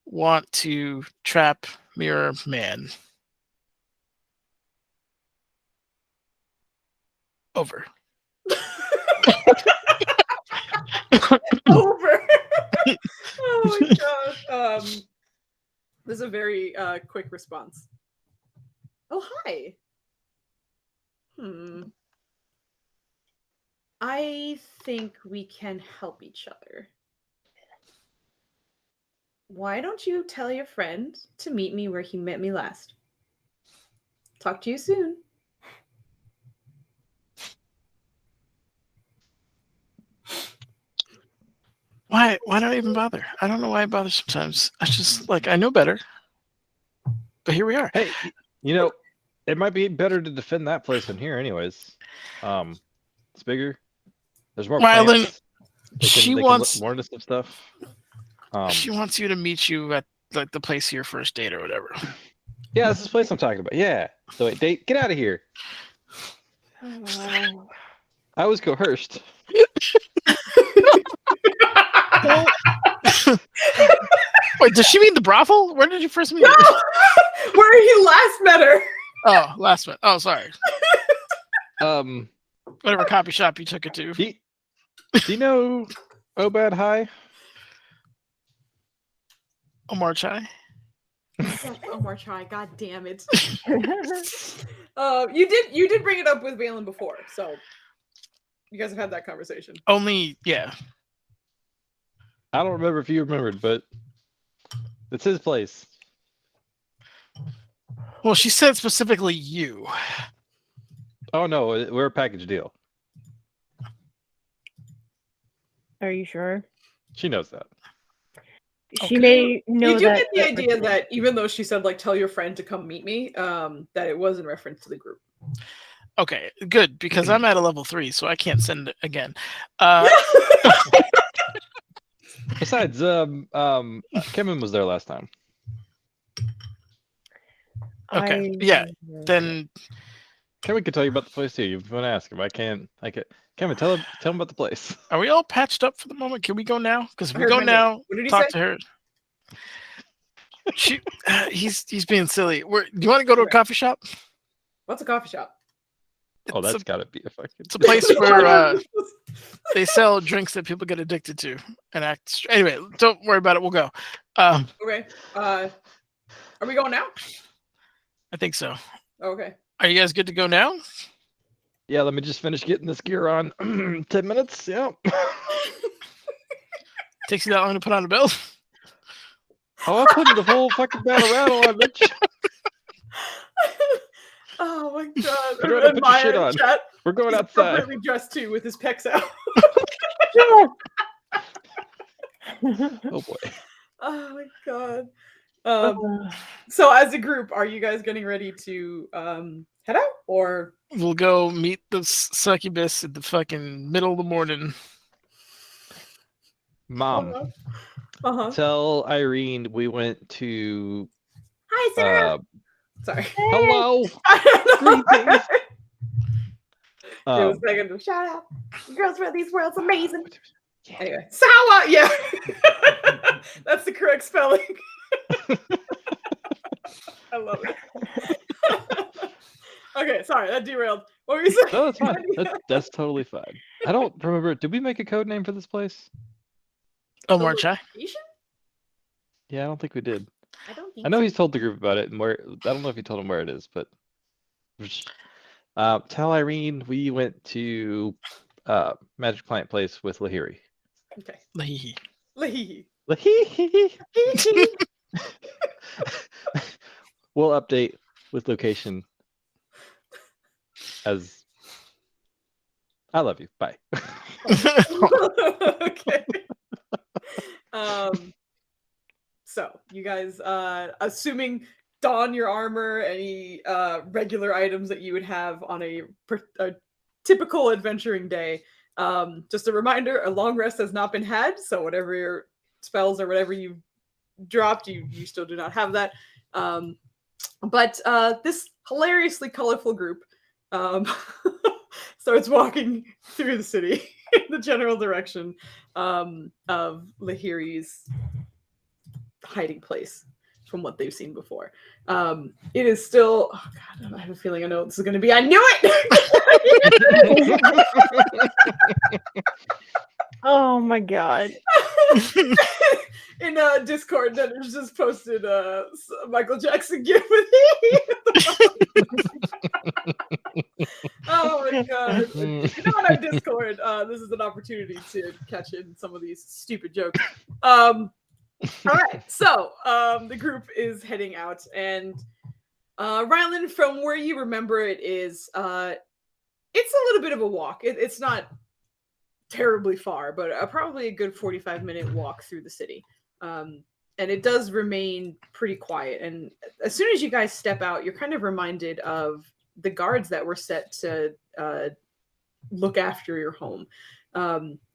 want to trap Mirror Man. Over. Over. Oh my god. There's a very quick response. Oh hi. I think we can help each other. Why don't you tell your friend to meet me where he met me last? Talk to you soon. Why not even bother? I don't know why I bother sometimes. I just like I know better. But here we are. Hey, you know, it might be better to defend that place than here, anyways. It's bigger. There's more Rylan, plants. she they wants can warn us of stuff. she wants you to meet you at like the place of your first date or whatever. Yeah, this is the place I'm talking about. Yeah. So wait, date, get out of here. Oh. I was coerced. Wait, does she mean the brothel? Where did you first meet her? Where he last met her. Oh, last one. Oh, sorry. Um, Whatever copy shop you took it to. do you know Obad High? Omar Chai. Omar Chai, god damn it. You did bring it up with Valen before, so you guys have had that conversation. Only, yeah. I don't remember if you remembered, but it's his place. Well, she said specifically you. Oh no, we're a package deal. Are you sure? She knows that. She may know You do that. get the idea that even though she said like tell your friend to come meet me, that it was in reference to the group. Okay, good, because I'm at a level 3, so I can't send it again. Besides, Kevin was there last time. Okay, yeah, then Kevin can tell you about the place too. You want to ask him? I can't. Kevin, tell him about the place. are we all patched up for the moment? Can we go now? Because if I we heard go my name. now, What did he talk say? to her. She, he's being silly. Do you want to go to a coffee shop? What's a coffee shop? Oh, It's that's got to be a fucking. It's a place where they sell drinks that people get addicted to and act. Anyway, don't worry about it. We'll go. Okay. Are we going now? I think so. Okay. Are you guys good to go now? Yeah, let me just finish getting this gear on. 10 minutes. Yeah. Takes you that long to put on a belt? Oh, I'm putting the whole fucking battle rattle on, bitch. Oh my god. Put your Maya shit in on. chat, We're going he's outside. appropriately dressed too with his pecs out. Oh boy. Oh my god. So as a group, are you guys getting ready to head out or We'll go meet the succubus at the fucking middle of the morning. Mom, Uh-huh. tell Irene we went to. Hi, Sarah. Sorry. Hello. Greetings. It was Um, second to shout out. Girls Run These Worlds amazing. Anyway, Sawa, yeah. That's the correct spelling. I love it. Okay, sorry, that derailed. What were you saying? no, that's fine. That's totally fine. I don't remember. Did we make a code name for this place? Omar Chai. Yeah, I don't think we did. I don't think I know so. he's told the group about it, and where. I don't know if he told them where it is, but. Tell Irene we went to Magic Plant Place with Lehiri. Okay. Lehiri. Lehihi. Lehiri. We'll update with location as I love you. Bye. Okay. So you guys assuming don your armor, any regular items that you would have on a typical adventuring day. Just a reminder, a long rest has not been had, so whatever your spells or whatever you've dropped, you still do not have that. But this hilariously colorful group starts walking through the city in the general direction of Lehiri's hiding place from what they've seen before. It is still, oh god, I have a feeling I know what this is going to be. I knew it! Oh my god. In Discord, that is just posted Michael Jackson gift with Oh my god! If you're not on Discord, this is an opportunity to catch in some of these stupid jokes. All right, so the group is heading out, and Rylan, from where you remember it is, it's a little bit of a walk. It's not terribly far, but probably a good 45-minute walk through the city. And it does remain pretty quiet. And as soon as you guys step out, you're kind of reminded of the guards that were set to look after your home.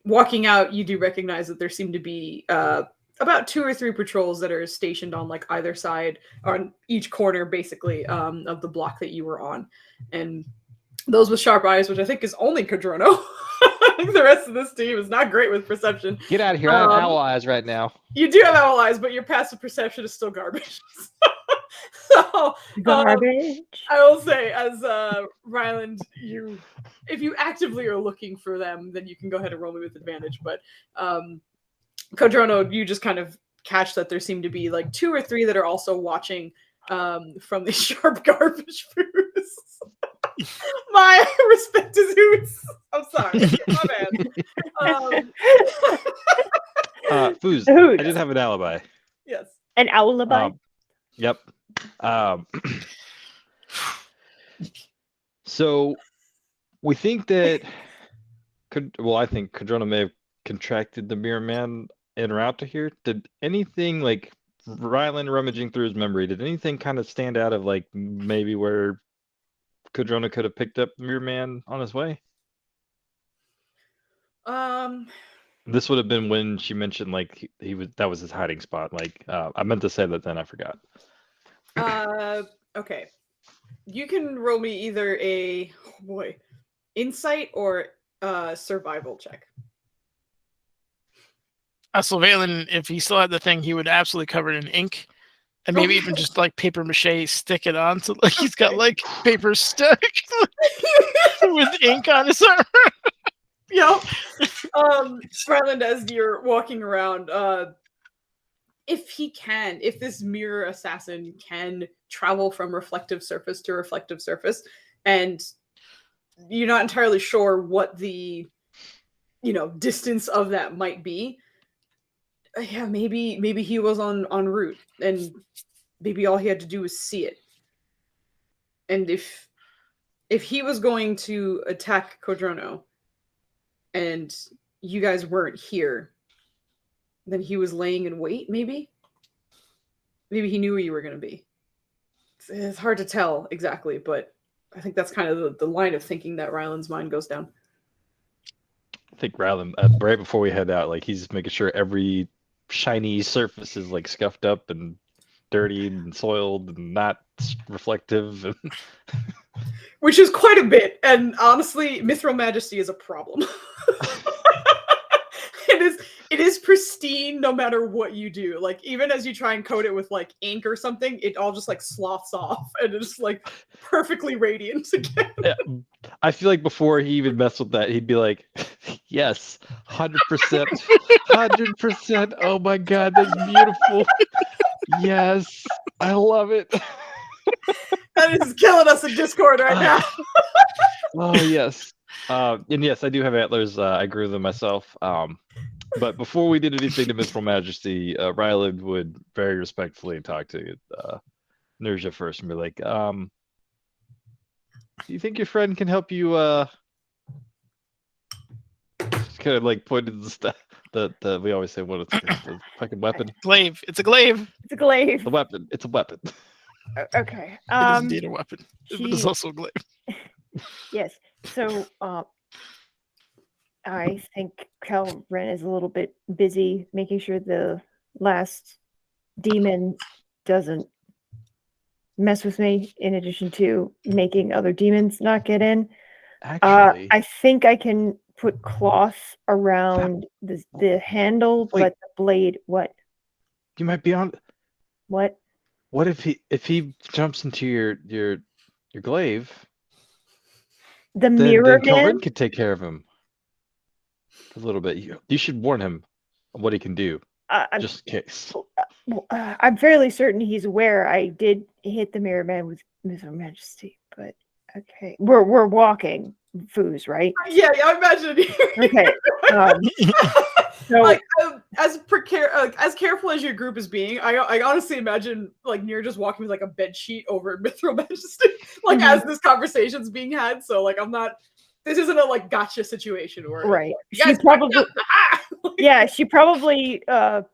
Walking out, you do recognize that there seem to be about 2 or 3 patrols that are stationed on like either side, on each corner, basically, of the block that you were on. And those with sharp eyes, which I think is only Cadrono. I think the rest of this team is not great with perception. Get out of here. I have owl eyes right now. You do have owl eyes, but your passive perception is still garbage. So Garbage. I will say, as Ryland, if you actively are looking for them, then you can go ahead and roll me with advantage. But Codrono, you just kind of catch that there seem to be like 2 or 3 that are also watching from the sharp garbage fruits. My respect is Hoots. I'm sorry. My bad. Foos, Hoots. I did have an alibi. Yes. An alibi. Yep. So we think that I think Cadrona may have contracted the Mirror Man en route to here. Did anything like Rylan rummaging through his memory? Did anything kind of stand out of like maybe where Cadrona could have picked up Mirror Man on his way? This would have been when she mentioned like that was his hiding spot. Like I meant to say that, then I forgot. Okay. You can roll me either insight or survival check. So Valen, if he still had the thing, he would absolutely cover it in ink. And maybe even just like paper mache, stick it on so like he's got like paper stuck with ink on his arm. Yep. Ryland, as you're walking around, if this mirror assassin can travel from reflective surface to reflective surface, and you're not entirely sure what the distance of that might be, yeah, maybe he was en route, and maybe all he had to do was see it. And if he was going to attack Codrono and you guys weren't here, then he was laying in wait, maybe he knew where you were going to be. It's hard to tell exactly, but I think that's kind of the line of thinking that Ryland's mind goes down. I think Ryland, right before we head out, like he's making sure every shiny surface is like scuffed up and dirty and soiled and not reflective. Which is quite a bit, and honestly, Mithril Majesty is a problem. It is pristine no matter what you do. Like, even as you try and coat it with like ink or something, it all just like sloughs off and it's like perfectly radiant again. Yeah. I feel like before he even messed with that, he'd be like, yes, 100%, 100%. Oh my God, that's beautiful. Yes, I love it. That is killing us in Discord right now. Oh, yes. And yes, I do have antlers. I grew them myself. But before we did anything to Mithril Majesty, Ryland would very respectfully talk to Nerja first and be like, do you think your friend can help you just kind of like point to the stuff that we always say, what it's the fucking weapon? Glaive. It's a glaive. It's a glaive. The weapon. It's a weapon. Okay. It is indeed a weapon. But it's also a glaive. Yes. So I think Calvin is a little bit busy making sure the last demon doesn't mess with me, in addition to making other demons not get in. Actually, I think I can put cloth around the handle, Wait. but the blade, what? you might be on. What? What if he jumps into your glaive? The Then mirror man? Kelrin could take care of him. a little bit. You should warn him of what he can do, just in case. I'm fairly certain he's aware I did hit the Mirror Man with Her Majesty, but okay. We're walking, Foos, right? Yeah, I imagine. Okay. So like as careful as your group is being, I honestly imagine like you're just walking with like a bed sheet over Mithril Majesty, like as this conversation's being had. So like this isn't a like gotcha situation where right. Like, She probably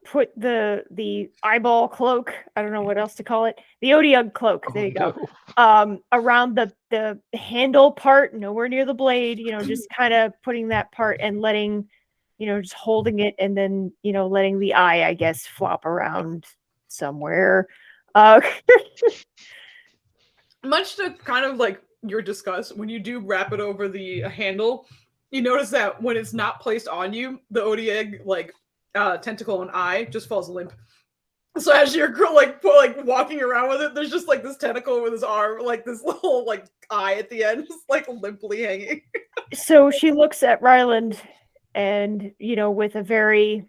put the eyeball cloak, I don't know what else to call it, the Odiug cloak, there you go, around the handle part, nowhere near the blade, just kind of putting that part and letting, just holding it and then, letting the eye, I guess, flop around somewhere. Much to kind of like your discuss, when you do wrap it over the handle, you notice that when it's not placed on you, the Odieg like tentacle and eye just falls limp. So as you're like walking around with it, there's just like this tentacle with his arm, like this little like eye at the end, just like limply hanging. So she looks at Ryland and, with a very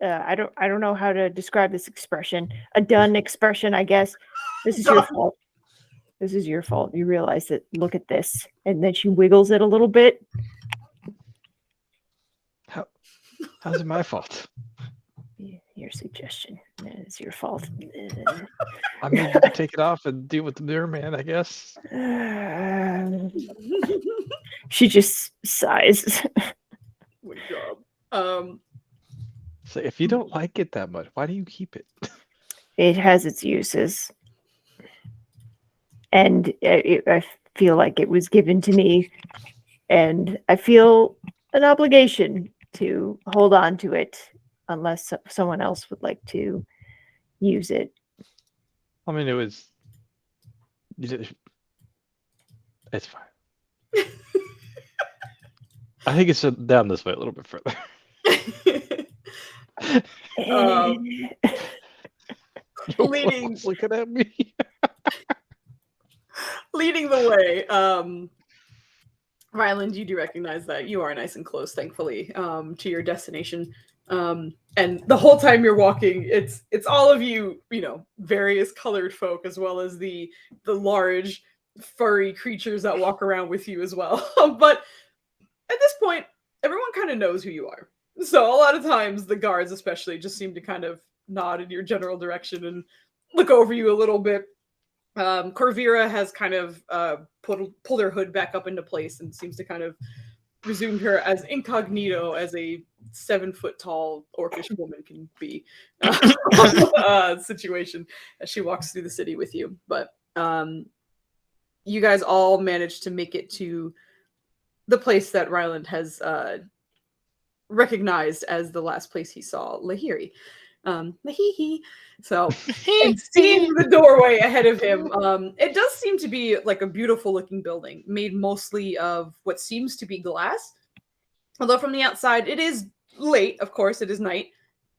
I don't know how to describe this expression, a done expression, I guess. This is your fault. This is your fault. You realize that. Look at this. And then she wiggles it a little bit. How's it my fault? Your suggestion. It's your fault. I mean, you can take it off and deal with the Mirror Man, I guess. She just sighs. Good job. So if you don't like it that much, why do you keep it? It has its uses. And I feel like it was given to me, and I feel an obligation to hold on to it unless someone else would like to use it. I mean, it's fine. I think it's down this way a little bit further. Leading, looking at me. Leading the way, Ryland, you do recognize that you are nice and close, thankfully, to your destination. And the whole time you're walking, it's all of you, various colored folk, as well as the large furry creatures that walk around with you as well. But at this point, everyone kind of knows who you are. So a lot of times the guards especially just seem to kind of nod in your general direction and look over you a little bit. Corvira has kind of pulled her hood back up into place and seems to kind of resume her as incognito as a 7-foot tall orcish woman can be situation as she walks through the city with you. But you guys all managed to make it to the place that Ryland has recognized as the last place he saw Lehiri. So, and seeing the doorway ahead of him, it does seem to be like a beautiful looking building made mostly of what seems to be glass. Although from the outside, it is late, of course, it is night,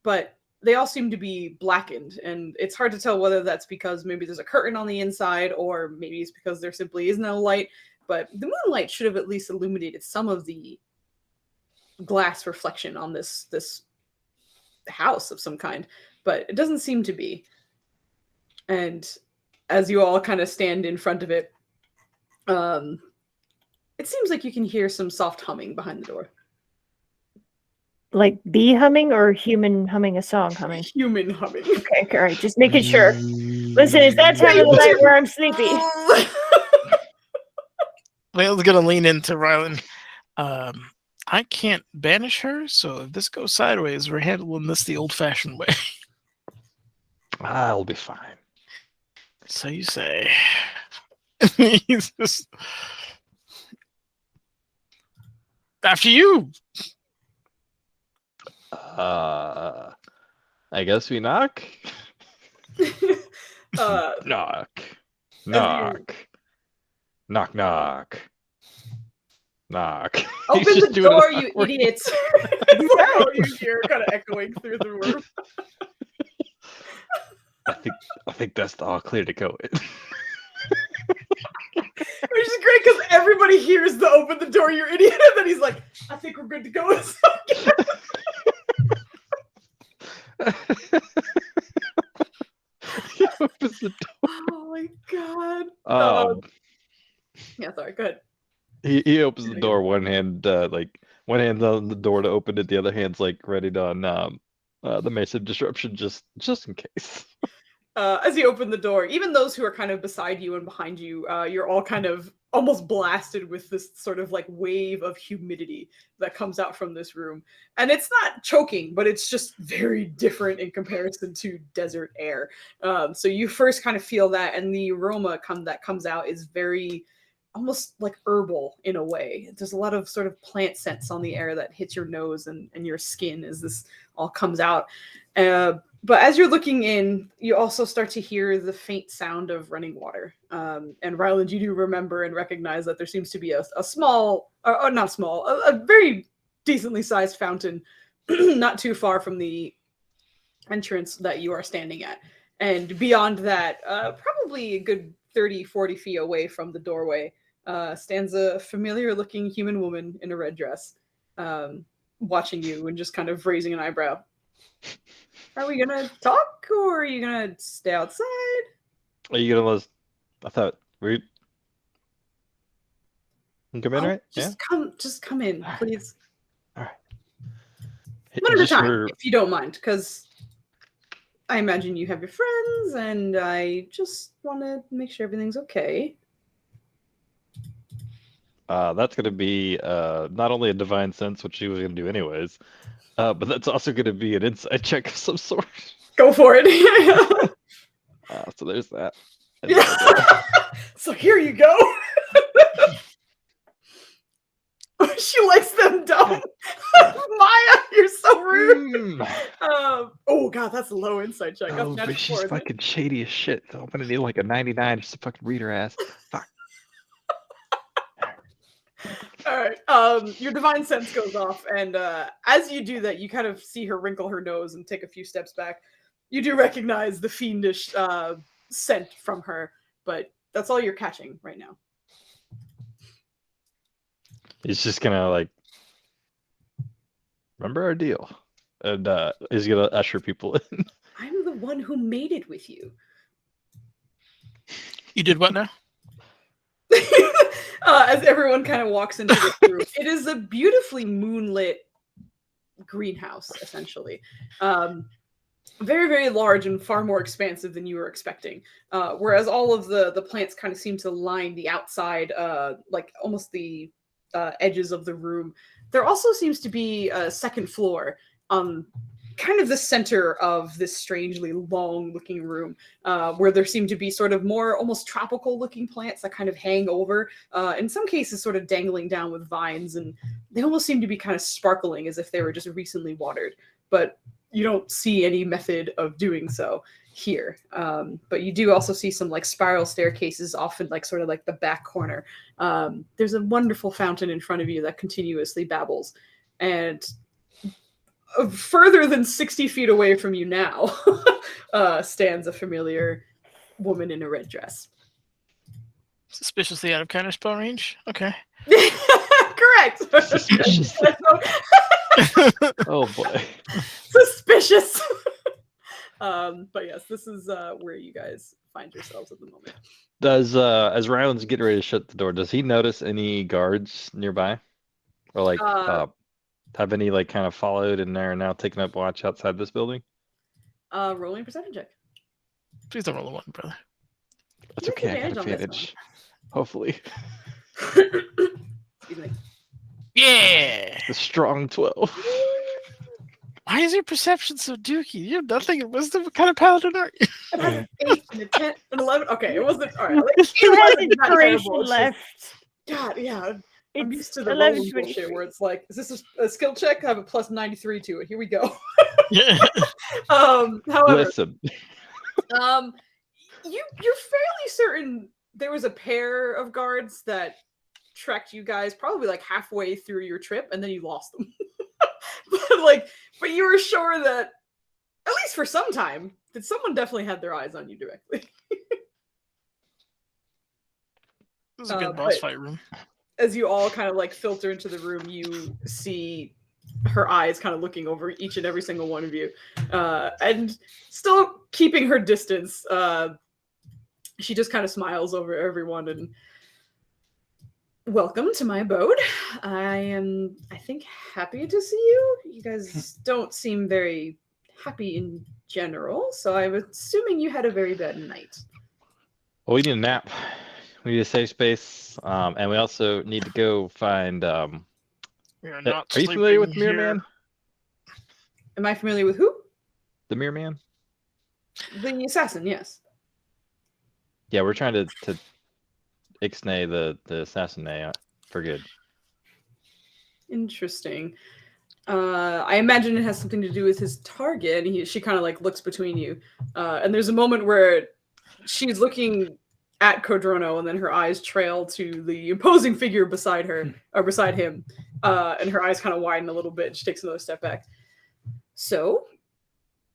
but they all seem to be blackened, and it's hard to tell whether that's because maybe there's a curtain on the inside or maybe it's because there simply is no light, but the moonlight should have at least illuminated some of the glass reflection on this house of some kind, but it doesn't seem to be. And as you all kind of stand in front of it, it seems like you can hear some soft humming behind the door. Like bee humming or human humming a song humming? Human humming. Okay, all right, just making sure. Listen, it's that time of the night where I'm sleepy. Leo's gonna lean into Ryland. I can't banish her, so if this goes sideways, we're handling this the old-fashioned way. I'll be fine. So you say. He's just... After you! I guess we knock? Knock. Knock. Knock, knock. Knock. Open the door, you idiots! You hear kind of echoing through the room. I think that's all clear to go in. We're just great because everybody hears the open the door, you idiot, and then he's like, I think we're good to go. He opens the door. Oh my god. Yeah, sorry, go ahead. He opens the door, one hand one hand's on the door to open it, the other hand's like ready to on the Mace of Disruption just in case. As you open the door, even those who are kind of beside you and behind you, you're all kind of almost blasted with this sort of like wave of humidity that comes out from this room. And it's not choking, but it's just very different in comparison to desert air. So you first kind of feel that, and the aroma that comes out is very almost like herbal in a way. There's a lot of sort of plant scents on the air that hits your nose and your skin as this all comes out. But as you're looking in, you also start to hear the faint sound of running water. And Ryland, you do remember and recognize that there seems to be a small, or not small, a very decently sized fountain not too far from the entrance that you are standing at. And beyond that, probably a good 30, 40 feet away from the doorway, stands a familiar looking human woman in a red dress, watching you and just kind of raising an eyebrow. Are we gonna talk, or are you gonna stay outside? Are you gonna let us? I thought we come in, right? Just come in, All right. please. All right. One at a Just time, if you don't mind, because I imagine you have your friends, and I just want to make sure everything's okay. That's gonna be not only a divine sense, which she was gonna do anyways, but that's also gonna be an insight check of some sort. Go for it. So there's that. So here you go. She likes them dumb. Maya, you're so rude. Oh god, that's a low insight check. Oh, but she's fucking shady as shit. So I'm gonna need like a 99 just to fucking read her ass. Fuck. All right. Your divine sense goes off, and as you do that, you kind of see her wrinkle her nose and take a few steps back. You do recognize the fiendish scent from her, but that's all you're catching right now. He's just gonna like remember our deal, and he's gonna usher people in. I'm the one who made it with you. You did what now? As everyone kind of walks into the room, it is a beautifully moonlit greenhouse, essentially. Very, very large and far more expansive than you were expecting. Whereas all of the plants kind of seem to line the outside, like almost the edges of the room. There also seems to be a second floor on kind of the center of this strangely long looking room, where there seem to be sort of more almost tropical looking plants that kind of hang over, in some cases sort of dangling down with vines, and they almost seem to be kind of sparkling as if they were just recently watered, but you don't see any method of doing so here. But you do also see some like spiral staircases off in like sort of like the back corner. There's a wonderful fountain in front of you that continuously babbles, and further than 60 feet away from you now stands a familiar woman in a red dress. Suspiciously out of counterspell range. Okay. Correct. Suspicious. Oh boy. Suspicious. But yes, this is where you guys find yourselves at the moment. Does as Ryland's getting ready to shut the door, does he notice any guards nearby, or like have any like kind of followed and they're now taking up watch outside this building? Rolling perception check. Please don't roll a 1, brother. That's You okay. I have got advantage on this advantage. Hopefully. Excuse me. Yeah. The strong 12. Why is your perception so dookie? You have nothing in wisdom. What kind of paladin are you? It has an 8 and a 10 and 11. Okay, it wasn't. All right. It has wasn't that inspiration terrible, it's just- left. God, yeah. I'm It's used to the 11, rolling bullshit 23. where it's like, is this a skill check? I have a plus 93 to it. Here we go. Yeah. However, Listen. You're fairly certain there was a pair of guards that tracked you guys probably like halfway through your trip, and then you lost them. but you were sure that at least for some time that someone definitely had their eyes on you directly. This is a good boss but fight room. as you all kind of like filter into the room, you see her eyes kind of looking over each and every single one of you, and still keeping her distance. She just kind of smiles over everyone and, welcome to my abode. I am, I think, happy to see you. You guys don't seem very happy in general, so I'm assuming you had a very bad night. Well, we need a nap. We need a safe space, and we also need to go find. We are Are not you familiar with sleeping Mirror here. Man? Am I familiar with who? The Mirror Man? The assassin, yes. Yeah, we're trying to ixnay the assassinate for good. Interesting. I imagine it has something to do with his target. And she kind of like looks between you, and there's a moment where she's looking at Codrono, and then her eyes trail to the imposing figure beside her or beside him, and her eyes kind of widen a little bit. And she takes another step back. So,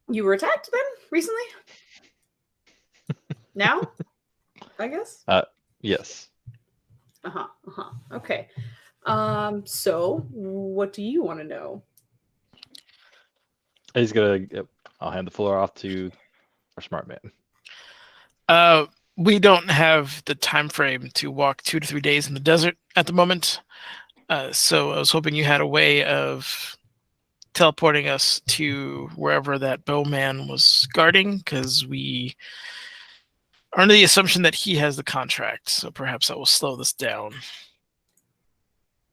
you were attacked then recently? Now, I guess. Yes. Okay. So what do you want to know? He's gonna. Yep, I'll hand the floor off to our smart man. We don't have the time frame to walk 2 to 3 days in the desert at the moment. So I was hoping you had a way of teleporting us to wherever that bowman was guarding, because we are under the assumption that he has the contract. So perhaps that will slow this down.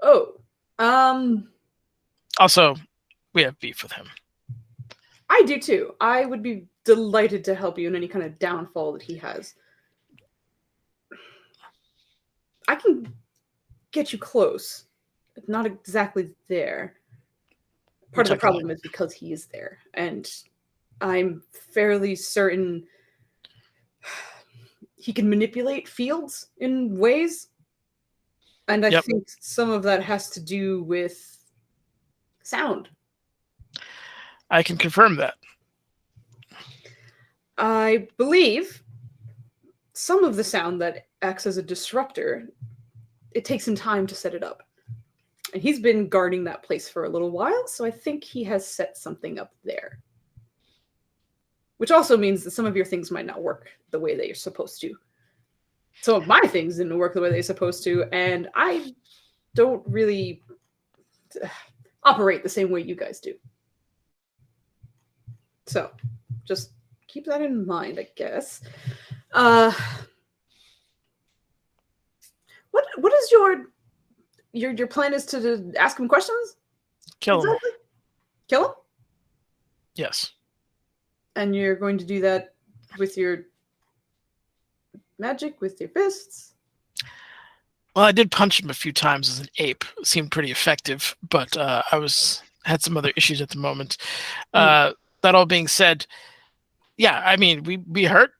Oh, Also, we have beef with him. I do too. I would be delighted to help you in any kind of downfall that he has. I can get you close, but not exactly there. Part of the problem is because he is there, and I'm fairly certain he can manipulate fields in ways, and I think some of that has to do with sound. I can confirm that. I believe some of the sound that acts as a disruptor, it takes him time to set it up. And he's been guarding that place for a little while, so I think he has set something up there. Which also means that some of your things might not work the way that you're supposed to. Some of my things didn't work the way they're supposed to, and I don't really operate the same way you guys do. So, just keep that in mind, I guess. What is your plan? Is to ask him questions? Kill him. Kill him? Yes. And you're going to do that with your magic, with your fists? Well, I did punch him a few times as an ape. It seemed pretty effective, but I had some other issues at the moment. That all being said, yeah, I mean, we hurt.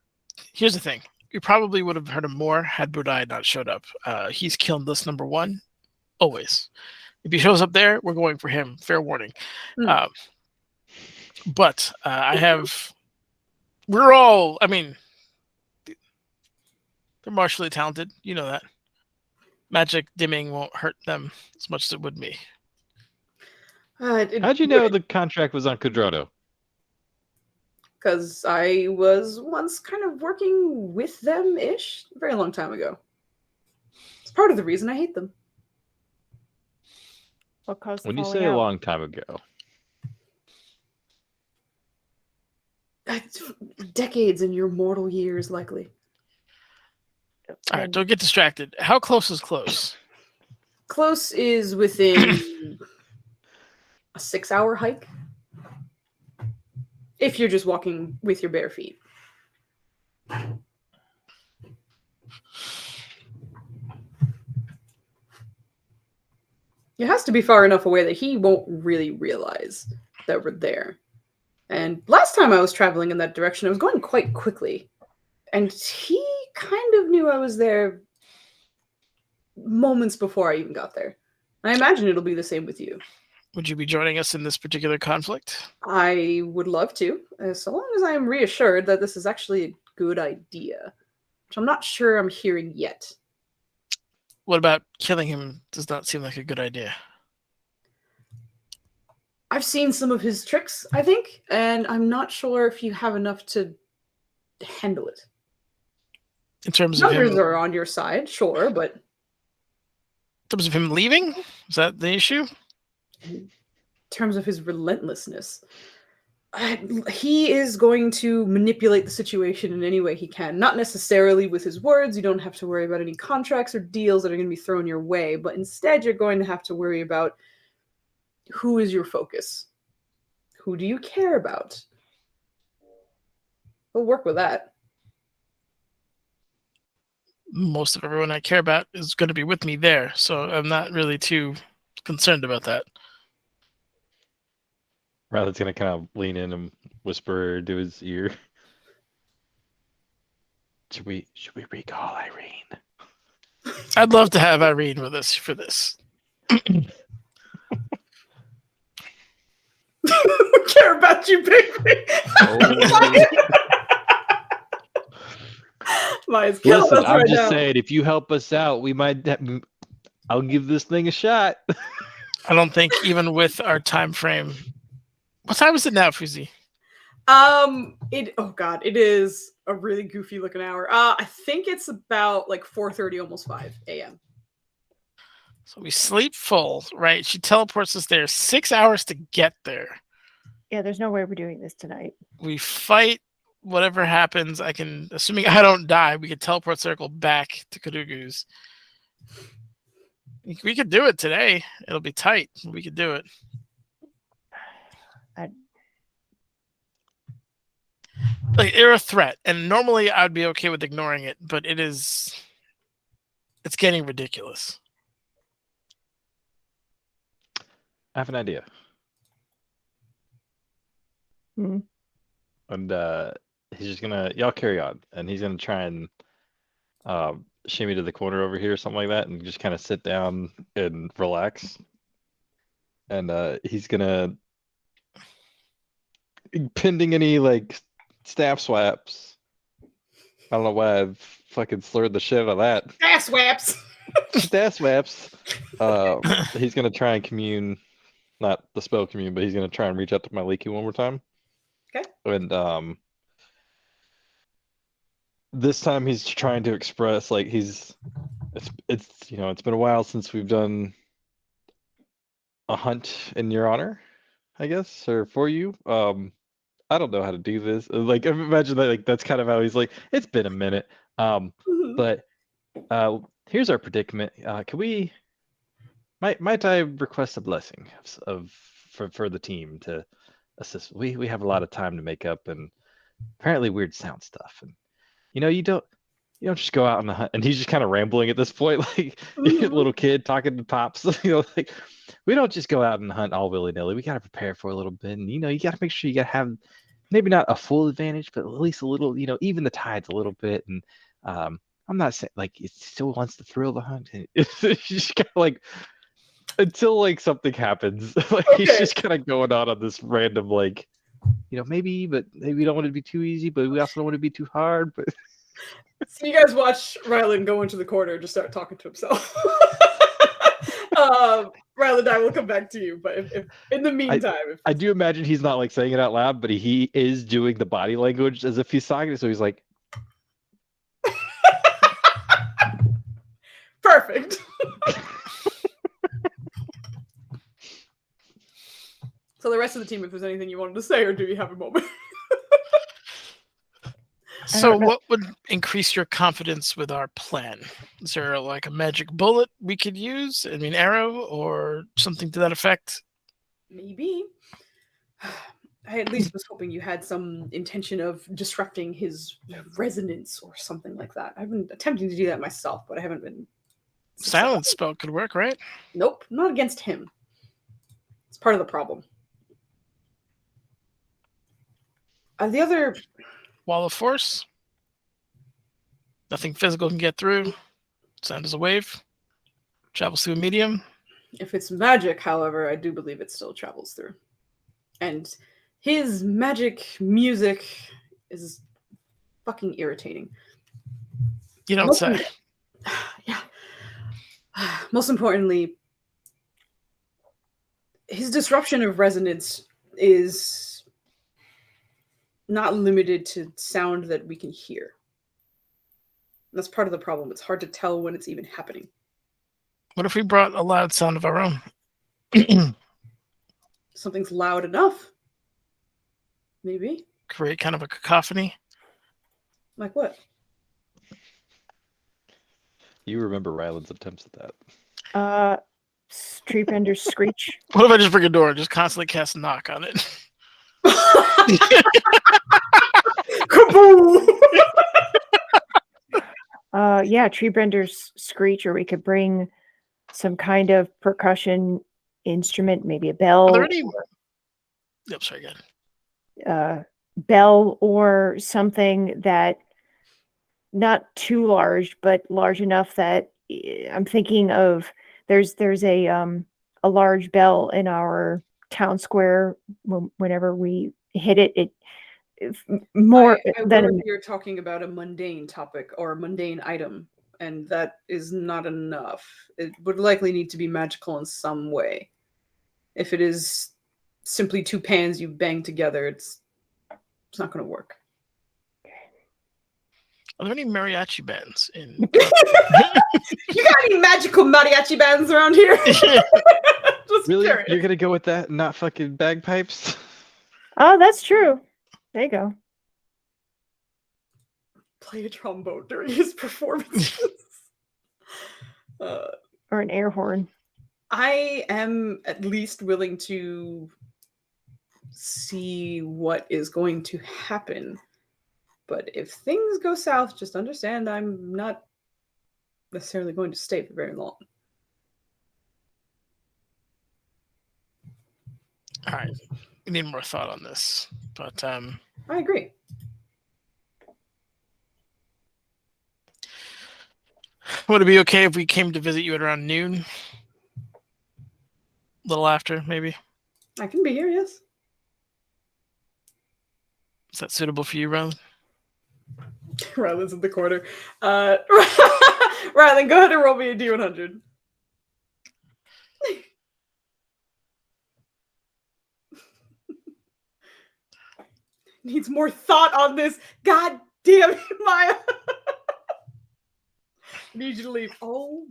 Here's the thing. We probably would have hurt him more had Budai not showed up. He's killing list number 1, always. If he shows up there, we're going for him. Fair warning. But we're all, I mean, they're martially talented. You know that. Magic dimming won't hurt them as much as it would me. How'd you know the contract was on Codrono? Because I was once kind of working with them-ish a very long time ago. It's part of the reason I hate them. What caused the When you falling say a out? long time ago, Decades in your mortal years, likely. All right, don't get distracted. How close is close? Close is within a 6-hour hike. If you're just walking with your bare feet. It has to be far enough away that he won't really realize that we're there. And last time I was traveling in that direction, I was going quite quickly. And he kind of knew I was there moments before I even got there. I imagine it'll be the same with you. Would you be joining us in this particular conflict? I would love to, so long as I am reassured that this is actually a good idea, which I'm not sure I'm hearing yet. what about killing him? Does not seem like a good idea. I've seen some of his tricks, I think, and I'm not sure if you have enough to handle it. In terms of Numbers him, are on your side, sure, but leaving, is that the issue? in terms of his relentlessness, he is going to manipulate the situation in any way he can. Not necessarily with his words. You don't have to worry about any contracts or deals that are going to be thrown your way, but instead you're going to have to worry about who is your focus. Who do you care about? We'll work with that. Most of everyone I care about is going to be with me there, so I'm not really too concerned about that. Ryland's gonna kind of lean in and whisper into his ear. Should we recall Irene? I'd love to have Irene with us for this. We care about you, baby. Maya's killing Listen, us I'm right just now. saying, if you help us out, we might. I'll give this thing a shot. I don't think even with our time frame. What time is it now, Foozca? It is a really goofy looking hour. I think it's about like 4:30, almost 5 a.m. So we sleep full, right? She teleports us there. 6 hours to get there. Yeah, there's no way we're doing this tonight. We fight. Whatever happens, assuming I don't die, we could teleport circle back to Kadugu's. We could do it today. It'll be tight. We could do it. Like, they're a threat, and normally I'd be okay with ignoring it, but it's getting ridiculous. I have an idea. Hmm. And he's just gonna y'all carry on, and he's gonna try and shimmy to the corner over here or something like that, and just kind of sit down and relax. And he's gonna, pending any like staff swaps. I don't know why I've fucking slurred the shit out of that. Ass waps. Staff swaps. He's gonna try and commune, not the spell commune, but he's gonna try and reach out to my Leaky one more time. Okay. And this time he's trying to express like it's been a while since we've done a hunt in your honor, I guess, or for you. I don't know how to do this. Like, imagine that, like, that's kind of how he's like, it's been a minute. But here's our predicament. Might I request a blessing for the team to assist? We have a lot of time to make up, and apparently weird sound stuff. And you don't just go out on the hunt. And he's just kind of rambling at this point, like a little kid talking to pops. Like, we don't just go out and hunt all willy-nilly. We got to prepare for a little bit, and you got to make sure you got to have maybe not a full advantage, but at least a little, even the tides a little bit. And I'm not saying like it still wants the thrill of the hunt. It's just kind of like until like something happens, like he's just kind of going on this random like, maybe we don't want it to be too easy, but we also don't want it to be too hard. But so you guys watch Ryland go into the corner and just start talking to himself. Ryland, I will come back to you, but if in the meantime, I do imagine he's not like saying it out loud, but he is doing the body language as if he's talking it. So he's like, perfect. So the rest of the team, if there's anything you wanted to say, or do you have a moment? So what would increase your confidence with our plan? Is there like a magic bullet we could use? I mean, arrow or something to that effect? Maybe. I at least was hoping you had some intention of disrupting his resonance or something like that. I've been attempting to do that myself, but I haven't been. Silence spell could work, right? Nope, not against him. It's part of the problem. The other Wall of force. Nothing physical can get through. Sound is a wave. Travels through a medium. If it's magic, however, I do believe it still travels through. And his magic music is fucking irritating. You don't say. Yeah. most importantly, his disruption of resonance is not limited to sound that we can hear. That's part of the problem. It's hard to tell when it's even happening. What if we brought a loud sound of our own? Something's loud enough. Maybe. Create kind of a cacophony. Like what? You remember Ryland's attempts at that. Street vendor's screech. What if I just bring a door and just constantly cast knock on it? Kaboom! Yeah, tree bender's screech, or we could bring some kind of percussion instrument, maybe a bell. Are there any? Yep, sorry, go ahead. Bell or something that not too large, but large enough that I'm thinking of. There's a large bell in our town square. Whenever we hit it, more I than wonder if you're talking about a mundane topic or a mundane item, and that is not enough. It would likely need to be magical in some way. If it is simply two pans you bang together, it's not going to work. Are there any mariachi bands in? You got any magical mariachi bands around here? Just Really? curious. You're gonna go with that, and not fucking bagpipes? Oh, that's true. There you go. Play a trombone during his performances. Or an air horn. I am at least willing to see what is going to happen. But if things go south, just understand I'm not necessarily going to stay for very long. All right, we need more thought on this, but I agree. would it be okay if we came to visit you at around noon? A little after, maybe. I can be here, yes. Is that suitable for you, Rylan? Rylan's in the corner. Rylan, go ahead and roll me a D100. Needs more thought on this. God damn it, Maya. Need you to leave. Oh,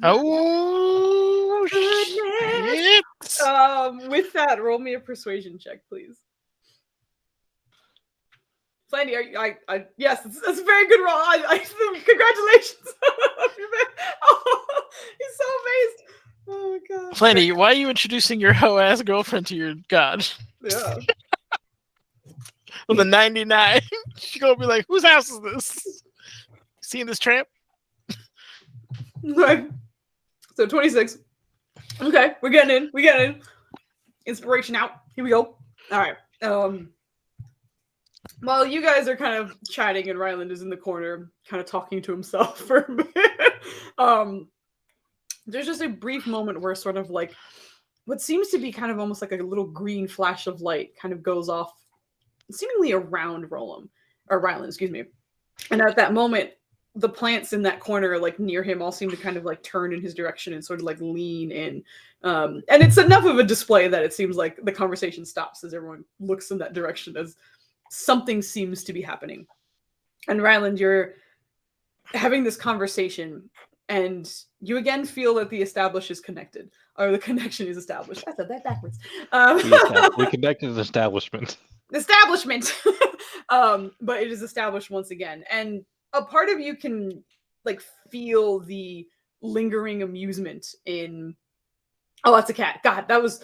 Shit. with that, roll me a persuasion check, please. Flandy, yes, that's a very good roll. Congratulations. Oh, he's so amazed. Oh my god. Flanny, why are you introducing your hoe ass girlfriend to your god? Yeah. On the 99, she's gonna be like, "Whose house is this? Seeing this tramp?" Right. So 26. Okay, we're getting in. Inspiration out. Here we go. All right. While you guys are kind of chatting and Ryland is in the corner, kind of talking to himself for a bit, there's just a brief moment where sort of like what seems to be kind of almost like a little green flash of light kind of goes off seemingly around Ryland, excuse me. And at that moment, the plants in that corner, like near him, all seem to kind of like turn in his direction and sort of like lean in. And it's enough of a display that it seems like the conversation stops as everyone looks in that direction as something seems to be happening. And Ryland, you're having this conversation and you again feel that the established is connected, or the connection is established. I said that backwards. We connected the establishment. Establishment. But it is established once again. And a part of you can like feel the lingering amusement in, oh, that's a cat. God, I was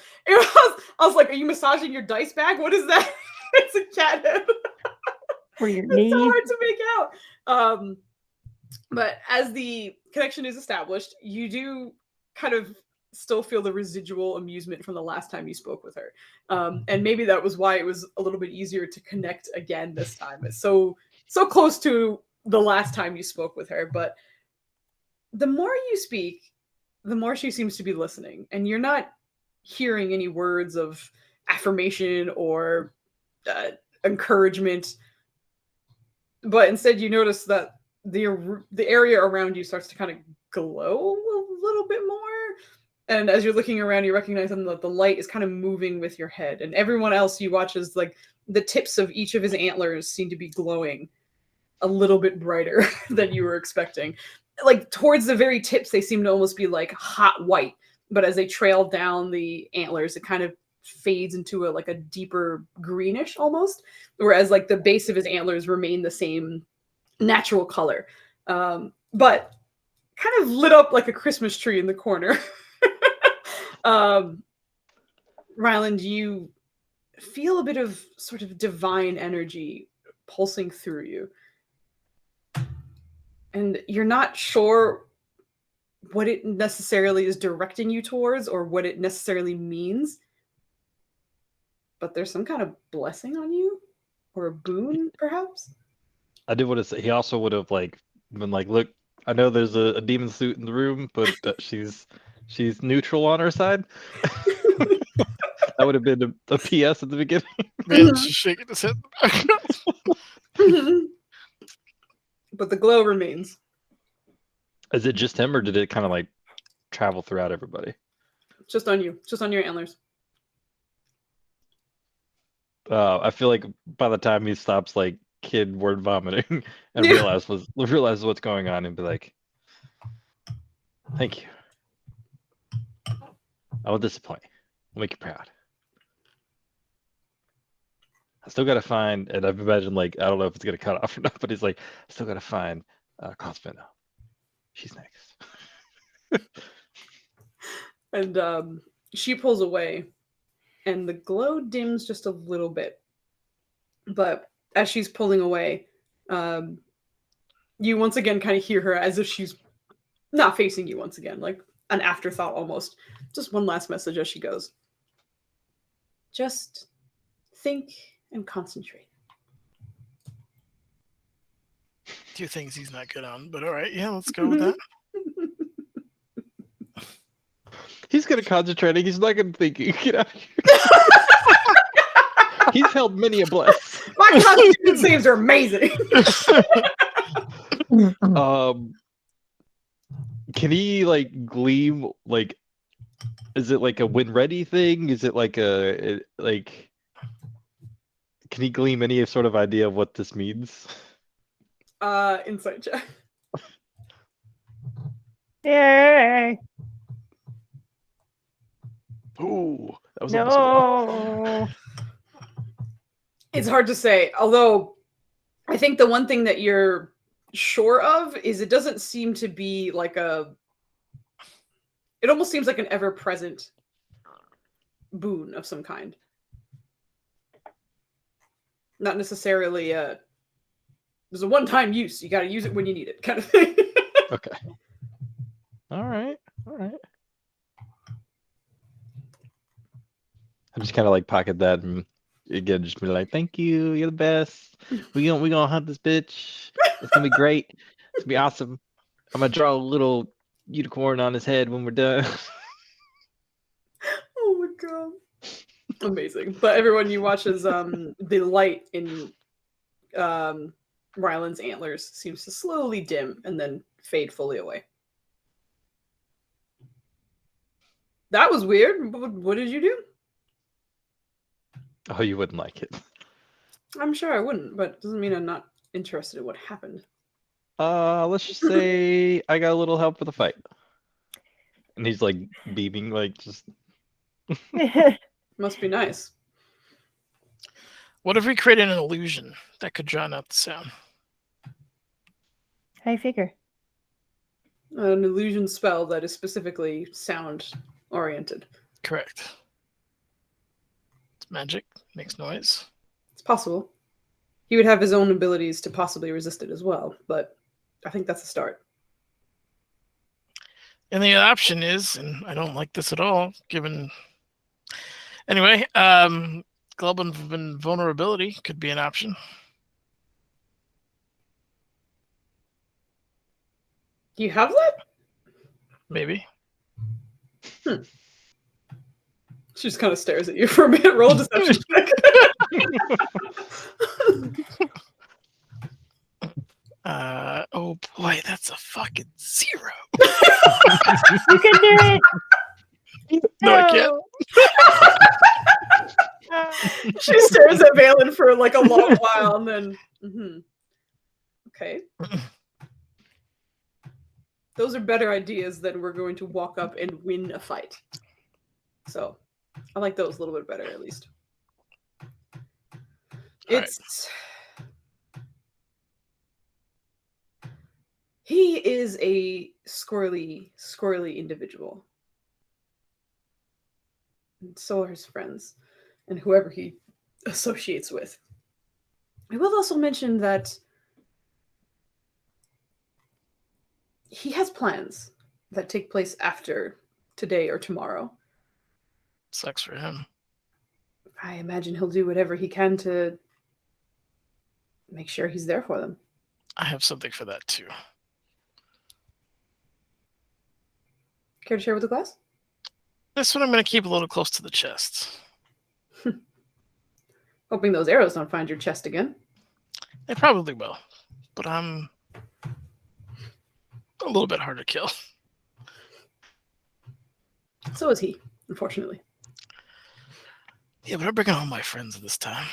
like, are you massaging your dice bag? What is that? It's a cat head. For your It's knee. so hard to make out. But as the connection is established, you do kind of still feel the residual amusement from the last time you spoke with her. And maybe that was why it was a little bit easier to connect again this time. It's so close to the last time you spoke with her. But the more you speak, the more she seems to be listening. And you're not hearing any words of affirmation or encouragement. But instead you notice that the area around you starts to kind of glow a little bit more. And as you're looking around, you recognize that the light is kind of moving with your head. And everyone else you watch is like the tips of each of his antlers seem to be glowing a little bit brighter than you were expecting. Like towards the very tips, they seem to almost be like hot white. But as they trail down the antlers, it kind of fades into a deeper greenish almost. Whereas like the base of his antlers remain the same natural color. But kind of lit up like a Christmas tree in the corner. Ryland, you feel a bit of sort of divine energy pulsing through you. And you're not sure what it necessarily is directing you towards or what it necessarily means. But there's some kind of blessing on you? Or a boon, perhaps? I did want to say, he also would have like been like, look, I know there's a demon suit in the room, but she's neutral on her side. That would have been a PS at the beginning. Man's just shaking his head. But the glow remains. Is it just him, or did it kind of like travel throughout everybody? Just on you. Just on your antlers. I feel like by the time he stops like kid word vomiting and realizes what's going on, and be like, thank you. I will disappoint you. I'll make you proud. I still gotta find, and I've imagined like, I don't know if it's gonna cut off or not, but he's like, I still gotta find Cosmino. She's next. And she pulls away, and the glow dims just a little bit. But as she's pulling away, you once again kind of hear her as if she's not facing you once again, like an afterthought almost. Just one last message as she goes. Just think and concentrate. Two things he's not good on, but all right, yeah, let's go with that. He's good at concentrating. He's not gonna think. Get out of here. He's held many a bless. My concentration saves are amazing. Can he like gleam? Like, is it like a win ready thing? Is it like a like? Can he gleam any sort of idea of what this means? Insight check. Yay! Ooh, that was No. It's hard to say, although I think the one thing that you're sure of is it doesn't seem to be like it almost seems like an ever-present boon of some kind. Not necessarily there's a one-time use. You got to use it when you need it, kind of thing. Okay. All right. I'm just kind of like pocket that and again just be like, "Thank you, you're the best. We gonna hunt this bitch. It's gonna be great. It's gonna be awesome. I'm gonna draw a little unicorn on his head when we're done." Oh my god. Amazing. But everyone, you watch as the light in Ryland's antlers seems to slowly dim and then fade fully away. That was weird. What did you do? Oh, you wouldn't like it. I'm sure I wouldn't, but it doesn't mean I'm not interested in what happened. Let's just say I got a little help with the fight. And he's like beaming, like just Must be nice. What if we created an illusion that could drown out the sound? How you figure? An illusion spell that is specifically sound oriented. Correct. It's magic, makes noise. It's possible. He would have his own abilities to possibly resist it as well, but I think that's a start. And the option is, and I don't like this at all, given... Anyway, global vulnerability could be an option. Do you have that? Maybe. She just kind of stares at you for a minute. Roll a deception check. Oh boy, that's a fucking 0. You can do it. No, I can't. She stares at Valen for like a long while and then. Okay. Those are better ideas than we're going to walk up and win a fight. So I like those a little bit better, at least. It's. He is a squirrely individual. And so are his friends and whoever he associates with. I will also mention that he has plans that take place after today or tomorrow. Sucks for him. I imagine he'll do whatever he can to make sure he's there for them. I have something for that too. Care to share with the class? This one I'm going to keep a little close to the chest. Hoping those arrows don't find your chest again. They probably will, but I'm a little bit hard to kill. So is he, unfortunately. Yeah, but I'm bringing all my friends this time.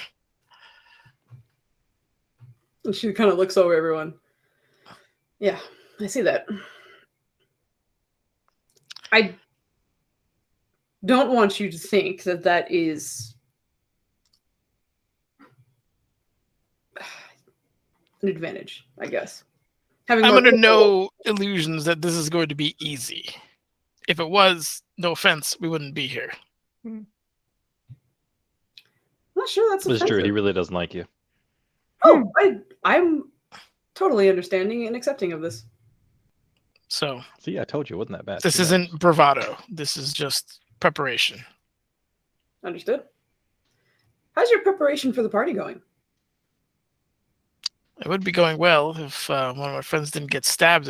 And she kind of looks over everyone. Yeah, I see that. I don't want you to think that that is an advantage, I guess. I'm more under people- no illusions that this is going to be easy. If it was, no offense, we wouldn't be here. I'm not sure that's It's true. He offensive. really doesn't like you. Oh, I'm totally understanding and accepting of this. So See, I told you it wasn't that bad. this Too bad. isn't bravado. This is just preparation. Understood. How's your preparation for the party going? It would be going well if one of my friends didn't get stabbed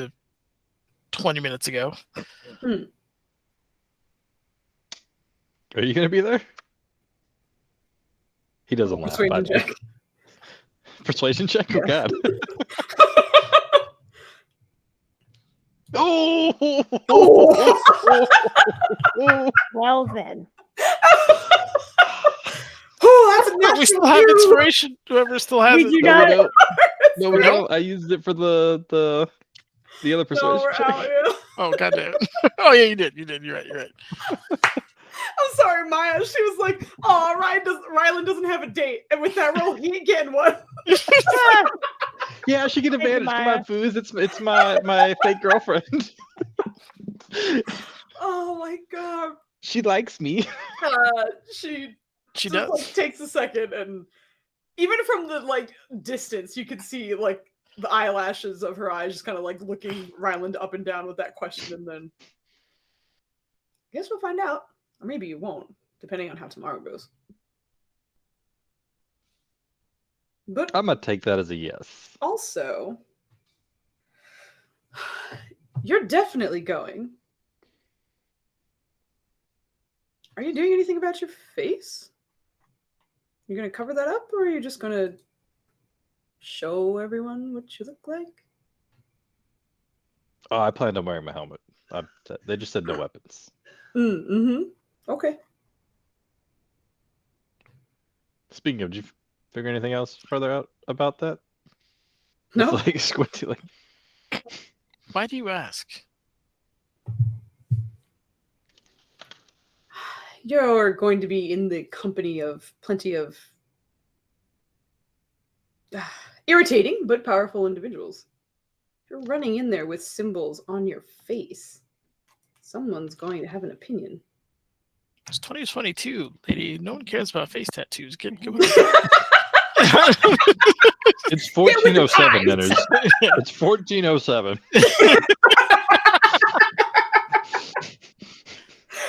20 minutes ago. Are you gonna be there? He doesn't laugh. Persuasion By the way. check. Persuasion check. Oh Yeah. God. Oh! Well then. Oh, that's a We natural still have two. inspiration. Whoever still has We it. do No, not. we don't. No, we No? don't. I used it for the other No, persuasion we're check. out. Yeah. Oh goddamn! Oh yeah, you did. You did. You're right. You're right. I'm sorry, Maya. She was like, "Oh, Rylan doesn't have a date," and with that roll, he ain't getting one. Yeah, she get you, advantage. Come Maya. on, Foos. It's my fake girlfriend. Oh my god. She likes me. She She just, does. like, takes a second, and even from the like distance, you could see like the eyelashes of her eyes just kind of like looking Ryland up and down with that question, and then I guess we'll find out, or maybe you won't, depending on how tomorrow goes. But I'm gonna take that as a yes. also, you're definitely going. Are you doing anything about your face? You're gonna cover that up, or are you just gonna show everyone what you look like? Oh, I planned on wearing my helmet. They just said no weapons. Okay. Speaking of, did you figure anything else further out about that? No. It's like squinty, like Why do you ask? You're going to be in the company of plenty of irritating but powerful individuals. You're running in there with symbols on your face. Someone's going to have an opinion. It's 2022, lady. No one cares about face tattoos. Come on. it's with the 1407, times. Nenners. It's 1407.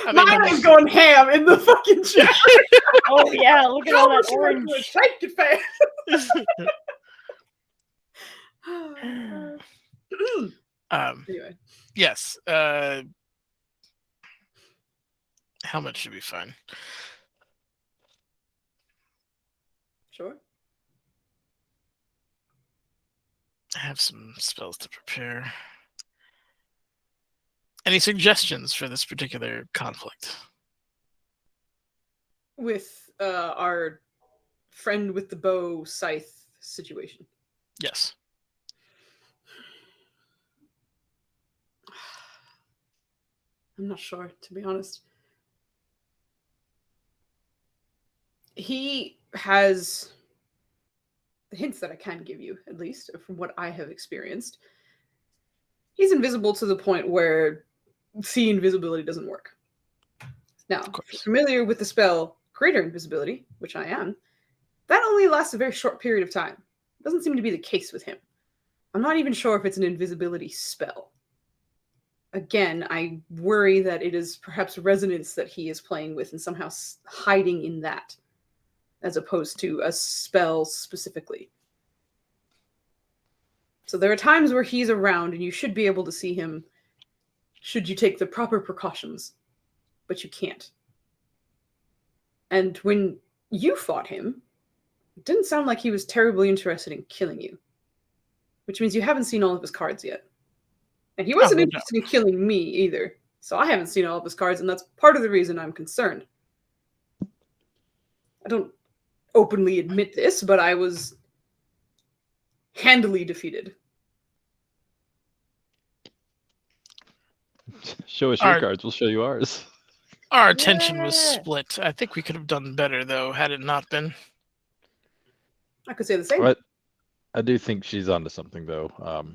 I mean, Mine was going ham in the fucking chat. Oh yeah, look at all that orange. Shake it fast. Anyway, yes. Helmet should be fine. sure. I have some spells to prepare. Any suggestions for this particular conflict? With our friend with the bow scythe situation. Yes. I'm not sure, to be honest. He has the hints that I can give you, at least from what I have experienced. He's invisible to the point where see invisibility doesn't work. Now, if you're familiar with the spell Greater Invisibility, which I am, that only lasts a very short period of time. Doesn't seem to be the case with him. I'm not even sure if it's an invisibility spell. Again, I worry that it is perhaps resonance that he is playing with and somehow hiding in that, as opposed to a spell specifically. So there are times where he's around and you should be able to see him should you take the proper precautions, but you can't. And when you fought him, it didn't sound like he was terribly interested in killing you, which means you haven't seen all of his cards yet. And he wasn't interested in killing me either, so I haven't seen all of his cards, and that's part of the reason I'm concerned. I don't openly admit this, but I was handily defeated. Show us your cards, we'll show you ours. Our attention was split. I think we could have done better, though, had it not been. I could say the same. But I do think she's onto something, though.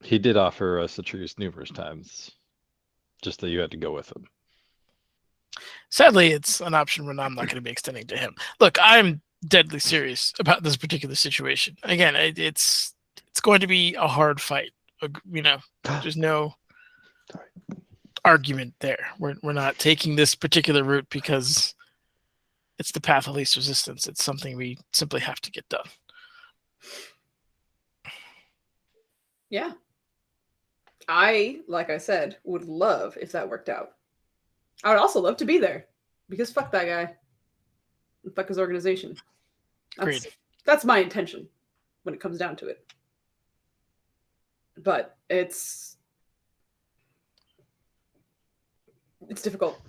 He did offer us a truce numerous times, just that you had to go with him. Sadly, it's an option when I'm not going to be extending to him. Look, I'm deadly serious about this particular situation. Again, it's going to be a hard fight. You know, there's no argument there. We're not taking this particular route because it's the path of least resistance. It's something we simply have to get done. Yeah. Like I said, would love if that worked out. I would also love to be there, because fuck that guy. And fuck his organization. That's my intention when it comes down to it. But it's difficult.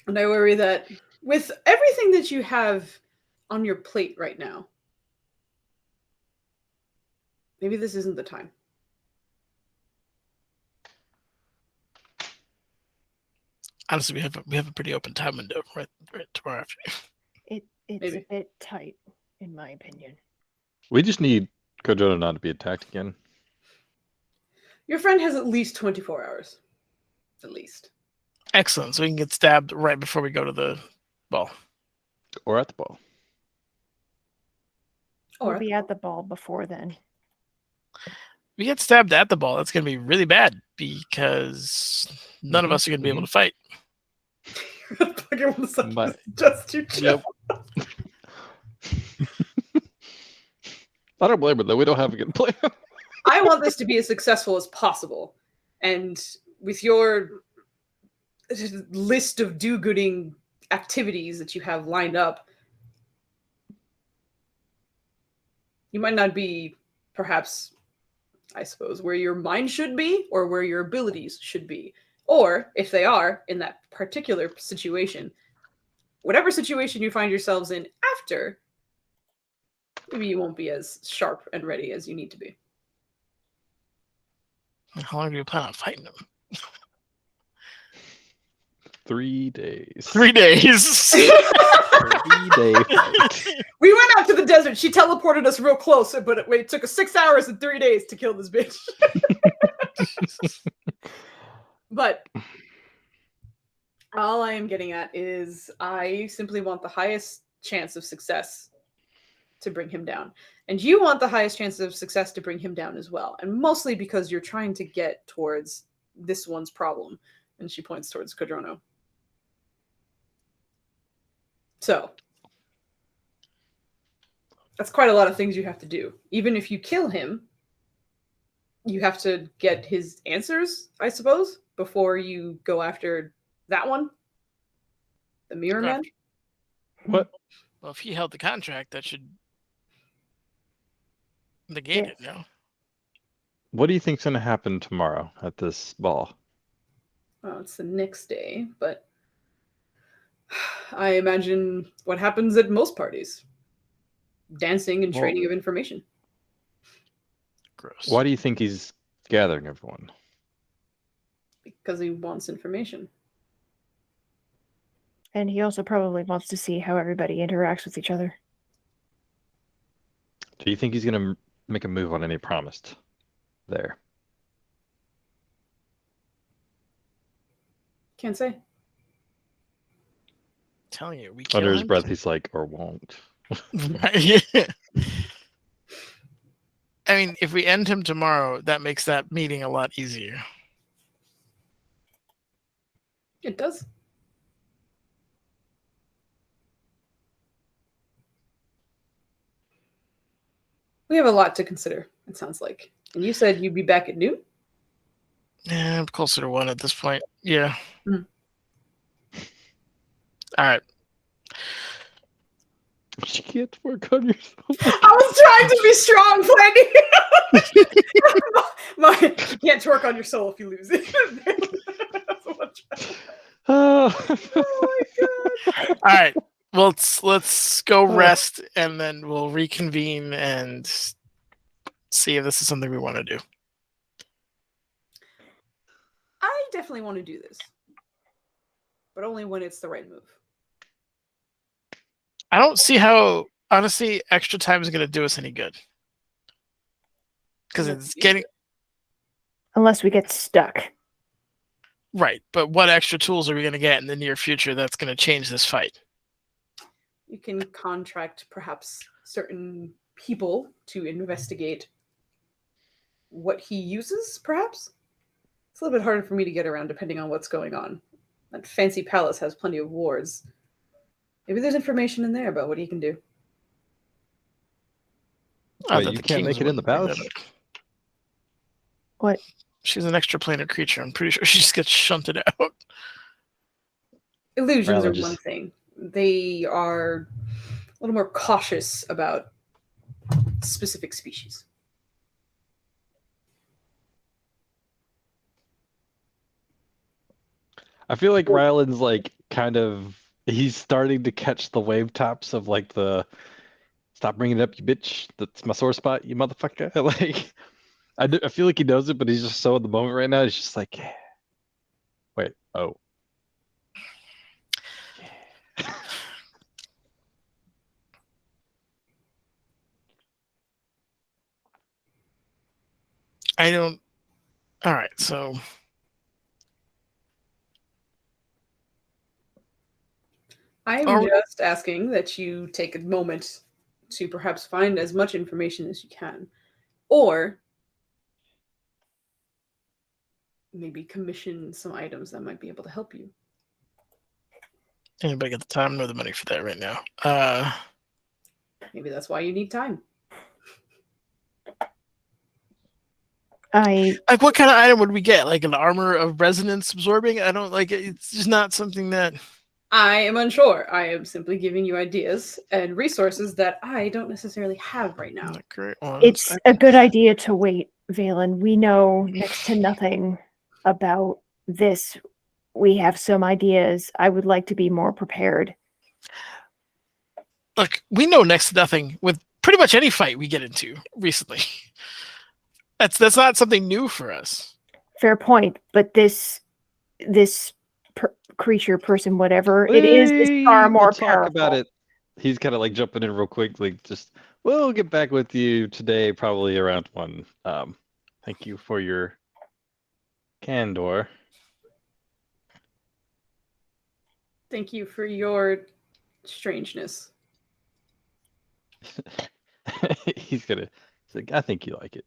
And I worry that with everything that you have on your plate right now, maybe this isn't the time. Honestly, we have a pretty open time window right tomorrow afternoon. It's Maybe. a bit tight, in my opinion. We just need Kojono not to be attacked again. Your friend has at least 24 hours. At least. Excellent. So we can get stabbed right before we go to the ball. Or at the ball. We'll be at the ball before then. We get stabbed at the ball, that's going to be really bad because none of us are going to be able to fight. Just you chill. Yep. I don't blame her, though. We don't have a good plan. I want this to be as successful as possible. And with your list of do-gooding activities that you have lined up, you might not be, perhaps, I suppose, where your mind should be or where your abilities should be. Or, if they are, in that particular situation, whatever situation you find yourselves in after, maybe you won't be as sharp and ready as you need to be. How long do you plan on fighting him? 3 days. 3 days. 3-day fight. We went out to the desert. She teleported us real close, but it took us 6 hours and 3 days to kill this bitch. But all I am getting at is I simply want the highest chance of success to bring him down. And you want the highest chance of success to bring him down as well. And mostly because you're trying to get towards this one's problem. And she points towards Kodrono. So, that's quite a lot of things you have to do. Even if you kill him, you have to get his answers, I suppose, before you go after that one. The Mirror Man. What? Well, if he held the contract, that should negate Yes. it now. What do you think's going to happen tomorrow at this ball? Well, it's the next day, but I imagine what happens at most parties. Dancing and Well- trading of information. Gross. Why do you think he's gathering everyone? Because he wants information. And he also probably wants to see how everybody interacts with each other. Do you think he's going to make a move on any promised there? Can't say. telling you, we kill Under his him. breath, he's like, or won't. Yeah. I mean, if we end him tomorrow, that makes that meeting a lot easier. It does. We have a lot to consider, it sounds like. And you said you'd be back at noon? Yeah, I'm closer to 1 at this point. Yeah. Mhm. All right. You can't work on yourself. I was trying to be strong, Flanny. You can't twerk on your soul if you lose it. That's what I'm trying to- Oh. Oh my god. All right. Well, let's go rest, and then we'll reconvene and see if this is something we want to do. I definitely want to do this. But only when it's the right move. I don't see how, honestly, extra time is going to do us any good. Because it's getting Unless we get stuck. right. But what extra tools are we going to get in the near future that's going to change this fight? You can contract perhaps certain people to investigate what he uses, perhaps? It's a little bit harder for me to get around depending on what's going on. That fancy palace has plenty of wards. Maybe there's information in there about what he can do. I Wait, thought you the can't kings make it in the wouldn't bring that palace? up. What? She's an extraplanar creature. I'm pretty sure she just gets shunted out. Illusions Rather are just- one thing. They are a little more cautious about specific species. I feel like Ryland's like kind of he's starting to catch the wave tops of like the stop bringing it up, you bitch. That's my sore spot, you motherfucker. Like I feel like he knows it, but he's just so in the moment right now. He's just like, wait, oh. I don't. All right, so I'm Oh. just asking that you take a moment to perhaps find as much information as you can. Or maybe commission some items that might be able to help you. anybody got the time nor the money for that right now? Maybe that's why you need time. Like what kind of item would we get? Like an armor of resonance absorbing? I don't like it. It's just not something that I am unsure. I am simply giving you ideas and resources that I don't necessarily have right now. not great ones. It's a good idea to wait, Valen. We know next to nothing about this. We have some ideas. I would like to be more prepared. Look, we know next to nothing with pretty much any fight we get into recently. That's not something new for us. Fair point, but this creature, person, whatever it is far more We'll talk powerful. about it. He's kind of like jumping in real quick, like just we'll get back with you today, probably around 1. Thank you for your candor. Thank you for your strangeness. He's like, I think you like it.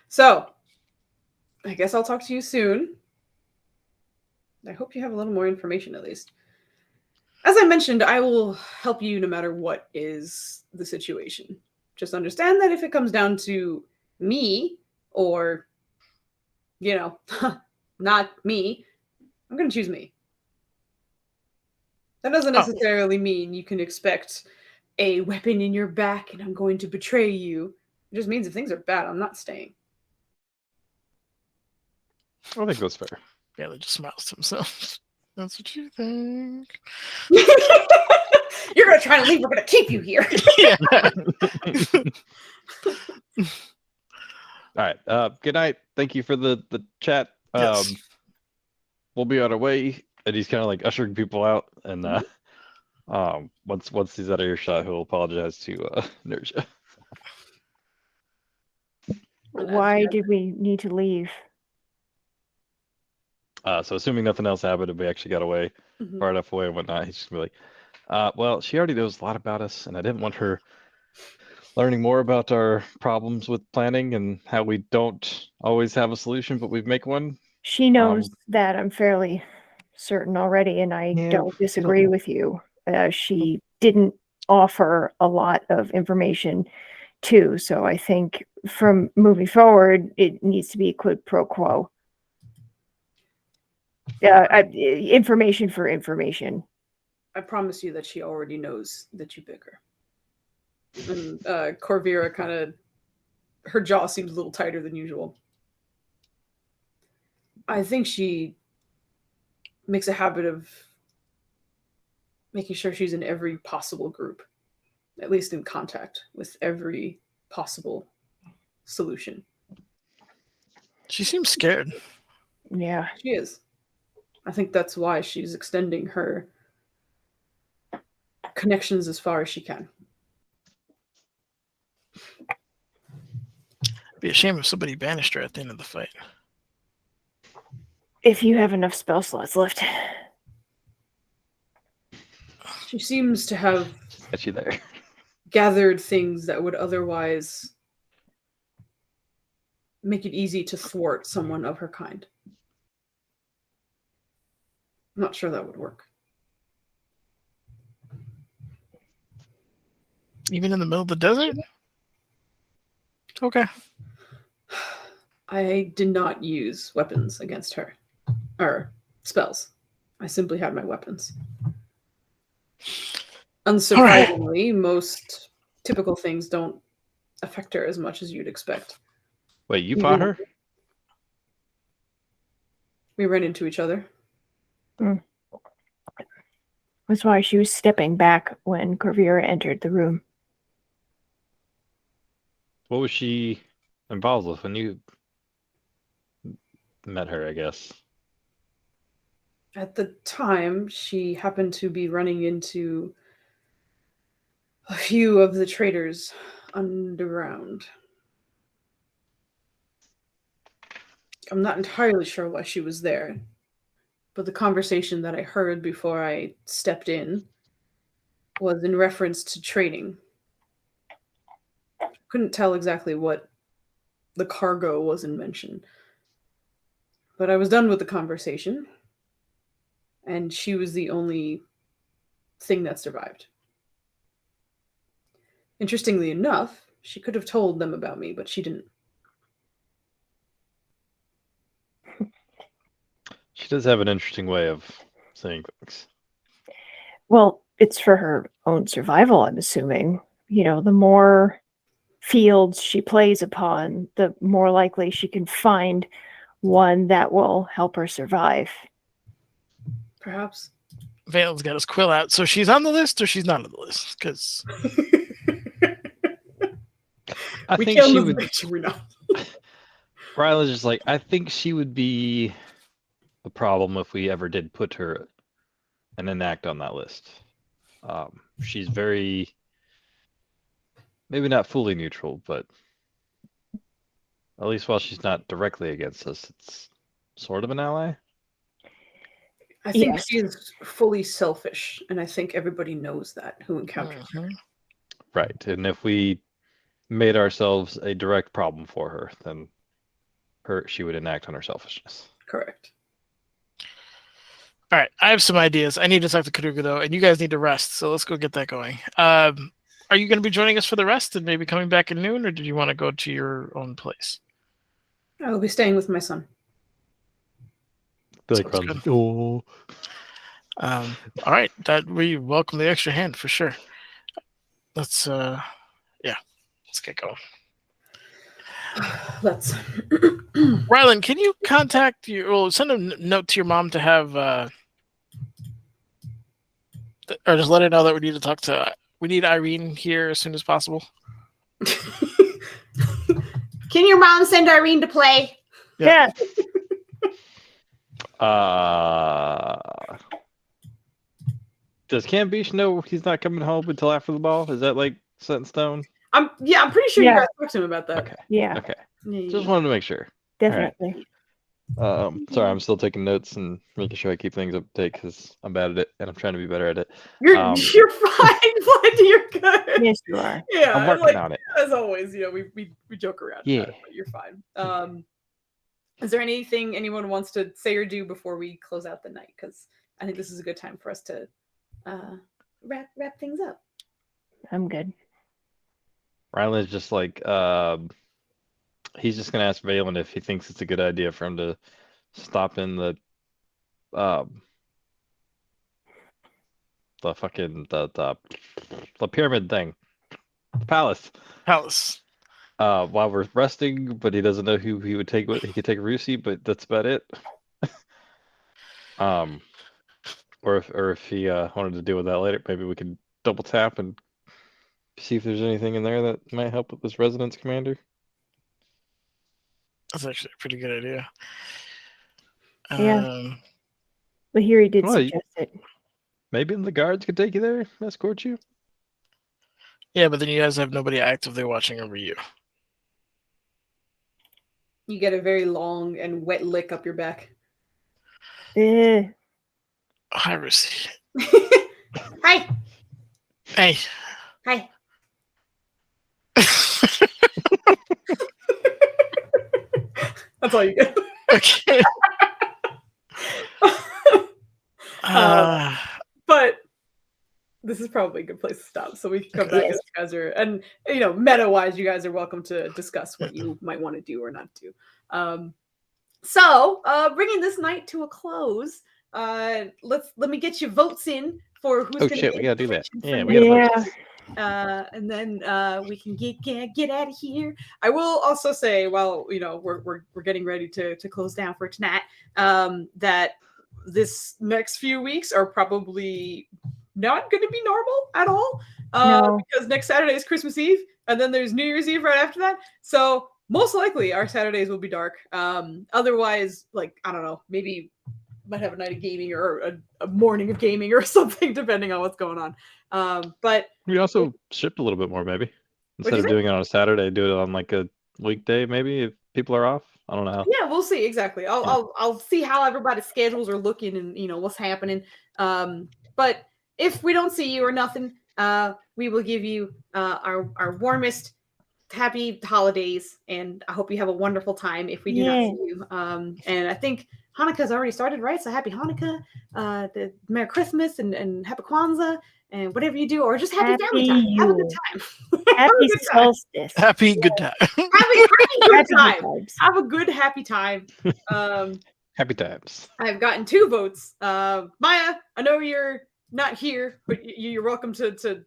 So, I guess I'll talk to you soon. I hope you have a little more information at least. As I mentioned, I will help you no matter what is the situation. Just understand that if it comes down to me or, you know, not me, I'm going to choose me. That doesn't Oh. necessarily mean you can expect a weapon in your back and I'm going to betray you. It just means if things are bad, I'm not staying. I think that's fair. Bailey just smiles to himself. That's what you think. You're going to try to leave. We're going to keep you here. Yeah. All right. Good night. Thank you for the chat. Yes. We'll be on our way. And he's kind of like ushering people out. And once he's out of earshot, he'll apologize to Nerja. Why did we need to leave? So assuming nothing else happened and we actually got away far enough away and whatnot, he's just gonna be like, well, she already knows a lot about us, and I didn't want her learning more about our problems with planning and how we don't always have a solution, but we make one. She knows that, I'm fairly certain already, and I don't disagree with you. She didn't offer a lot of information too, so I think from moving forward, it needs to be quid pro quo. Information for information. I promise you that she already knows that you pick her. And Corvira kind of, her jaw seems a little tighter than usual. I think she makes a habit of making sure she's in every possible group, at least in contact with every possible solution. She seems scared. Yeah. She is. I think that's why she's extending her connections as far as she can. Be a shame if somebody banished her at the end of the fight. If you have enough spell slots left. She seems to have Got you there. gathered things that would otherwise make it easy to thwart someone of her kind. I'm not sure that would work. Even in the middle of the desert? Okay. I did not use weapons against her. Or spells. I simply had my weapons. Unsurprisingly, most typical things don't affect her as much as you'd expect. Wait, you fought her? We ran into each other. That's why she was stepping back when Corvira entered the room. What was she involved with when you met her, I guess? At the time, she happened to be running into a few of the traders underground. I'm not entirely sure why she was there, but the conversation that I heard before I stepped in was in reference to trading. Couldn't tell exactly what the cargo was in mention, but I was done with the conversation, and she was the only thing that survived. Interestingly enough, she could have told them about me, but she didn't. She does have an interesting way of saying things. Well, it's for her own survival, I'm assuming. You know, the more fields she plays upon, the more likely she can find one that will help her survive. Perhaps. Vale's got his quill out. So she's on the list or she's not on the list? Because I we think killed she the would. bitch, we know. Ryla's just like, I think she would be a problem if we ever did put her and enact on that list. She's very, maybe not fully neutral, but at least while she's not directly against us, it's sort of an ally. I think Yes. she is fully selfish, and I think everybody knows that who encounters her. Right. And if we made ourselves a direct problem for her, then she would enact on her selfishness. Correct. all right, I have some ideas. I need to talk to Karuga though, and you guys need to rest. So let's go get that going. Are you going to be joining us for the rest and maybe coming back at noon, or did you want to go to your own place? I will be staying with my son. Be like, Sounds Ryla's, oh. All right, that we welcome the extra hand for sure. Let's get going. Let's. Rylan, can you contact send a note to your mom to have, or just let her know that we need to talk to. We need Irene here as soon as possible. Can your mom send Irene to play? Yeah. Does Cambiche know he's not coming home until after the ball? Is that like set in stone? I'm pretty sure you guys talked to him about that. Okay. Yeah. Okay. Yeah. Just wanted to make sure. Definitely. Sorry, I'm still taking notes and making sure I keep things up to date because I'm bad at it and I'm trying to be better at it. You're fine, bud. You're good. Yes, you are. Yeah, I'm working on it. As always, we joke around. Yeah. About it, but you're fine. Is there anything anyone wants to say or do before we close out the night? Because I think this is a good time for us to wrap things up. I'm good. Rylan's just like, he's just gonna ask Valen if he thinks it's a good idea for him to stop in the fucking the pyramid thing, the palace. While we're resting, but he doesn't know who he would take. He could take Rusi, but that's about it. Or if he wanted to deal with that later, maybe we could double tap and see if there's anything in there that might help with this residence commander. That's actually a pretty good idea. Yeah. Lehiri did suggest it. Maybe the guards could take you there, escort you. Yeah, but then you guys have nobody actively watching over you. You get a very long and wet lick up your back. Hi, Rusi. Hi. Hey. Hi. That's all you get. Okay. But this is probably a good place to stop. So we can come back as you guys are, and meta-wise, you guys are welcome to discuss what you might want to do or not do. So bringing this night to a close, let me get your votes in for who's going to. We gotta do that. Yeah, we gotta vote. And then we can get out of here. I will also say, while we're getting ready to close down for tonight, that this next few weeks are probably not going to be normal at all, because next Saturday is Christmas Eve, and then there's New Year's Eve right after that. So most likely our Saturdays will be dark. Otherwise, like, I don't know, maybe might have a night of gaming or a morning of gaming or something, depending on what's going on. But we also shipped a little bit more, maybe. Instead of doing it on a Saturday, do it on like a weekday, maybe, if people are off. I don't know. Yeah, we'll see. Exactly. I'll see how everybody's schedules are looking and what's happening. But if we don't see you or nothing, we will give you our warmest happy holidays, and I hope you have a wonderful time if we do not see you. And I think Hanukkah's already started, right? So happy Hanukkah, the Merry Christmas, and Happy Kwanzaa, and whatever you do, or just happy family time. Have a good time. Happy solstice. Happy good time. Happy good time. Have a good happy time. Happy times. I've gotten 2 votes. Maya, I know you're not here, but you're welcome to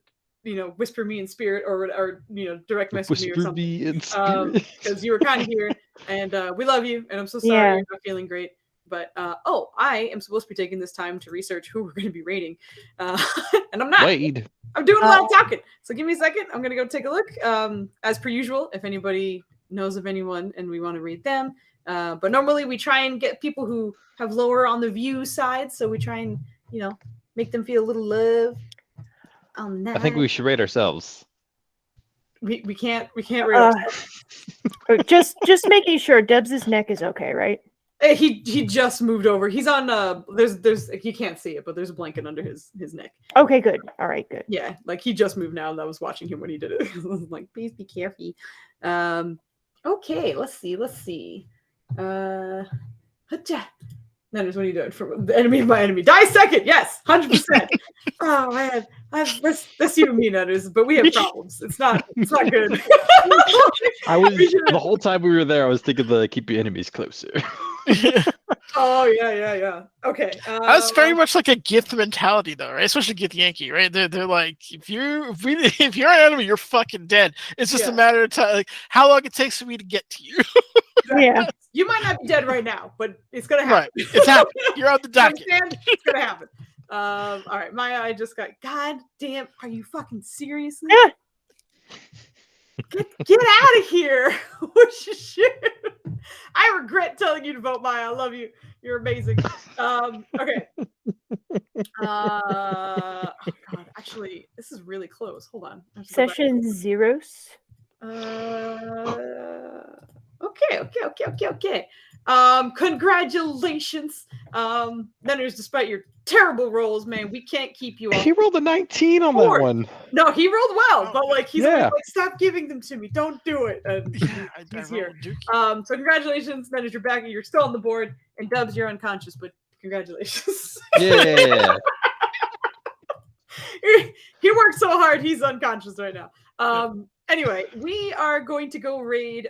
whisper me in spirit or direct message me or something. Whisper me in spirit. Because you were kind of here, and we love you, and I'm so sorry you're not feeling great. But I am supposed to be taking this time to research who we're going to be rating, and I'm not. Wade. I'm doing a lot of talking, so give me a second. I'm going to go take a look. As per usual, if anybody knows of anyone and we want to read them, but normally we try and get people who have lower on the view side, so we try and make them feel a little love. I think we should rate ourselves. We can't rate ourselves. Just making sure Debs' neck is okay, right? He just moved over. He's on there's you can't see it, but there's a blanket under his neck. Okay, good. All right, good. Yeah, like he just moved now, and I was watching him when he did it. I was like, please be careful. Okay, let's see. Nennis, what are you doing? For the enemy of my enemy. Die second, yes, 100%. Oh man. That's even me, Nutters, but we have problems. It's not good. I was the whole time we were there. I was thinking to keep your enemies closer. Oh yeah. Okay. That's very much like a Gith mentality, though, right? Especially Gith Yankee, right? They're like, if you're an enemy, you're fucking dead. It's just a matter of time, like how long it takes for me to get to you. Yeah. You might not be dead right now, but it's gonna happen. Right, it's happening. You're on the docket. It's gonna happen. All right, Maya, I just got. God damn, are you fucking seriously? Yeah. Get out of here! What's your shit? I regret telling you to vote Maya. I love you. You're amazing. Okay. Oh God, actually, this is really close. Hold on. I have to go back. Session zeros. Okay. Congratulations. Nunners, despite your terrible rolls, man, we can't keep you up. He rolled a 19 on that one. No, he rolled well, but like he's always Yeah. like, stop giving them to me. Don't do it. And he's here. So congratulations, Nunners, you're back. You're still on the board. And Dubs, you're unconscious, but congratulations. Yeah. He worked so hard, he's unconscious right now. Anyway, we are going to go raid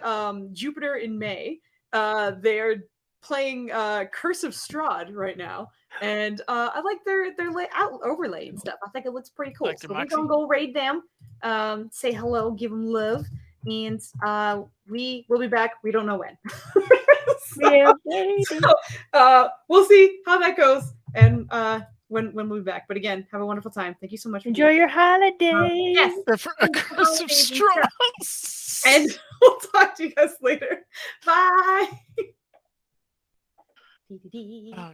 Jupiter in May. They're playing Curse of Strahd right now, and I like their layout overlay and stuff. I think it looks pretty cool. Like so we're gonna go raid them, say hello, give them love, and we will be back. We don't know when. We'll see how that goes, and when we'll be back. But again, have a wonderful time. Thank you so much. For Enjoy your holiday. Yes. For a Curse of Strahd. And we'll talk to you guys later. Bye. Oh,